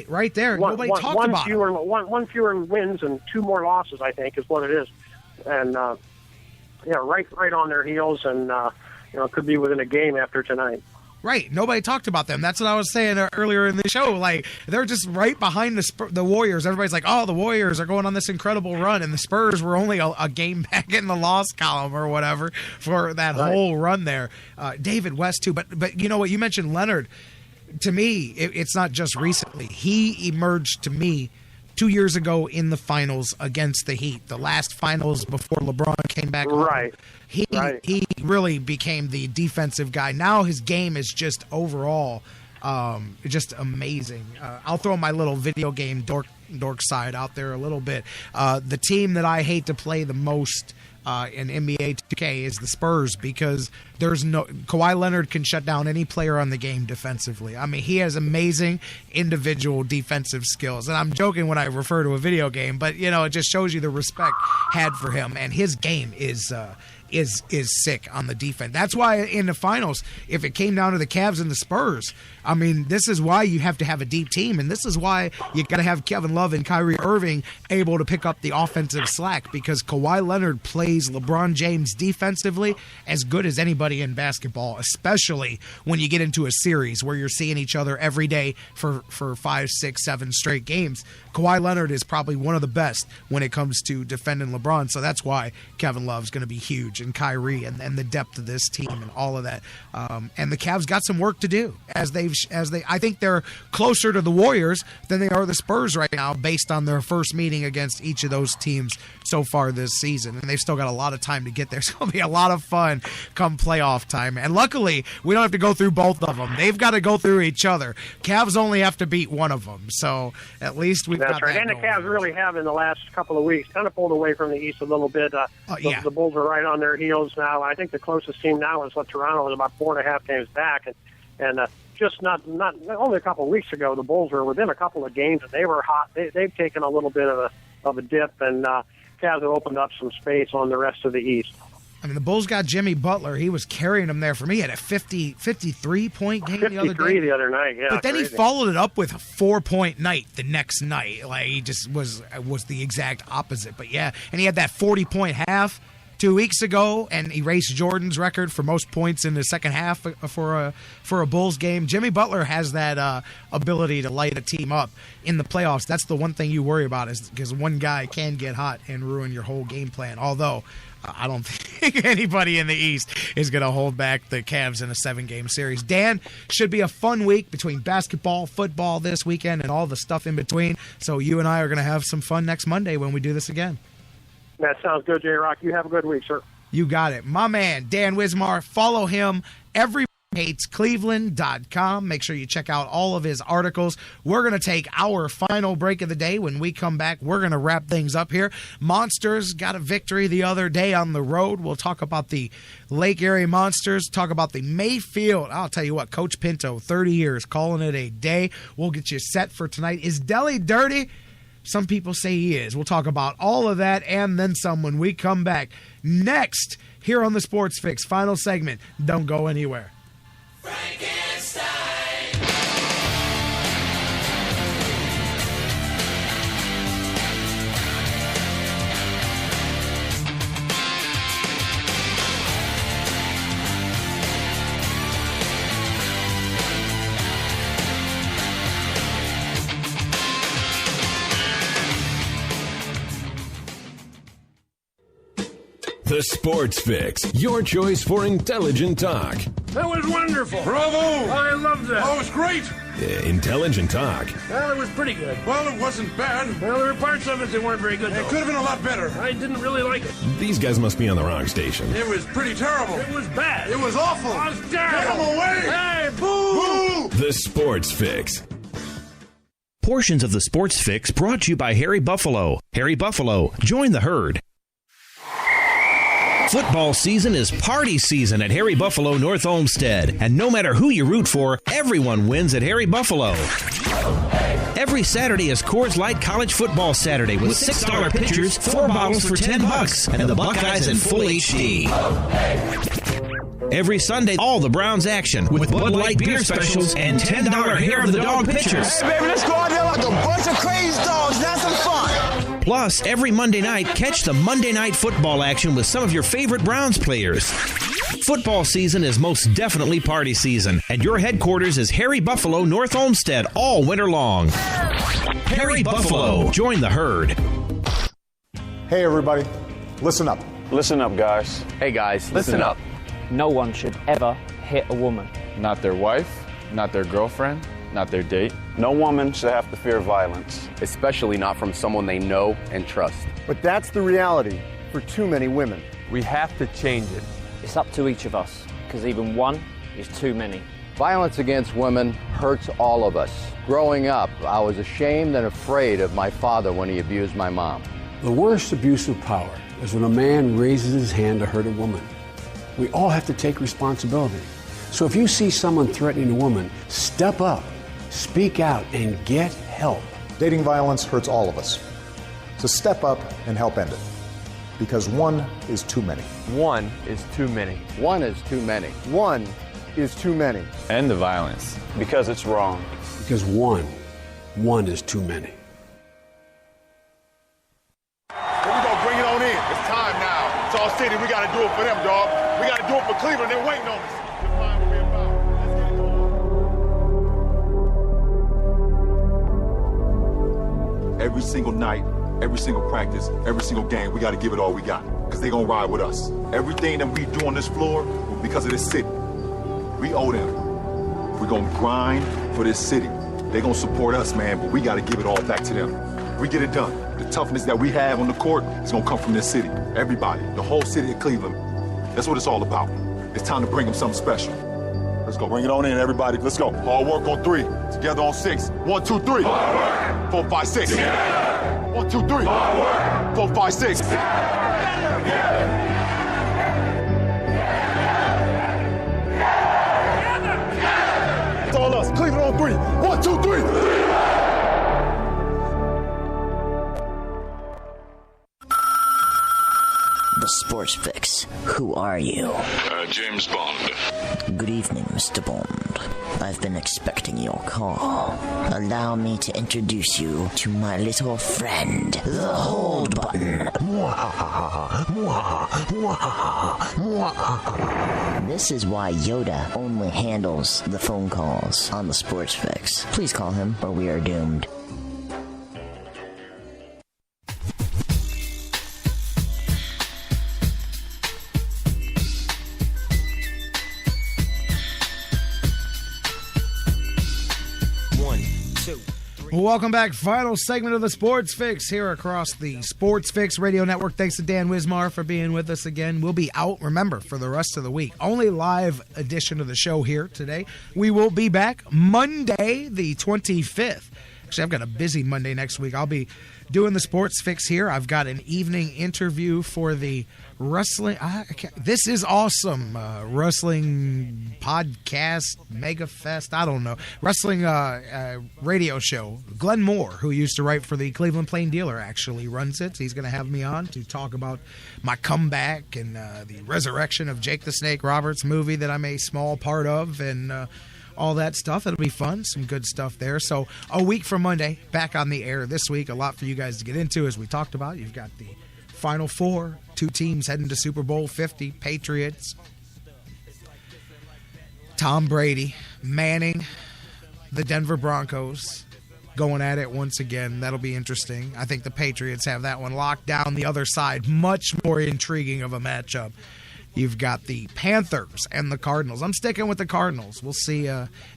right there. Nobody talked about it.
One fewer wins and 2 more losses, I think, is what it is. And right on their heels, and could be within a game after tonight.
Right. Nobody talked about them. That's what I was saying earlier in the show. Like, they're just right behind the Warriors. Everybody's like, oh, the Warriors are going on this incredible run, and the Spurs were only a game back in the loss column or whatever for that whole run there. David West, too. But you know what? You mentioned Leonard. To me, it's not just recently. He emerged to me 2 years ago in the finals against the Heat, the last finals before LeBron came back home.
Right.
He really became the defensive guy. Now his game is just overall just amazing. I'll throw my little video game dork side out there a little bit. The team that I hate to play the most in NBA 2K is the Spurs, because Kawhi Leonard can shut down any player on the game defensively. I mean, he has amazing individual defensive skills, and I'm joking when I refer to a video game, but it just shows you the respect had for him, and his game is sick on the defense. That's why in the finals, if it came down to the Cavs and the Spurs, I mean, this is why you have to have a deep team, and this is why you got to have Kevin Love Love and Kyrie Irving able to pick up the offensive slack, because Kawhi Leonard plays LeBron James defensively as good as anybody in basketball, especially when you get into a series where you're seeing each other every day for 5, 6, 7 straight games. Kawhi Leonard is probably one of the best when it comes to defending LeBron, so that's why Kevin Love's going to be huge, and Kyrie and the depth of this team and all of that. And the Cavs got some work to do, as they I think they're closer to the Warriors than they are the Spurs right now, based on their first meeting against each of those teams so far this season. And they've still got a lot of time to get there. It's going to be a lot of fun come playoff time. And luckily, we don't have to go through both of them. They've got to go through each other. Cavs only have to beat one of them. So at least we've got
right.
that
And the Cavs really have, in the last couple of weeks, kind of pulled away from the East a little bit. The Bulls are right on their heels now. I think the closest team now is Toronto is about 4.5 games back. And just not only a couple of weeks ago, the Bulls were within a couple of games, and they were hot. They've taken a little bit of a dip, and Cavs have opened up some space on the rest of the East.
I mean, the Bulls got Jimmy Butler. He was carrying them there for me. He had a 53-point game the other day.
The other night, yeah.
But then
crazy.
He followed it up with a 4-point night the next night. Like, he just was the exact opposite. But yeah, and he had that 40-point half 2 weeks ago, and erased Jordan's record for most points in the second half for a Bulls game. Jimmy Butler has that ability to light a team up in the playoffs. That's the one thing you worry about, is because one guy can get hot and ruin your whole game plan. Although I don't think anybody in the East is going to hold back the Cavs in a 7-game series. Dan, should be a fun week between basketball, football this weekend, and all the stuff in between. So you and I are going to have some fun next Monday when we do this again.
That sounds good, J-Rocc. You have a good week, sir.
You got it. My man, Dan Wismar. Follow him. EverybodyHatesCleveland.com. Make sure you check out all of his articles. We're going to take our final break of the day. When we come back, we're going to wrap things up here. Monsters got a victory the other day on the road. We'll talk about the Lake Erie Monsters, talk about the Mayfield. I'll tell you what, Coach Pinto, 30 years, calling it a day. We'll get you set for tonight. Is Delhi dirty? Some people say he is. We'll talk about all of that and then some when we come back. Next, here on the Sports Fix, final segment. Don't go anywhere.
Frankenstein.
The Sports Fix, your choice for intelligent talk.
That was wonderful.
Bravo!
I loved that.
Oh, it was great.
Intelligent talk.
Well, it was pretty good.
Well, it wasn't bad.
Well, there were parts of it that weren't very good, though.
It could have been a lot better.
I didn't really like it.
These guys must be on the wrong station.
It was pretty terrible.
It was bad.
It was awful.
It was terrible.
Get them away.
Hey, boo!
Boo!
The Sports Fix.
Portions of the Sports Fix brought to you by Harry Buffalo. Harry Buffalo, join the herd. Football season is party season at Harry Buffalo North Olmsted. And no matter who you root for, everyone wins at Harry Buffalo. Every Saturday is Coors Light College Football Saturday with $6 pitchers, 4 bottles for $10, and the Buckeyes in full HD. Every Sunday, all the Browns action with Bud Light beer specials and $10 hair of the dog pitchers.
Hey, baby, let's go out there like a bunch of crazy dogs. Have some fun.
Plus, every Monday night, catch the Monday Night Football action with some of your favorite Browns players. Football season is most definitely party season, and your headquarters is Harry Buffalo North Olmsted all winter long. Harry Buffalo, join the herd.
Hey, everybody, listen up.
Listen up, guys.
Hey, guys, listen up. No one should ever hit a woman.
Not their wife, not their girlfriend, not their date. No woman should have to fear violence.
Especially not from someone they know and trust.
But that's the reality for too many women.
We have to change it.
It's up to each of us, because even one is too many.
Violence against women hurts all of us. Growing up, I was ashamed and afraid of my father when he abused my mom.
The worst abuse of power is when a man raises his hand to hurt a woman. We all have to take responsibility. So if you see someone threatening a woman, step up, speak out, and get help.
Dating violence hurts all of us. So step up and help end it. Because one is too many.
One is too many.
One is too many.
One is too many.
End the violence. Because it's wrong.
Because one is too many.
time now. It's all city. We got to do it for them, dog. We got to do it for Cleveland. They're waiting on us. Define what we're about. Let's get it going.
Every single night, every single practice, every single game, we got to give it all we got because they're going to ride with us. Everything that we do on this floor was because of this city. We owe them. We're going to grind for this city. They're going to support us, man, but we got to give it all back to them. We get it done. The toughness that we have on the court is going to come from this city. Everybody, the whole city of Cleveland. That's what it's all about. It's time to bring them something special. Let's go. Bring it on in, everybody. Let's go. Hard work on 3. Together on 6. 1, 2, 3. 4, 5, 6. 1, 2, 3. 4, 5, 6. It's all us. Cleveland on 3. 1, 2, 3.
The Sports Fix. Who are you?
James Bond.
Good evening, Mr. Bond. I've been expecting your call. Allow me to introduce you to my little friend, the hold button. This is why Yoda only handles the phone calls on the Sports Fix. Please call him or we are doomed.
Welcome back. Final segment of the Sports Fix here across the Sports Fix Radio Network. Thanks to Dan Wismar for being with us again. We'll be out, remember, for the rest of the week. Only live edition of the show here today. We will be back Monday, the 25th. Actually, I've got a busy Monday next week. I'll be doing the Sports Fix here. I've got an evening interview for the wrestling. This is awesome. Wrestling podcast, Mega Fest. I don't know. Wrestling radio show. Glenn Moore, who used to write for the Cleveland Plain Dealer, actually runs it. He's going to have me on to talk about my comeback and the resurrection of Jake the Snake Roberts movie that I'm a small part of, and all that stuff. It'll be fun. Some good stuff there. So a week from Monday, back on the air this week. A lot for you guys to get into, as we talked about. You've got the Final Four. 2 teams heading to Super Bowl 50. Patriots. Tom Brady. Manning. The Denver Broncos going at it once again. That'll be interesting. I think the Patriots have that one locked down. The other side, much more intriguing of a matchup. You've got the Panthers and the Cardinals. I'm sticking with the Cardinals. We'll see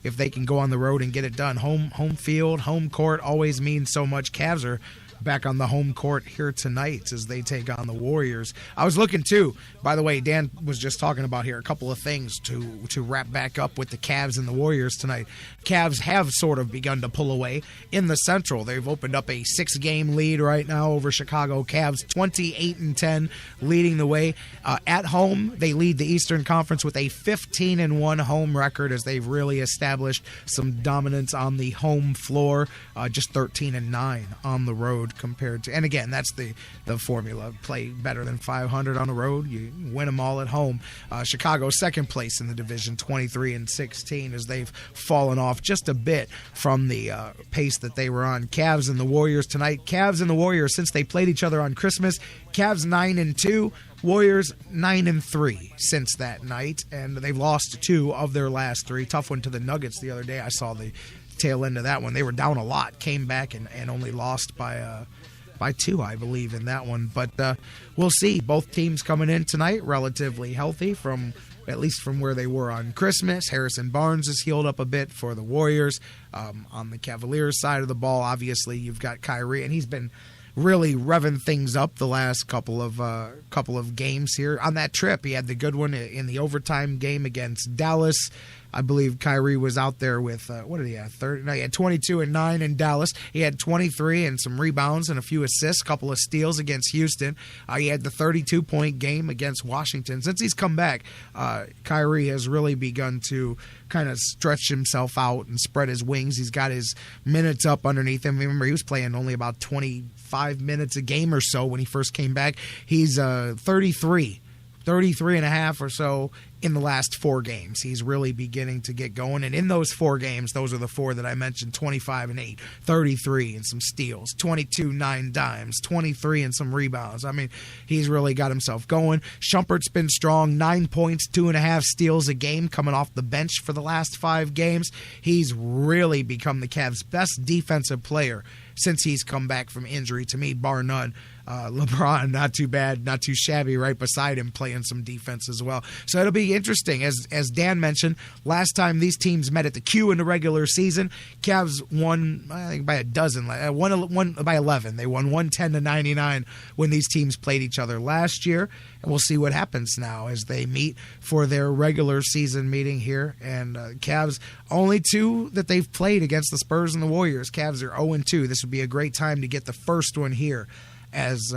if they can go on the road and get it done. Home field, home court always means so much. Cavs are back on the home court here tonight as they take on the Warriors. I was looking too, by the way, Dan was just talking about here a couple of things to wrap back up with the Cavs and the Warriors tonight. Cavs have sort of begun to pull away in the Central. They've opened up a 6-game lead right now over Chicago. Cavs 28-10 leading the way. At home, they lead the Eastern Conference with a 15-1 home record as they've really established some dominance on the home floor. Just 13-9 on the road compared to, and again, that's the formula. Play better than 500 on the road, you win them all at home. Chicago second place in the division, 23-16, as they've fallen off just a bit from the pace that they were on. Cavs and the Warriors tonight. Cavs and the Warriors, since they played each other on Christmas, Cavs 9-2, Warriors 9-3 since that night, and they've lost 2 of their last 3. Tough one to the Nuggets the other day. I saw the tail end of that one. They were down a lot, came back and only lost by 2, I believe, in that one. But we'll see. Both teams coming in tonight relatively healthy, from at least from where they were on Christmas. Harrison Barnes has healed up a bit for the Warriors. On the Cavaliers side of the ball, obviously, you've got Kyrie, and he's been really revving things up the last couple of games here. On that trip, he had the good one in the overtime game against Dallas. I believe Kyrie was out there with, what did he have, 30? No, he had 22 and 9 in Dallas. He had 23 and some rebounds and a few assists, a couple of steals against Houston. He had the 32-point game against Washington. Since he's come back, Kyrie has really begun to kind of stretch himself out and spread his wings. He's got his minutes up underneath him. Remember, he was playing only about 25 minutes a game or so when he first came back. He's 33 33.5 or so in the last 4 games. He's really beginning to get going. And in those 4 games, those are the 4 that I mentioned, 25 and 8, 33 and some steals, 22, 9 dimes, 23 and some rebounds. I mean, he's really got himself going. Shumpert's been strong, 9 points, 2.5 steals a game coming off the bench for the last 5 games. He's really become the Cavs' best defensive player since he's come back from injury, to me, bar none. LeBron, not too bad, not too shabby, right beside him, playing some defense as well. So it'll be interesting. As Dan mentioned, last time these teams met at the Q in the regular season, Cavs won, I think, by a dozen, won by 11. They won 110-99 when these teams played each other last year. And we'll see what happens now as they meet for their regular season meeting here. And Cavs, only 2 that they've played against the Spurs and the Warriors. Cavs are 0-2. This would be a great time to get the first one here as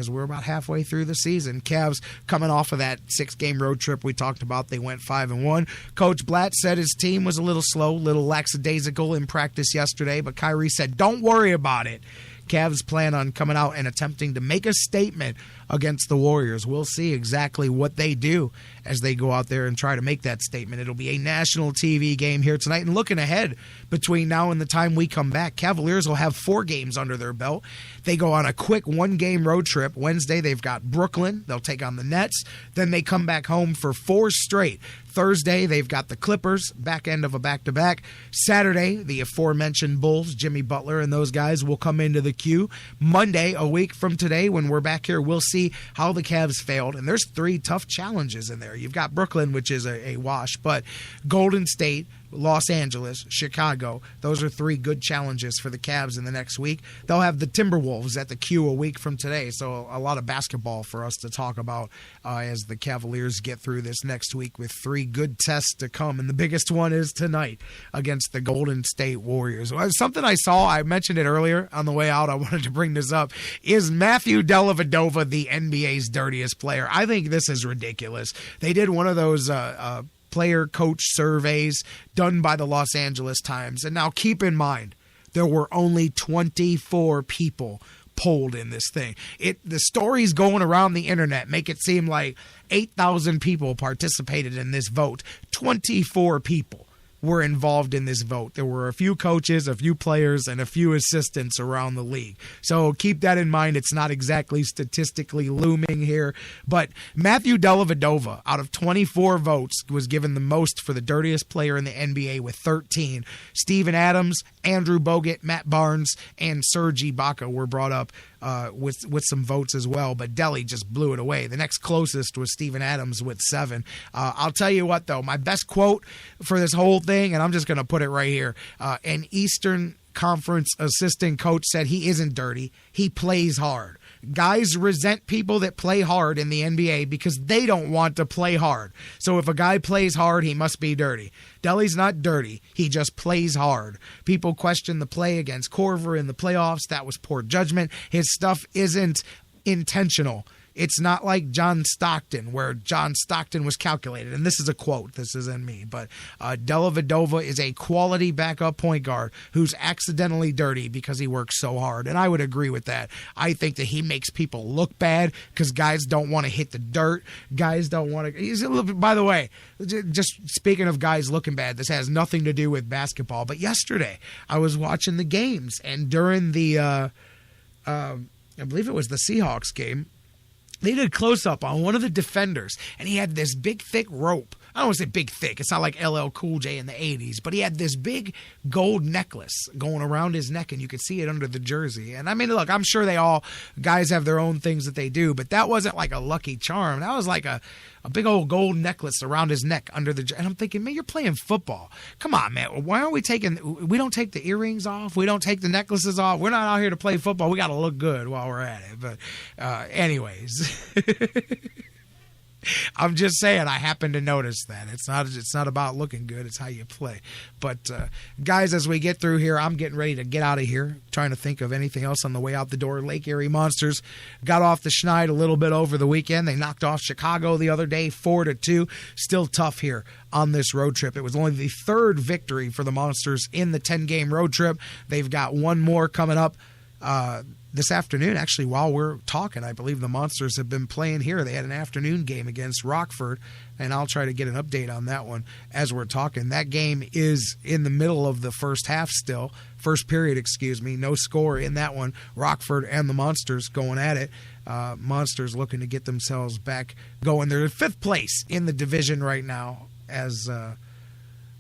we're about halfway through the season. Cavs coming off of that 6-game road trip we talked about. They went 5-1. Coach Blatt said his team was a little slow, little lackadaisical in practice yesterday, but Kyrie said, don't worry about it. Cavs plan on coming out and attempting to make a statement against the Warriors. We'll see exactly what they do as they go out there and try to make that statement. It'll be a national TV game here tonight. And looking ahead, between now and the time we come back, Cavaliers will have 4 games under their belt. They go on a quick 1-game road trip. Wednesday, they've got Brooklyn. They'll take on the Nets. Then they come back home for 4 straight. Thursday, they've got the Clippers, back end of a back-to-back. Saturday, the aforementioned Bulls, Jimmy Butler and those guys will come into the queue. Monday, a week from today, when we're back here, we'll see how the Cavs failed. And there's 3 tough challenges in there. You've got Brooklyn, which is a wash, but Golden State, Los Angeles, Chicago. Those are 3 good challenges for the Cavs in the next week. They'll have the Timberwolves at the Q a week from today, so a lot of basketball for us to talk about as the Cavaliers get through this next week with 3 good tests to come, and the biggest one is tonight against the Golden State Warriors. Something I saw, I mentioned it earlier on the way out, I wanted to bring this up, is Matthew Dellavedova the NBA's dirtiest player? I think this is ridiculous. They did one of those player coach surveys done by the Los Angeles Times. And now keep in mind, there were only 24 people polled in this thing. The stories going around the internet make it seem like 8,000 people participated in this vote. 24 people were involved in this vote. There were a few coaches, a few players, and a few assistants around the league. So keep that in mind. It's not exactly statistically looming here. But Matthew Dellavedova, out of 24 votes, was given the most for the dirtiest player in the NBA with 13. Steven Adams, Andrew Bogut, Matt Barnes, and Serge Ibaka were brought up with some votes as well, but Delly just blew it away. The next closest was Steven Adams with 7. I'll tell you what, though, my best quote for this whole thing, and I'm just going to put it right here, an Eastern Conference assistant coach said he isn't dirty, he plays hard. Guys resent people that play hard in the NBA because they don't want to play hard. So if a guy plays hard, he must be dirty. Delly's not dirty. He just plays hard. People question the play against Corver in the playoffs. That was poor judgment. His stuff isn't intentional. It's not like John Stockton, where John Stockton was calculated. And this is a quote. This isn't me. But Dellavedova is a quality backup point guard who's accidentally dirty because he works so hard. And I would agree with that. I think that he makes people look bad because guys don't want to hit the dirt. Guys don't want to. He's a little bit, by the way, just speaking of guys looking bad, this has nothing to do with basketball. But yesterday, I was watching the games. And during the, I believe it was the Seahawks game, they did a close-up on one of the defenders, and he had this big, thick rope. I don't want to say big, thick. It's not like LL Cool J in the 80s, but he had this big gold necklace going around his neck, and you could see it under the jersey. And, I mean, look, I'm sure guys have their own things that they do, but that wasn't like a lucky charm. That was like a big old gold necklace around his neck under the jersey. And I'm thinking, man, you're playing football. Come on, man. Why aren't we don't take the earrings off. We don't take the necklaces off. We're not out here to play football. We got to look good while we're at it. But anyways. I'm just saying, I happen to notice that. It's not about looking good, it's how you play. But, guys, as we get through here, I'm getting ready to get out of here, trying to think of anything else on the way out the door. Lake Erie Monsters got off the schneid a little bit over the weekend. They knocked off Chicago the other day, 4-2. Still tough here on this road trip. It was only the 3rd victory for the Monsters in the 10-game road trip. They've got one more coming up this afternoon, actually, while we're talking, I believe the Monsters have been playing here. They had an afternoon game against Rockford, and I'll try to get an update on that one as we're talking. That game is in the middle of the first half still. First period, excuse me. No score in that one. Rockford and the Monsters going at it. Monsters looking to get themselves back going. They're in 5th place in the division right now as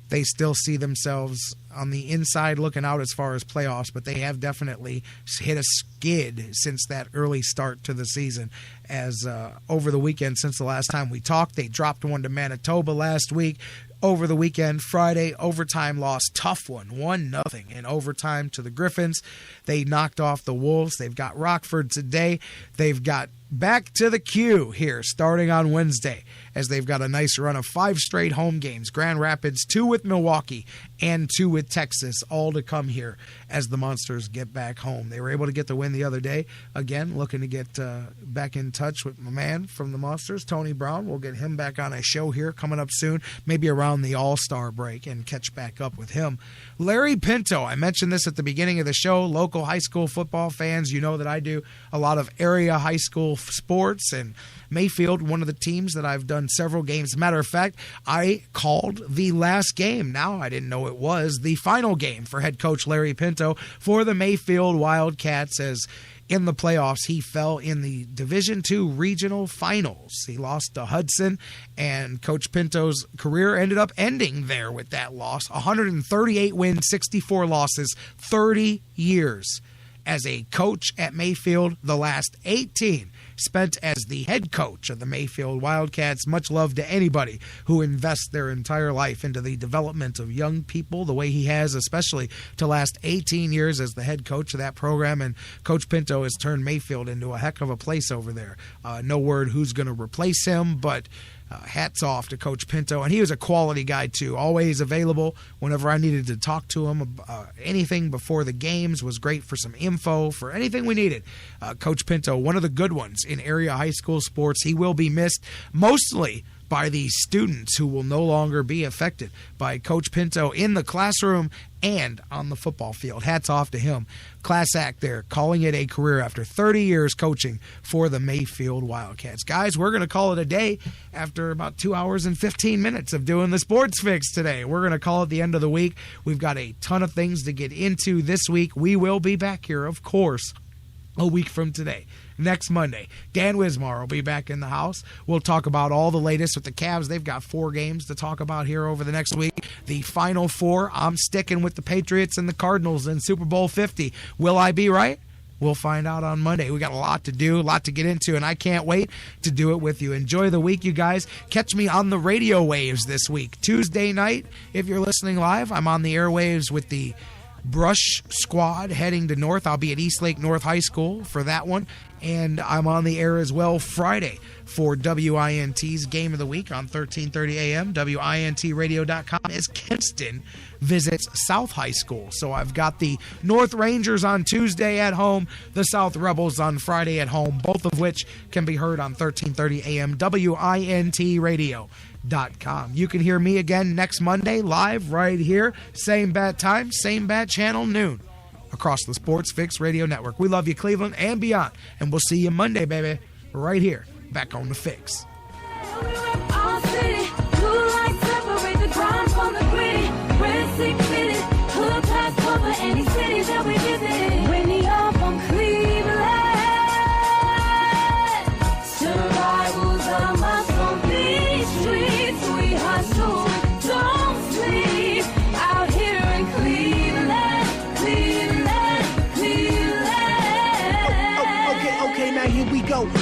they still see themselves on the inside looking out as far as playoffs, but they have definitely hit a skid since that early start to the season. As over the weekend, since the last time we talked, they dropped one to Manitoba last week. Over the weekend, Friday, overtime loss, tough one, 1-0 in overtime to the Griffins. They knocked off the Wolves. They've got Rockford today. They've got back to the queue here starting on Wednesday, as they've got a nice run of 5 straight home games. Grand Rapids, 2 with Milwaukee, and 2 with Texas, all to come here as the Monsters get back home. They were able to get the win the other day. Again, looking to get back in touch with my man from the Monsters, Tony Brown. We'll get him back on a show here coming up soon, maybe around the All-Star break, and catch back up with him. Larry Pinto, I mentioned this at the beginning of the show. Local high school football fans, you know that I do a lot of area high school sports, and Mayfield, one of the teams that I've done several games. Matter of fact, I called the last game. Now, I didn't know it was the final game for head coach Larry Pinto for the Mayfield Wildcats, as in the playoffs, he fell in the Division II regional finals. He lost to Hudson, and Coach Pinto's career ended up ending there with that loss. 138 wins, 64 losses, 30 years as a coach at Mayfield. The last 18 spent as the head coach of the Mayfield Wildcats. Much love to anybody who invests their entire life into the development of young people the way he has, especially to last 18 years as the head coach of that program. And Coach Pinto has turned Mayfield into a heck of a place over there. No word who's going to replace him, but hats off to Coach Pinto. And he was a quality guy, too. Always available whenever I needed to talk to him. Anything before the games was great for some info, for anything we needed. Coach Pinto, one of the good ones in area high school sports. He will be missed mostly by the students who will no longer be affected by Coach Pinto in the classroom and on the football field. Hats off to him. Class act there, calling it a career after 30 years coaching for the Mayfield Wildcats. Guys, we're going to call it a day after about 2 hours and 15 minutes of doing the Sports Fix today. We're going to call it the end of the week. We've got a ton of things to get into this week. We will be back here, of course, a week from today. Next Monday, Dan Wismar will be back in the house. We'll talk about all the latest with the Cavs. They've got 4 games to talk about here over the next week. The Final 4, I'm sticking with the Patriots and the Cardinals in Super Bowl 50. Will I be right? We'll find out on Monday. We got a lot to do, a lot to get into, and I can't wait to do it with you. Enjoy the week, you guys. Catch me on the radio waves this week. Tuesday night, if you're listening live, I'm on the airwaves with the Brush Squad heading to North. I'll be at Eastlake North High School for that one. And I'm on the air as well Friday for WINT's Game of the Week on 1330 a.m. WINTradio.com as Kenston visits South High School. So I've got the North Rangers on Tuesday at home, the South Rebels on Friday at home, both of which can be heard on 1330 a.m. WINTradio.com. You can hear me again next Monday live right here. Same bat time, same bat channel, noon. Across the Sports Fix Radio Network. We love you, Cleveland, and beyond. And we'll see you Monday, baby, right here, back on The Fix.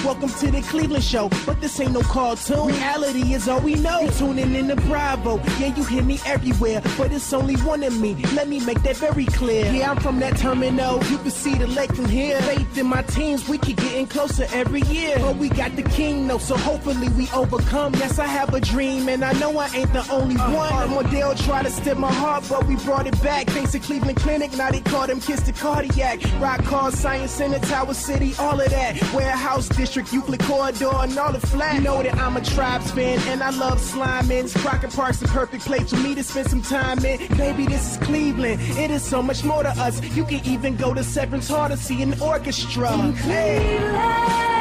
Welcome to the Cleveland show, but this ain't no cartoon. Reality is all we know. You're tuning in to Bravo. Yeah, you hear me everywhere, but it's only one of me. Let me make that very clear. Yeah, I'm from that terminal. You can see the lake from here. Faith in my teams, we keep getting closer every year. But we got the king, though, so hopefully we overcome. Yes, I have a dream, and I know I ain't the only one. Modell tried to steal my heart, but we brought it back. Thanks to Cleveland Clinic, now they call them Kiss the Cardiac. Rock Call, Science Center, Tower City, all of that. Warehouse District, Euclid Corridor, and all the flat. You know that I'm a Tribes fan, and I love Slimans. Crockett Park's the perfect place for me to spend some time in. Baby, this is Cleveland. It is so much more to us. You can even go to Severance Hall to see an orchestra. Hey.